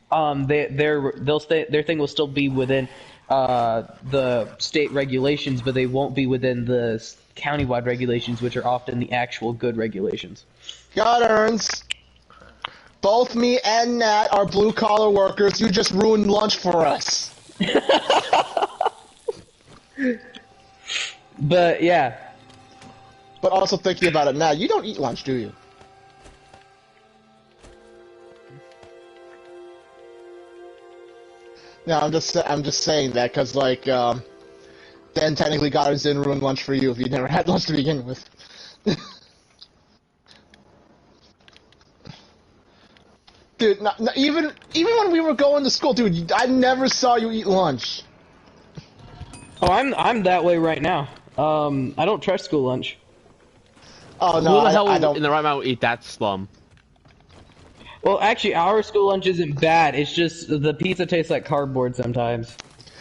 their thing will still be within the state regulations, but they won't be within the countywide regulations, which are often the actual good regulations. God earns. Both me and Nat are blue-collar workers. You just ruined lunch for us. But, yeah. But also thinking about it now, you don't eat lunch, do you? No, I'm just saying that because, like, then technically God didn't ruin lunch for you if you never had lunch to begin with. Dude, even when we were going to school, dude, I never saw you eat lunch. Oh, I'm that way right now. I don't trust school lunch. Oh no, who the hell I don't. In the right mind would eat that slum? Well, actually, our school lunch isn't bad. It's just the pizza tastes like cardboard sometimes.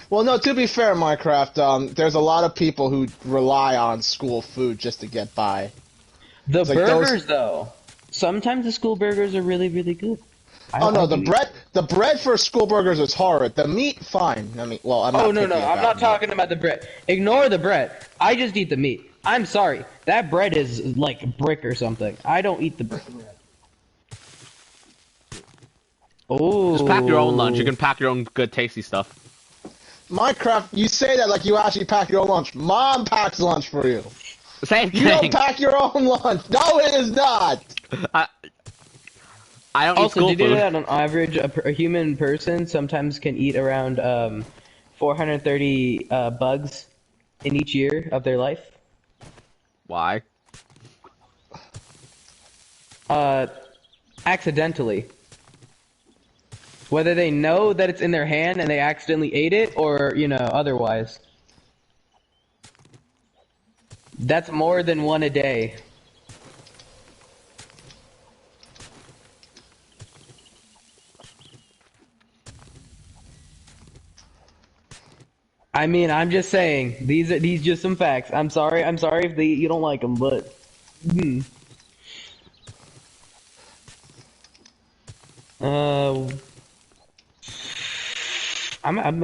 Well, no, to be fair, Minecraft, there's a lot of people who rely on school food just to get by. The burgers, though, sometimes the school burgers are really, really good. Oh no, the bread for school burgers is horrid. The meat, fine. I mean, well, I'm not. Oh no, I'm not talking about the bread. Ignore the bread. I just eat the meat. I'm sorry, that bread is like brick or something. I don't eat the bread. Oh. Just pack your own lunch. You can pack your own good, tasty stuff. Minecraft, you say that like you actually pack your own lunch. Mom packs lunch for you. Same thing. You don't pack your own lunch. No, it is not. I don't eat school food. Did you know that on average, a human person sometimes can eat around 430 bugs in each year of their life? Why? Accidentally. Whether they know that it's in their hand and they accidentally ate it, or, you know, otherwise. That's more than one a day. I mean, I'm just saying, these just some facts. I'm sorry if you don't like them, but I'm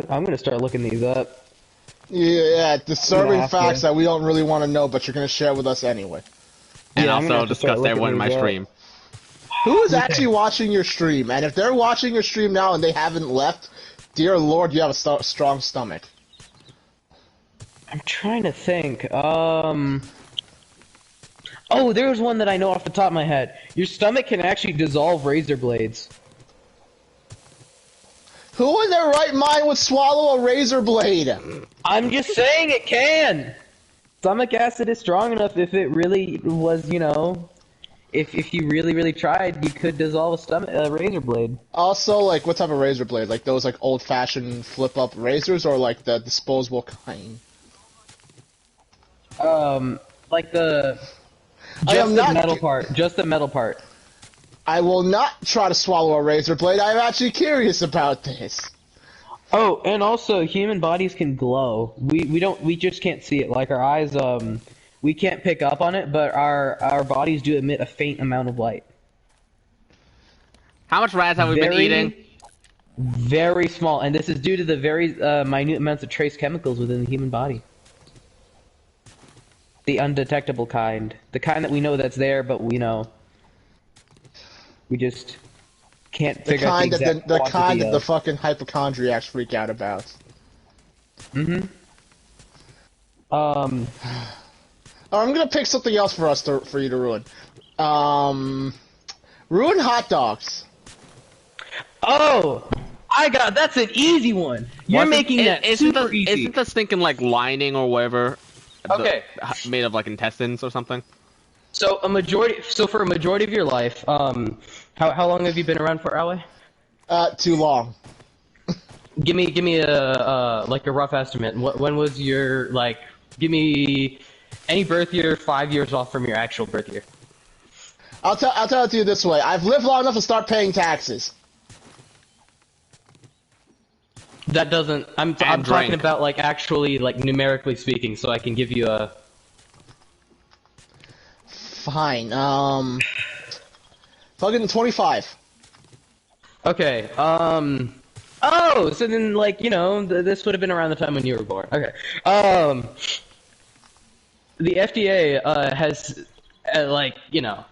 gonna start looking these up. Yeah, disturbing facts that we don't really want to know, but you're gonna share with us anyway. And also discuss everyone in my stream. Who is actually watching your stream? And if they're watching your stream now and they haven't left, dear Lord, you have a strong stomach. I'm trying to think. Oh, there's one that I know off the top of my head. Your stomach can actually dissolve razor blades. Who in their right mind would swallow a razor blade? I'm just saying it can! Stomach acid is strong enough if it really was, you know... If you really tried, you could dissolve a razor blade. Also, like, what type of razor blade? Like those, like, old-fashioned flip-up razors, or, like, the disposable kind? Like the... Just the metal part. Just the metal part. I will not try to swallow a razor blade. I'm actually curious about this. Oh, and also, human bodies can glow. We just can't see it. Like, our eyes, we can't pick up on it, but our bodies do emit a faint amount of light. How much rats have we been eating? Very small, and this is due to the very minute amounts of trace chemicals within the human body. The undetectable kind. The kind that we know that's there, but we know. We just can't figure out the exact the kind that the fucking hypochondriacs freak out about. Mm-hmm. I'm gonna pick something else for us for you to ruin. Ruin hot dogs. Oh, that's an easy one. You're making that super easy. Isn't this thinking like lining or whatever? Okay. Made of like intestines or something. So for a majority of your life, how long have you been around for, Alway? Too long. Give me a like a rough estimate. When was your give me any birth year 5 years off from your actual birth year. I'll tell it to you this way. I've lived long enough to start paying taxes. That doesn't. I'm talking about like actually like numerically speaking, so I can give you a. Fine. Fucking 25. Okay. Oh, so then like this would have been around the time when you were born. Okay. The FDA has like you know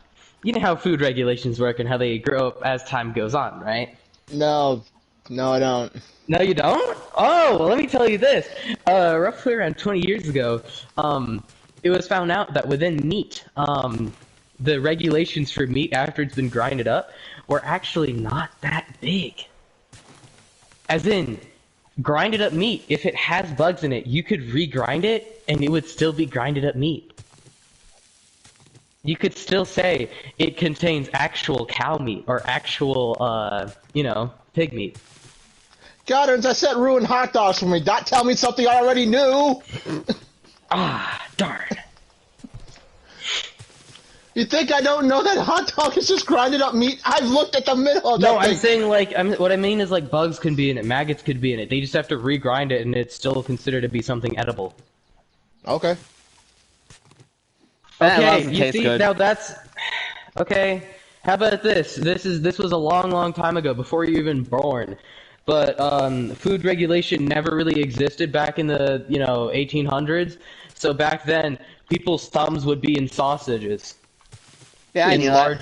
how food regulations work and how they grow up as time goes on, right? No, I don't. No, you don't? Oh, well, let me tell you this. Roughly around 20 years ago, it was found out that within meat, the regulations for meat after it's been grinded up were actually not that big. As in, grinded up meat, if it has bugs in it, you could regrind it, and it would still be grinded up meat. You could still say it contains actual cow meat or actual, pig meat. Goddard, I said ruin hot dogs for me. Not tell me something I already knew. Ah, darn. You think I don't know that hot dog is just grinded up meat? I've looked at the middle of that thing. I'm saying what I mean is like bugs can be in it, maggots could be in it. They just have to regrind it and it's still considered to be something edible. Okay. Okay, you see, now that's... Okay, how about this? This was a long time ago, before you were even born. But, food regulation never really existed back in the, 1800s. So back then, people's thumbs would be in sausages. Yeah, I knew that.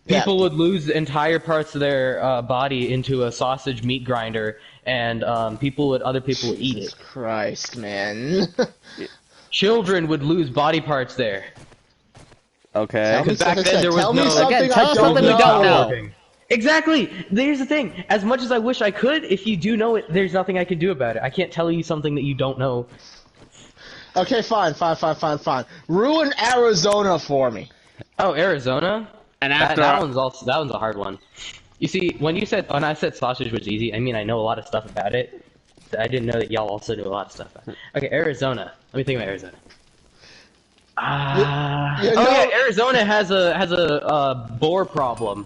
People would lose entire parts of their body into a sausage meat grinder, and other people would eat it. Jesus Christ, man. Children would lose body parts there. Okay. Because back then there was tell me something I don't we don't know. Exactly. Here's the thing. As much as I wish I could, if you do know it, there's nothing I can do about it. I can't tell you something that you don't know. Okay, fine. Ruin Arizona for me. Oh, Arizona? And after that one's a hard one. You see, when I said sausage was easy, I mean I know a lot of stuff about it. I didn't know that y'all also knew a lot of stuff about it. Okay, Arizona. Let me think about Arizona. Yeah, Arizona has a boar problem.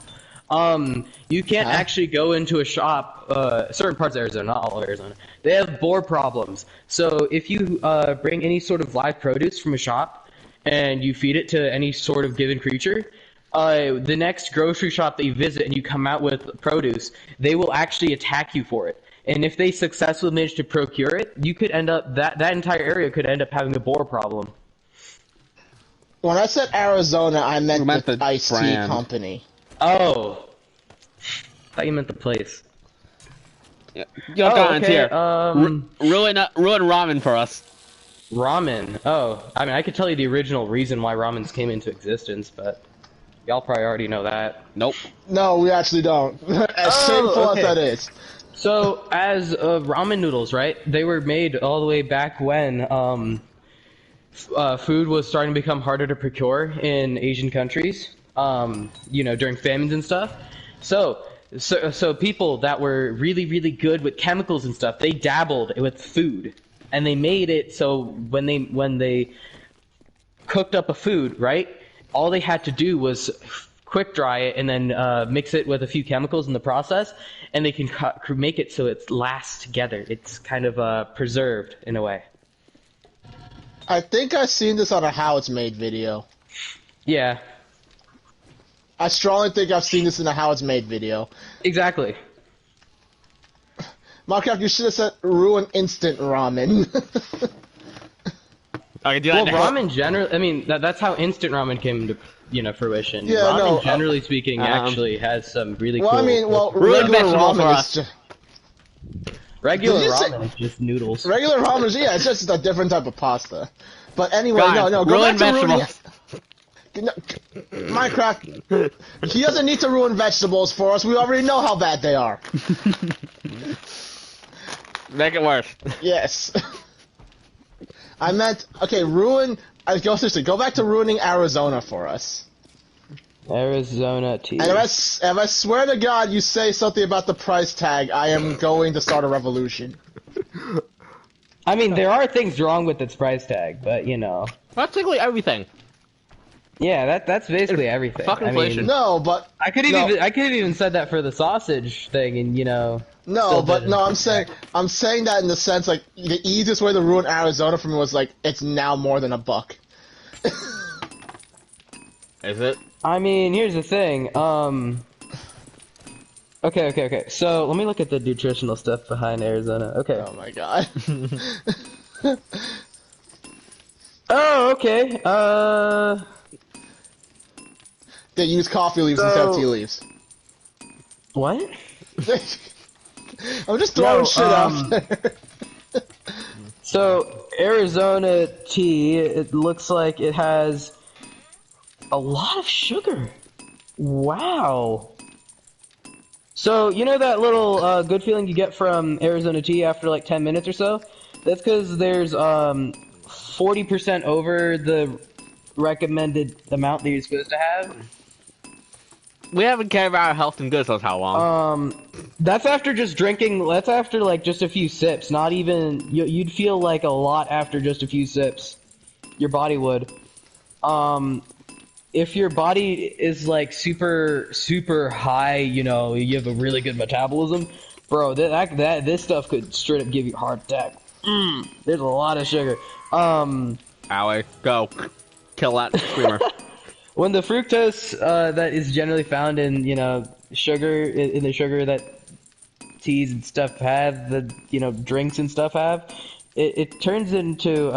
You can't actually go into a shop, certain parts of Arizona, not all of Arizona. They have boar problems. So if you bring any sort of live produce from a shop and you feed it to any sort of given creature, the next grocery shop that you visit and you come out with produce, they will actually attack you for it. And if they successfully manage to procure it, you could end up, that entire area could end up having a boar problem. When I said Arizona, I meant the iced tea company. Oh. I thought you meant the place. Yeah. Yo, okay. Ruin ramen for us. Ramen. Oh, I mean, I could tell you the original reason why ramens came into existence, but y'all probably already know that. Nope. No, we actually don't. As shameful as that is. So, as ramen noodles, right? They were made all the way back when food was starting to become harder to procure in Asian countries. You know, during famines and stuff. So people that were really, really good with chemicals and stuff, they dabbled with food, and they made it so when they cooked up a food, right? All they had to do was quick dry it and then mix it with a few chemicals in the process, and they can make it so it lasts together. It's kind of preserved in a way. I think I've seen this on a How It's Made video. Yeah. I strongly think I've seen this in a How It's Made video. Exactly. Minecraft, you should have said ruin instant ramen. I can do that. Well, ramen generally, I mean, that's how instant ramen came to, fruition. Yeah, ramen, generally speaking, actually has some really cool... Well, I mean, regular ramen is just... Regular ramen is just noodles. Regular ramen is, yeah, it's just a different type of pasta. But anyway, go back to ruining... Minecraft, he doesn't need to ruin vegetables for us. We already know how bad they are. Make it worse. Yes. I meant, okay, go back to ruining Arizona for us. Arizona tea. And if I swear to God you say something about the price tag, I am going to start a revolution. I mean, there are things wrong with its price tag, but, Practically everything. Yeah, that's basically everything. Fucking inflation. No, but I could have even said that for the sausage thing, and No, I'm saying that in the sense like the easiest way to ruin Arizona for me was like it's now more than $1. Is it? I mean, here's the thing. Okay. So let me look at the nutritional stuff behind Arizona. Okay. Oh my god. Oh, okay. They use coffee leaves instead of tea leaves. What? I'm just throwing shit out there. So, Arizona tea, it looks like it has a lot of sugar. Wow. So, you know that little good feeling you get from Arizona tea after like 10 minutes or so? That's because there's 40% over the recommended amount that you're supposed to have. We haven't cared about our health and goods for how long? That's after just drinking. That's after like just a few sips. Not even you'd feel like a lot after just a few sips. Your body would. If your body is like super high, you have a really good metabolism, bro. This stuff could straight up give you a heart attack. There's a lot of sugar. Allie, go kill that screamer. When the fructose that is generally found in sugar in the sugar that teas and stuff have, the drinks and stuff have, it turns into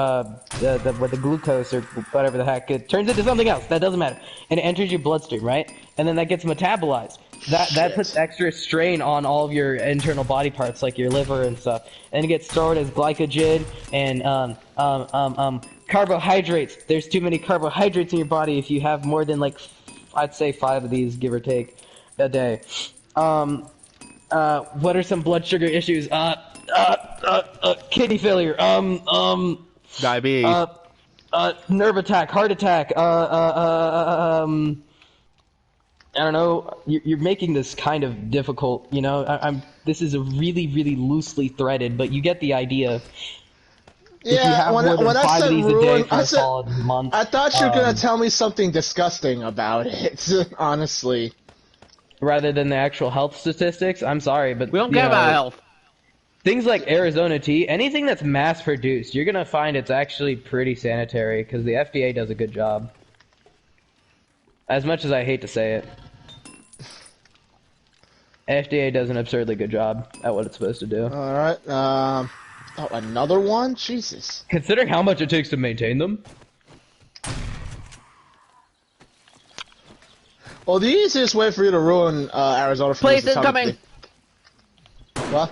the glucose or whatever the heck, it turns into something else that doesn't matter, and it enters your bloodstream, right? And then that gets metabolized. That puts extra strain on all of your internal body parts like your liver and stuff, and it gets stored as glycogen and carbohydrates. There's too many carbohydrates in your body if you have more than like I'd say 5 of these, give or take, a day. What are some blood sugar issues? Kidney failure. Diabetes. Nerve attack, heart attack. I don't know. You're making this kind of difficult. This is a really, really loosely threaded, but you get the idea. if you have more than 5 of these a day for a solid month. I thought you were gonna tell me something disgusting about it, honestly. Rather than the actual health statistics, I'm sorry, but we don't care about health. Things like Arizona tea, anything that's mass-produced, you're gonna find it's actually pretty sanitary because the FDA does a good job. As much as I hate to say it, FDA does an absurdly good job at what it's supposed to do. All right. Oh, another one? Jesus. Considering how much it takes to maintain them. Well, the easiest way for you to ruin Arizona for Police incoming! What?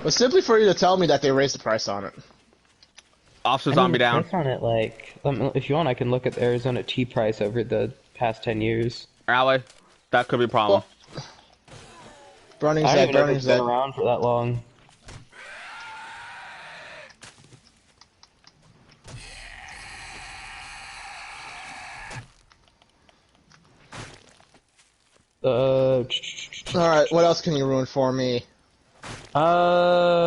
Well, simply for you to tell me that they raised the price on it. Officer Zombie down. On it, like, if you want, I can look at the Arizona tea price over the past 10 years. Alley, that could be a problem. Well, Browning's dead. Browning's been around for that long. Alright, what else can you ruin for me? Sushi!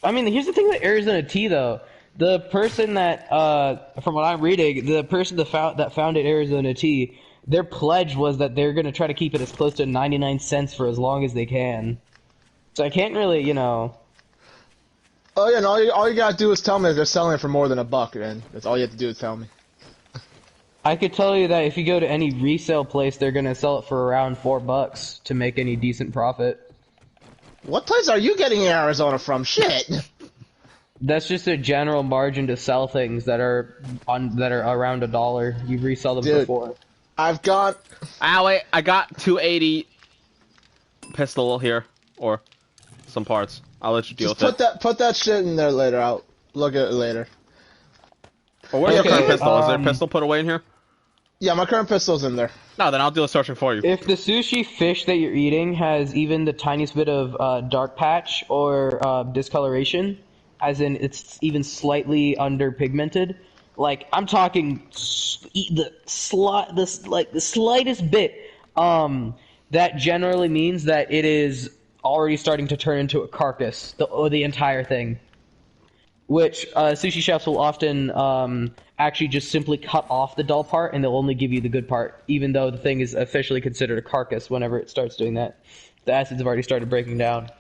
I mean, here's the thing with Arizona tea, though. The person that, from what I'm reading, the person that founded Arizona tea, their pledge was that they're gonna try to keep it as close to 99 cents for as long as they can. So I can't really, you know... Oh yeah, and all you gotta do is tell me if they're selling it for more than $1, then. That's all you have to do is tell me. I could tell you that if you go to any resale place, they're gonna sell it for around $4 to make any decent profit. What place are you getting in Arizona from? Shit! That's just a general margin to sell things that are around $1. You resell them Dude, for $4. I've got... Wait, I got 280 pistol here, or some parts. I'll let you deal with it. Put that shit in there later. I'll look at it later. Oh, where's your current pistol? Is there a pistol put away in here? Yeah, my current pistol's in there. No, then I'll do the searching for you. If the sushi fish that you're eating has even the tiniest bit of dark patch or discoloration, as in it's even slightly underpigmented, like I'm talking the slightest bit, that generally means that it is already starting to turn into a carcass, the entire thing. Which sushi chefs will often actually just simply cut off the dull part, and they'll only give you the good part, even though the thing is officially considered a carcass whenever it starts doing that. The acids have already started breaking down.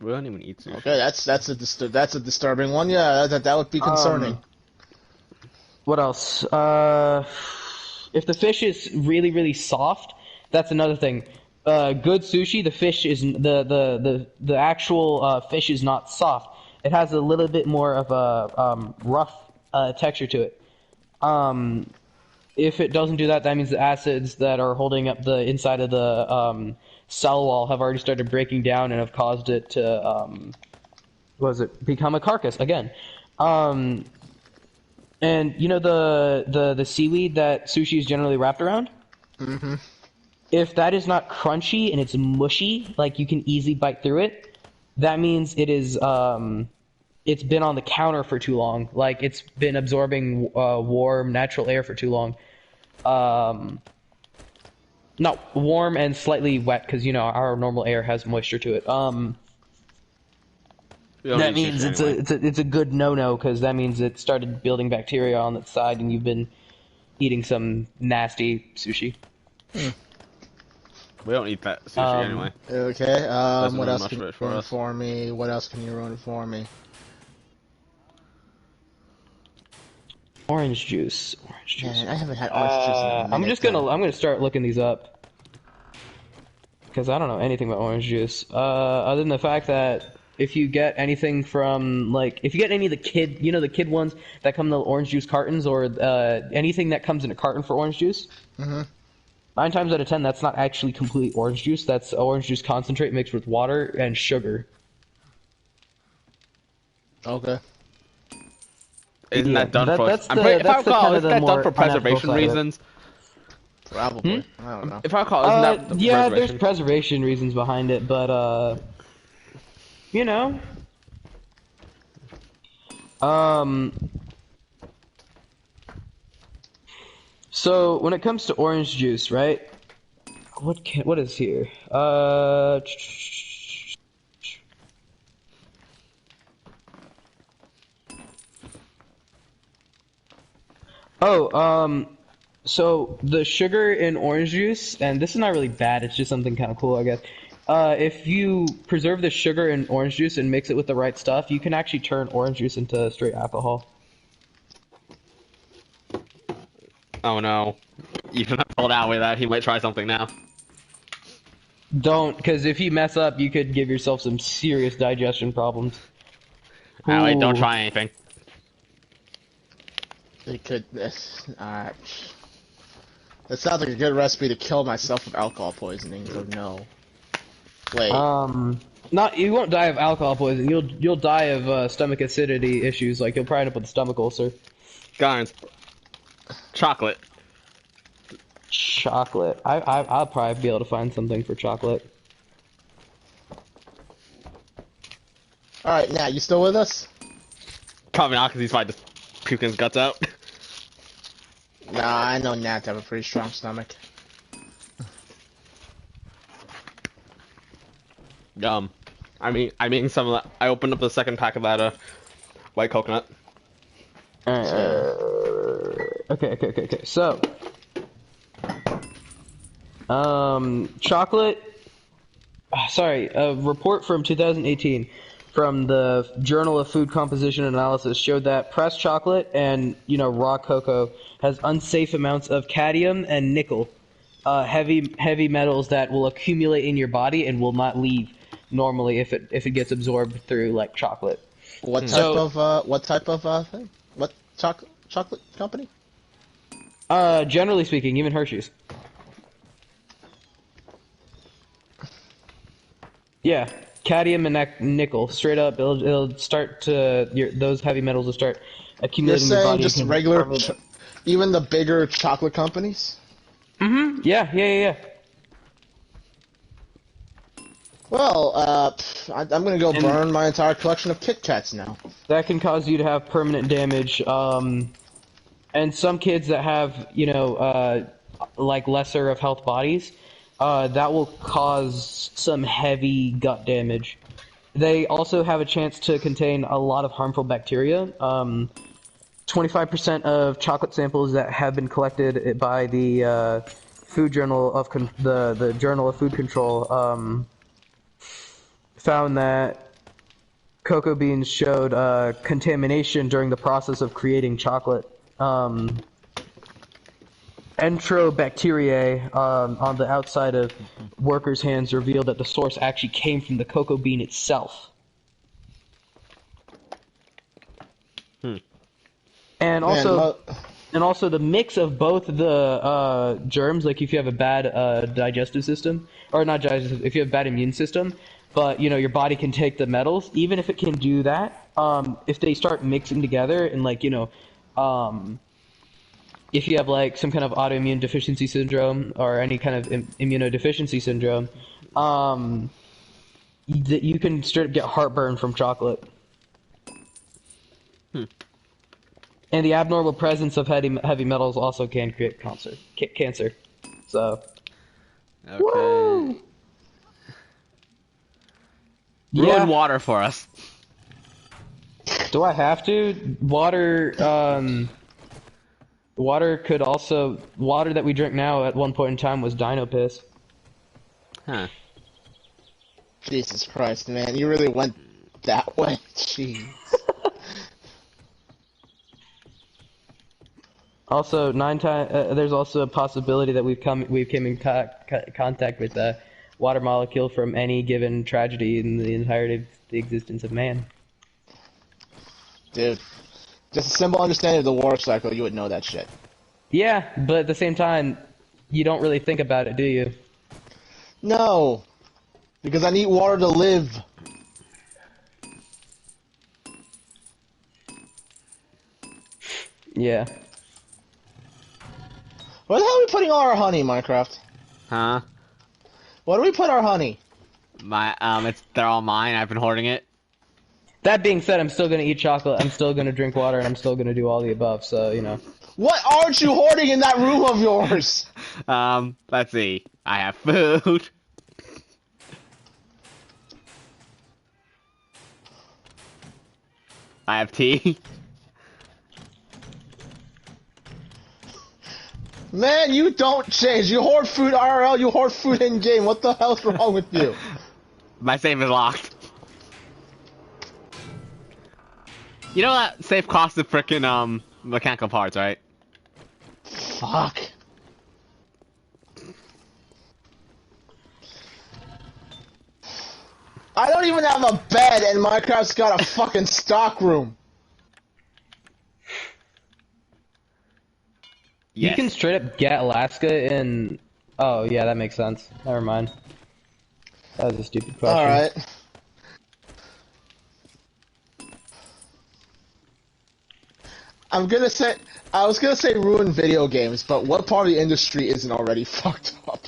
We don't even eat sushi. Okay, that's a disturbing one. Yeah, that would be concerning. What else? If the fish is really, really soft, that's another thing. Good sushi, the fish is the actual fish is not soft. It has a little bit more of a rough texture to it. If it doesn't do that, that means the acids that are holding up the inside of the cell wall have already started breaking down and have caused it to become a carcass again. And you know the seaweed that sushi is generally wrapped around? Mm-hmm. If that is not crunchy and it's mushy, like you can easily bite through it, that means it is it's been on the counter for too long. Like it's been absorbing warm natural air for too long. Not warm and slightly wet, because you know our normal air has moisture to it. That means it's a good no-no, because that means it started building bacteria on its side, and you've been eating some nasty sushi. We don't eat that sushi anyway. Okay. What else can you ruin for me? What else can you ruin for me? Orange juice. Orange juice. Man, I haven't had orange juice in a minute. I'm gonna start looking these up, because I don't know anything about orange juice. Other than the fact that if you get anything from, like, if you get any of the the kid ones that come in the orange juice cartons, or anything that comes in a carton for orange juice, 9 times out of 10, that's not actually complete orange juice. That's orange juice concentrate mixed with water and sugar. Okay. Isn't that done for? If I recall, isn't that done for preservation reasons? Probably. I don't know. If I recall, isn't that yeah, there's preservation reasons behind it, but you know, so when it comes to orange juice, right? What is here? So the sugar in orange juice, and this is not really bad, it's just something kind of cool, I guess. If you preserve the sugar in orange juice and mix it with the right stuff, you can actually turn orange juice into straight alcohol. Oh no. Even if I pulled out with that, he might try something now. Don't, because if you mess up, you could give yourself some serious digestion problems. Alright, don't try anything. It could. Alright. That sounds like a good recipe to kill myself with alcohol poisoning. So no. Wait. You won't die of alcohol poisoning. You'll die of stomach acidity issues. Like you'll probably end up with a stomach ulcer. Garns. Chocolate. Chocolate. I'll probably be able to find something for chocolate. Alright, Nat, you still with us? Probably not, because he's probably just puking his guts out. Nah, I know Nat to have a pretty strong stomach. I mean some of that. I opened up the second pack of that white coconut. Okay. So, chocolate. Sorry, a report from 2018 from the Journal of Food Composition Analysis showed that pressed chocolate and raw cocoa has unsafe amounts of cadmium and nickel, heavy metals that will accumulate in your body and will not leave normally if it gets absorbed through like chocolate. What type of thing? What chocolate company? Generally speaking, even Hershey's. Yeah, cadmium and nickel, straight up. It'll start to those heavy metals will start accumulating in your body. You're saying just regular, even the bigger chocolate companies? Mm-hmm. Yeah. Well, I'm gonna go burn my entire collection of Kit Kats now. That can cause you to have permanent damage. And some kids that have, like lesser of health bodies, that will cause some heavy gut damage. They also have a chance to contain a lot of harmful bacteria. 25% of chocolate samples that have been collected by the Food Journal of the Journal of Food Control found that cocoa beans showed contamination during the process of creating chocolate. Enterobacteriae on the outside of workers' hands revealed that the source actually came from the cocoa bean itself. And also the mix of both the germs, like if you have a bad digestive system, or not digestive, if you have a bad immune system, but your body can take the metals, even if it can do that, if they start mixing together and if you have like some kind of autoimmune deficiency syndrome or any kind of immunodeficiency syndrome, you can straight up get heartburn from chocolate. And the abnormal presence of heavy metals also can create cancer. So. Okay. Woo! Ruin water for us. Do I have to? Water that we drink now at one point in time was dino piss. Huh. Jesus Christ, man, you really went that way. Jeez. Also, there's also a possibility that we've came in contact with a water molecule from any given tragedy in the entirety of the existence of man. Dude, just a simple understanding of the water cycle, you would know that shit. Yeah, but at the same time, you don't really think about it, do you? No, because I need water to live. Yeah. Where the hell are we putting all our honey, Minecraft? Huh? Where do we put our honey? They're all mine. I've been hoarding it. That being said, I'm still gonna eat chocolate, I'm still gonna drink water, and I'm still gonna do all the above, so, What aren't you hoarding in that room of yours? Let's see. I have food. I have tea. Man, you don't change. You hoard food IRL, you hoard food in-game. What the hell's wrong with you? My safe is locked. You know that safe costs the frickin' mechanical parts, right? Fuck. I don't even have a bed, and Minecraft's got a fucking stock room. Yes. You can straight up get Alaska in... Oh, yeah, that makes sense. Never mind. That was a stupid question. Alright. I was gonna say ruin video games, but what part of the industry isn't already fucked up?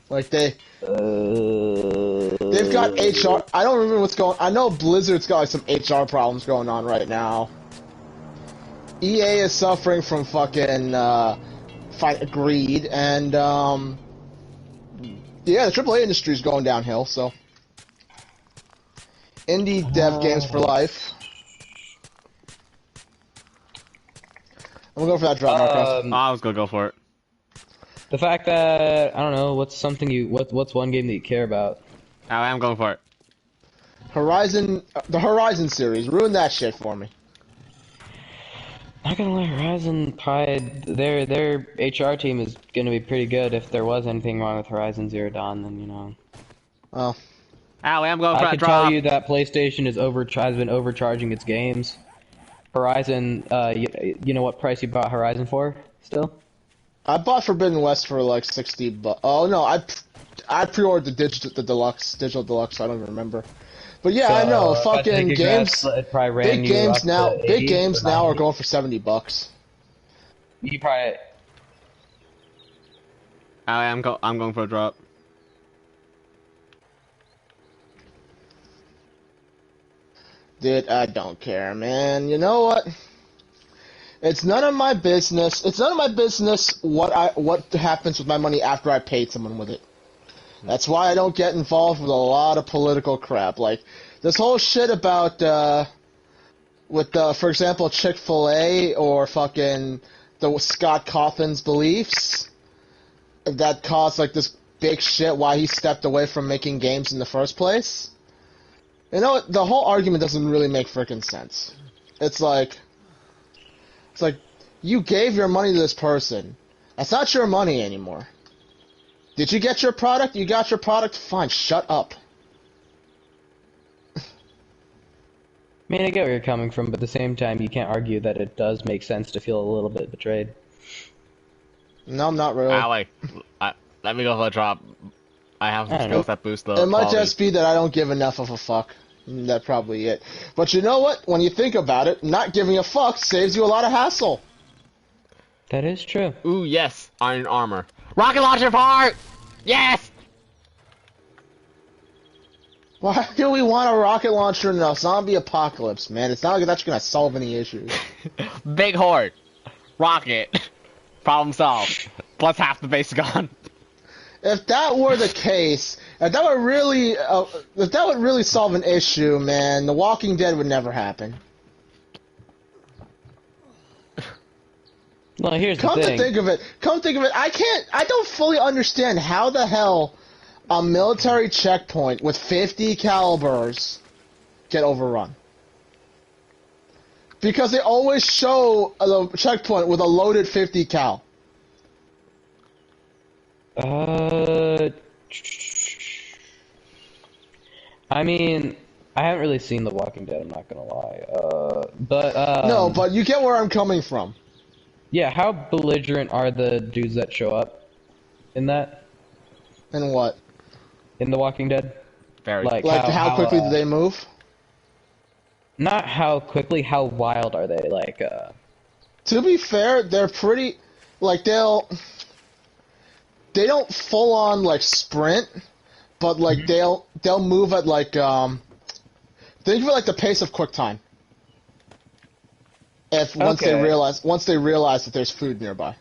Like they've got HR. I don't remember what's going. I know Blizzard's got like some HR problems going on right now. EA is suffering from fucking greed, and yeah, the AAA industry is going downhill. So indie dev games for life. I'm gonna go for that drop, Marcus. I was gonna go for it. The fact that I don't know what's one game that you care about. I am going for it. Horizon, the Horizon series, ruin that shit for me. Not gonna lie, Horizon Pride, their HR team is gonna be pretty good. If there was anything wrong with Horizon Zero Dawn, then you know. Oh. Allie, I'm going for that drop. I can tell you that PlayStation has been overcharging its games. Horizon, you know what price you bought Horizon for? Still? I bought Forbidden West for like $60. Oh no, I pre-ordered the digital deluxe, so I don't even remember. But yeah, so, I know fucking games. Big games now are going for $70. You probably. I'm going for a drop. Dude, I don't care, man. You know what? It's none of my business. It's none of my business what happens with my money after I paid someone with it. That's why I don't get involved with a lot of political crap. Like this whole shit about for example, Chick-fil-A or fucking the Scott Cawthon's beliefs that caused like this big shit why he stepped away from making games in the first place. You know what? The whole argument doesn't really make frickin' sense. It's like you gave your money to this person. That's not your money anymore. Did you get your product? You got your product? Fine, shut up. I mean, I get where you're coming from, but at the same time, you can't argue that it does make sense to feel a little bit betrayed. No, I'm not really. Allie, let me go for a drop. I have some skills that boost the It might quality. just be that I don't give enough of a fuck. That's probably it. But you know what? When you think about it, not giving a fuck saves you a lot of hassle. That is true. Ooh, yes. Iron armor. Rocket launcher part! Yes! Why do we want a rocket launcher in a zombie apocalypse, man? It's not like that's gonna solve any issues. Big horde. Rocket. Problem solved. Plus half the base gone. If that were the case, if that would really solve an issue, man, The Walking Dead would never happen. Well, here's the thing. Come to think of it, I don't fully understand how the hell a military checkpoint with 50 calibers get overrun. Because they always show the checkpoint with a loaded 50 cal. I mean, I haven't really seen The Walking Dead, I'm not gonna lie. No, but you get where I'm coming from. Yeah, how belligerent are the dudes that show up in that? In what? In The Walking Dead? Very. Like how quickly do they move? Not how quickly, how wild are they? Like, To be fair, they're pretty, like, they don't full on like sprint, but like they'll move at like think of it like the pace of QuickTime. Once they realize that there's food nearby.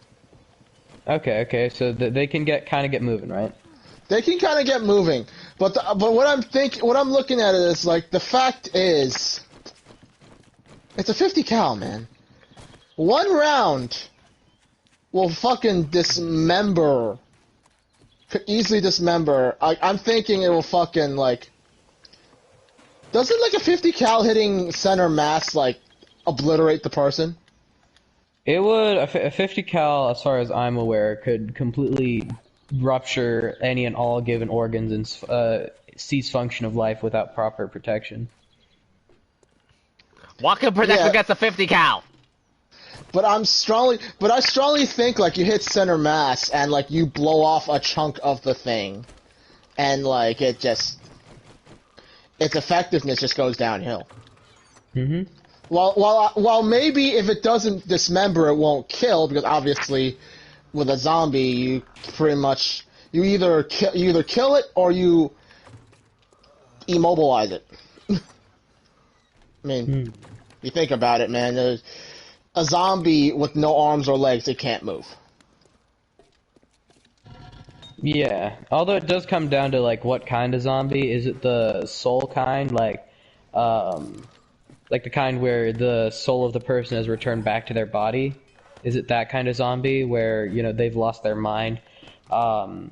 Okay. So they can kind of get moving, right? They can kind of get moving, but what I'm looking at it is like the fact is, it's a 50 cal, man. One round will fucking dismember. Could easily dismember. I'm thinking it will fucking like. Doesn't like a 50 cal hitting center mass like obliterate the person? It would. A 50 cal, as far as I'm aware, could completely rupture any and all given organs and cease function of life without proper protection. What can protect against a 50 cal? But I strongly think like you hit center mass and like you blow off a chunk of the thing, and like its effectiveness just goes downhill. Mm-hmm. While maybe if it doesn't dismember, it won't kill, because obviously with a zombie you pretty much you either kill it or you immobilize it. I mean, you think about it, man. A zombie with no arms or legs, it can't move. Yeah, although it does come down to like what kind of zombie. Is it the soul kind, like the kind where the soul of the person has returned back to their body? Is it that kind of zombie where, you know, they've lost their mind? No,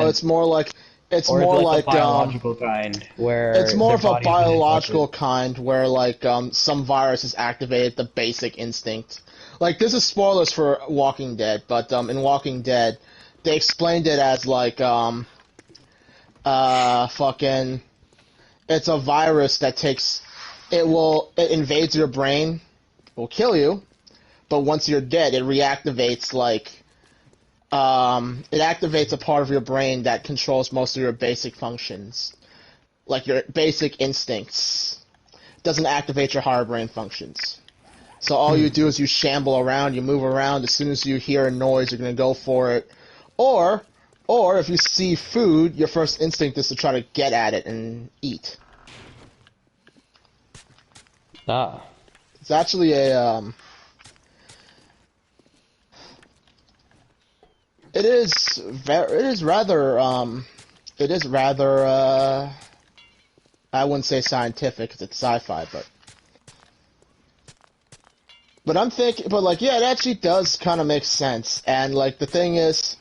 it's more like the biological kind where it's more of a biological kind where like some virus has activated the basic instinct. Like, this is spoilers for Walking Dead, but in Walking Dead they explained it as like fucking it's a virus that it invades your brain, will kill you, but once you're dead it reactivates like it activates a part of your brain that controls most of your basic functions, like your basic instincts. It doesn't activate your higher brain functions. So all you do is you shamble around, you move around. As soon as you hear a noise, you're gonna go for it. Or if you see food, your first instinct is to try to get at it and eat. Ah. It's actually a It is rather I wouldn't say scientific because it's sci-fi, but I'm thinking, but like, yeah, it actually does kind of make sense. And like the thing is,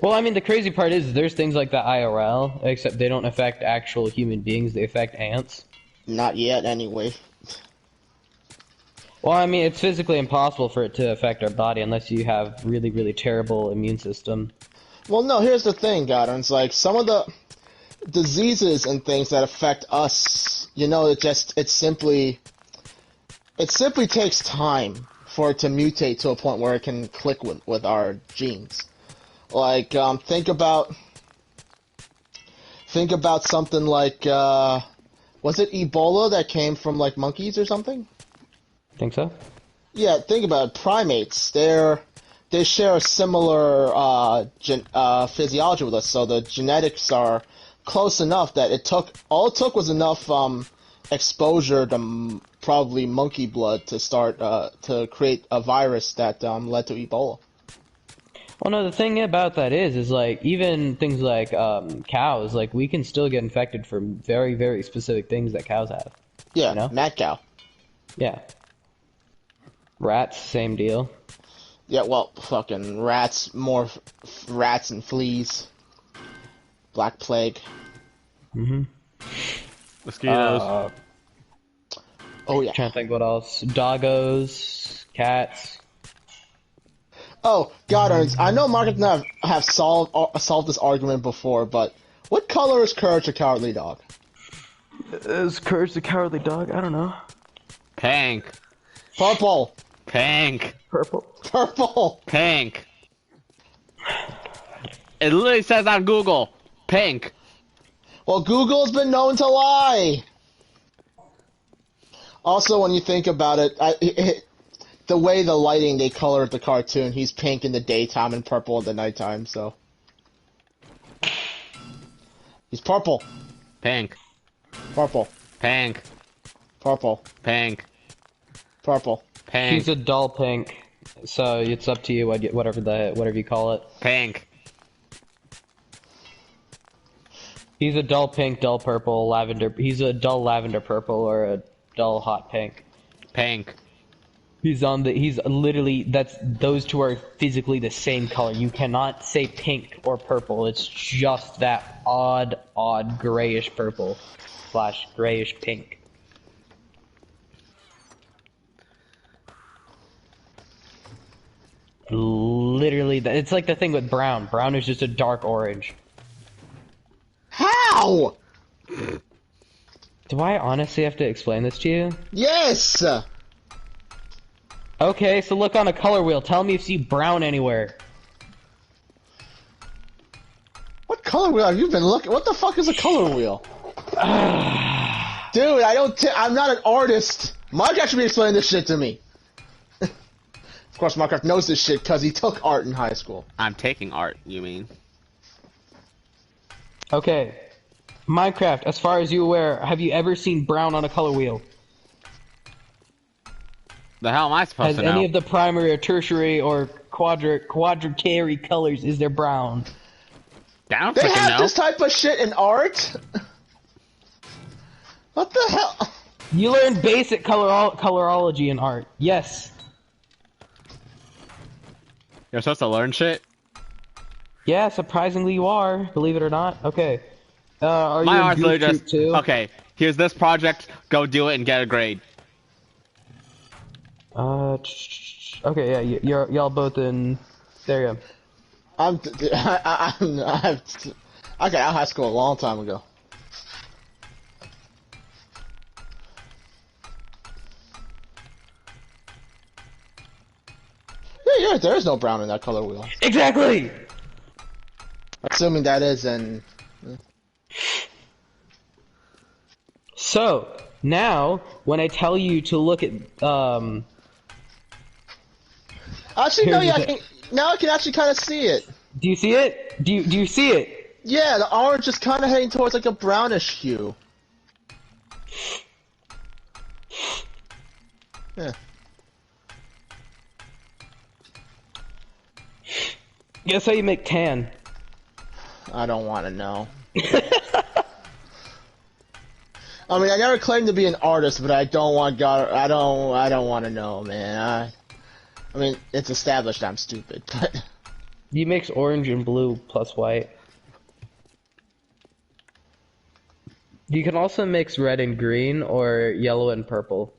well, I mean, the crazy part is there's things like the IRL, except they don't affect actual human beings, they affect ants. Not yet, anyway. Well, I mean, it's physically impossible for it to affect our body unless you have really, really terrible immune system. Well, no, here's the thing, Goddard. It's like some of the diseases and things that affect us, you know, it simply takes time for it to mutate to a point where it can click with our genes. Like, think about something like, was it Ebola that came from like monkeys or something? Think so? Yeah, think about it. Primates. They share a similar physiology with us, so the genetics are close enough that all it took was enough exposure to probably monkey blood to start to create a virus that led to Ebola. Well, no, the thing about that is like even things like cows, like we can still get infected from very, very specific things that cows have. Yeah, you know? mad cow. Yeah. Rats, same deal. Yeah, well, fucking rats, more rats and fleas. Black plague. Mm-hmm. Mosquitoes. Oh yeah. Trying to think what else. Doggos, cats. Oh, Goddard, I know Mark and I have solved this argument before, but what color is Courage the Cowardly Dog? Is Courage the Cowardly Dog? I don't know. Pink. Purple. Pink. Purple. Purple. Pink. It literally says on Google, pink. Well, Google's been known to lie. Also, when you think about it, the way the lighting they colored the cartoon, he's pink in the daytime and purple in the nighttime, so he's purple. Pink. Purple. Pink. Purple. Pink. Purple. Pink. He's a dull pink. So it's up to you. Whatever you call it. Pink. He's a dull pink, dull purple, lavender. He's a dull lavender purple or a dull hot pink. Pink. He's literally, those two are physically the same color. You cannot say pink or purple. It's just that odd grayish purple / grayish pink. Literally, it's like the thing with brown. Brown is just a dark orange. How? Do I honestly have to explain this to you? Yes! Okay, so look on a color wheel. Tell me if you see brown anywhere. What color wheel have you been looking? What the fuck is a color wheel? Dude, I'm not an artist. Minecraft should be explaining this shit to me. Of course, Minecraft knows this shit because he took art in high school. I'm taking art, you mean? Okay. Minecraft, as far as you're aware, have you ever seen brown on a color wheel? The hell am I supposed to know? Has any of the primary or tertiary or quadratary colors, is there brown? I don't they have know. This type of shit in art? What the hell? You learn basic colorology in art. Yes. You're supposed to learn shit? Yeah, surprisingly you are, believe it or not. Okay. Are My you art's literally just, too? okay, here's this project, go do it and get a grade. Okay, yeah, y'all both in, there you go. I got out of high school a long time ago. Yeah, right. There is no brown in that color wheel. Exactly! Assuming that is an... So, now, when I tell you to look at, Actually, no, yeah, now I can actually kind of see it. Do you see it? Do you see it? Yeah, the orange is kind of heading towards like a brownish hue. Yeah. Guess how you make tan? I don't want to know. I mean, I never claimed to be an artist, but I don't want I don't want to know, man. I mean, it's established I'm stupid, but You mix orange and blue plus white. You can also mix red and green or yellow and purple.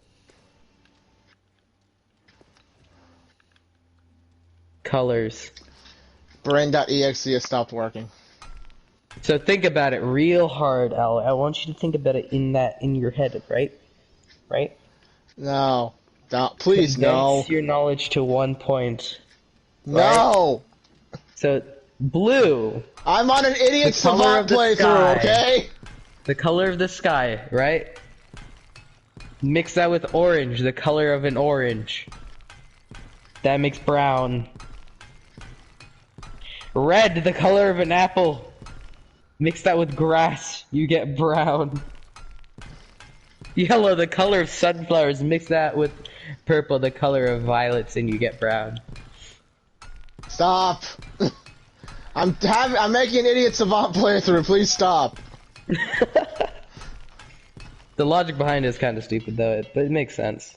Colors. Brain.exe has stopped working. So think about it real hard, Al. I want you to think about it in your head, right? Right? No. Don't, please, no. Condense your knowledge to 1 point. No! Right? So, blue. I'm on an idiot savant playthrough, okay? The color of the sky, right? Mix that with orange, the color of an orange. That makes brown. Red, the color of an apple. Mix that with grass, you get brown. Yellow, the color of sunflowers. Mix that with purple, the color of violets, and you get brown. Stop! I'm making an idiot savant playthrough. Please stop. The logic behind it is kind of stupid, though, but it makes sense.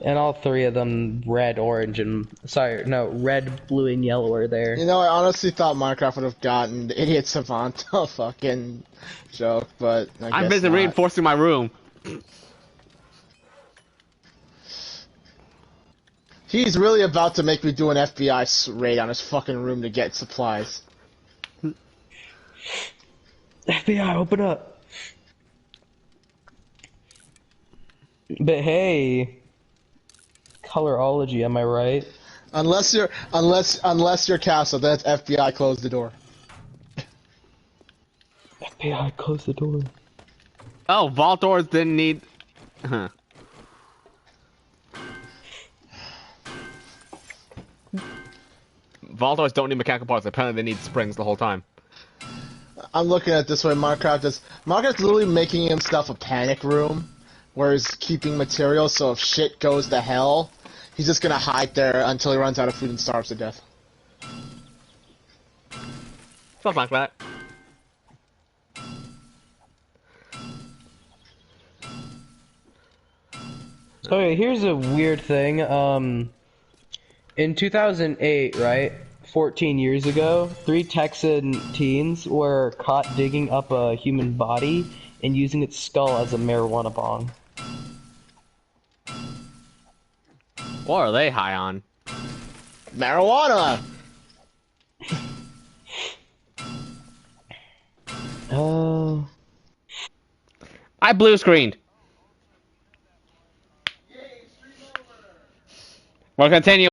And all three of them, red, orange, and red, blue, and yellow are there. You know, I honestly thought Minecraft would have gotten the idiot savant fucking joke, but I'm busy reinforcing my room. He's really about to make me do an FBI raid on his fucking room to get supplies. FBI, open up. But hey, colorology, am I right? Unless you're Castle, that's FBI. Close the door. FBI, close the door. Oh, vault doors didn't need. Huh. Vault doors don't need mechanical parts. Apparently, they need springs the whole time. I'm looking at it this way. Minecraft's literally making himself a panic room where he's keeping materials, so if shit goes to hell, he's just gonna hide there until he runs out of food and starves to death. Stuff like that. So here's a weird thing. In 2008, right, 14 years ago, 3 Texan teens were caught digging up a human body and using its skull as a marijuana bong. What are they high on? Marijuana! I blue screened. We'll continue.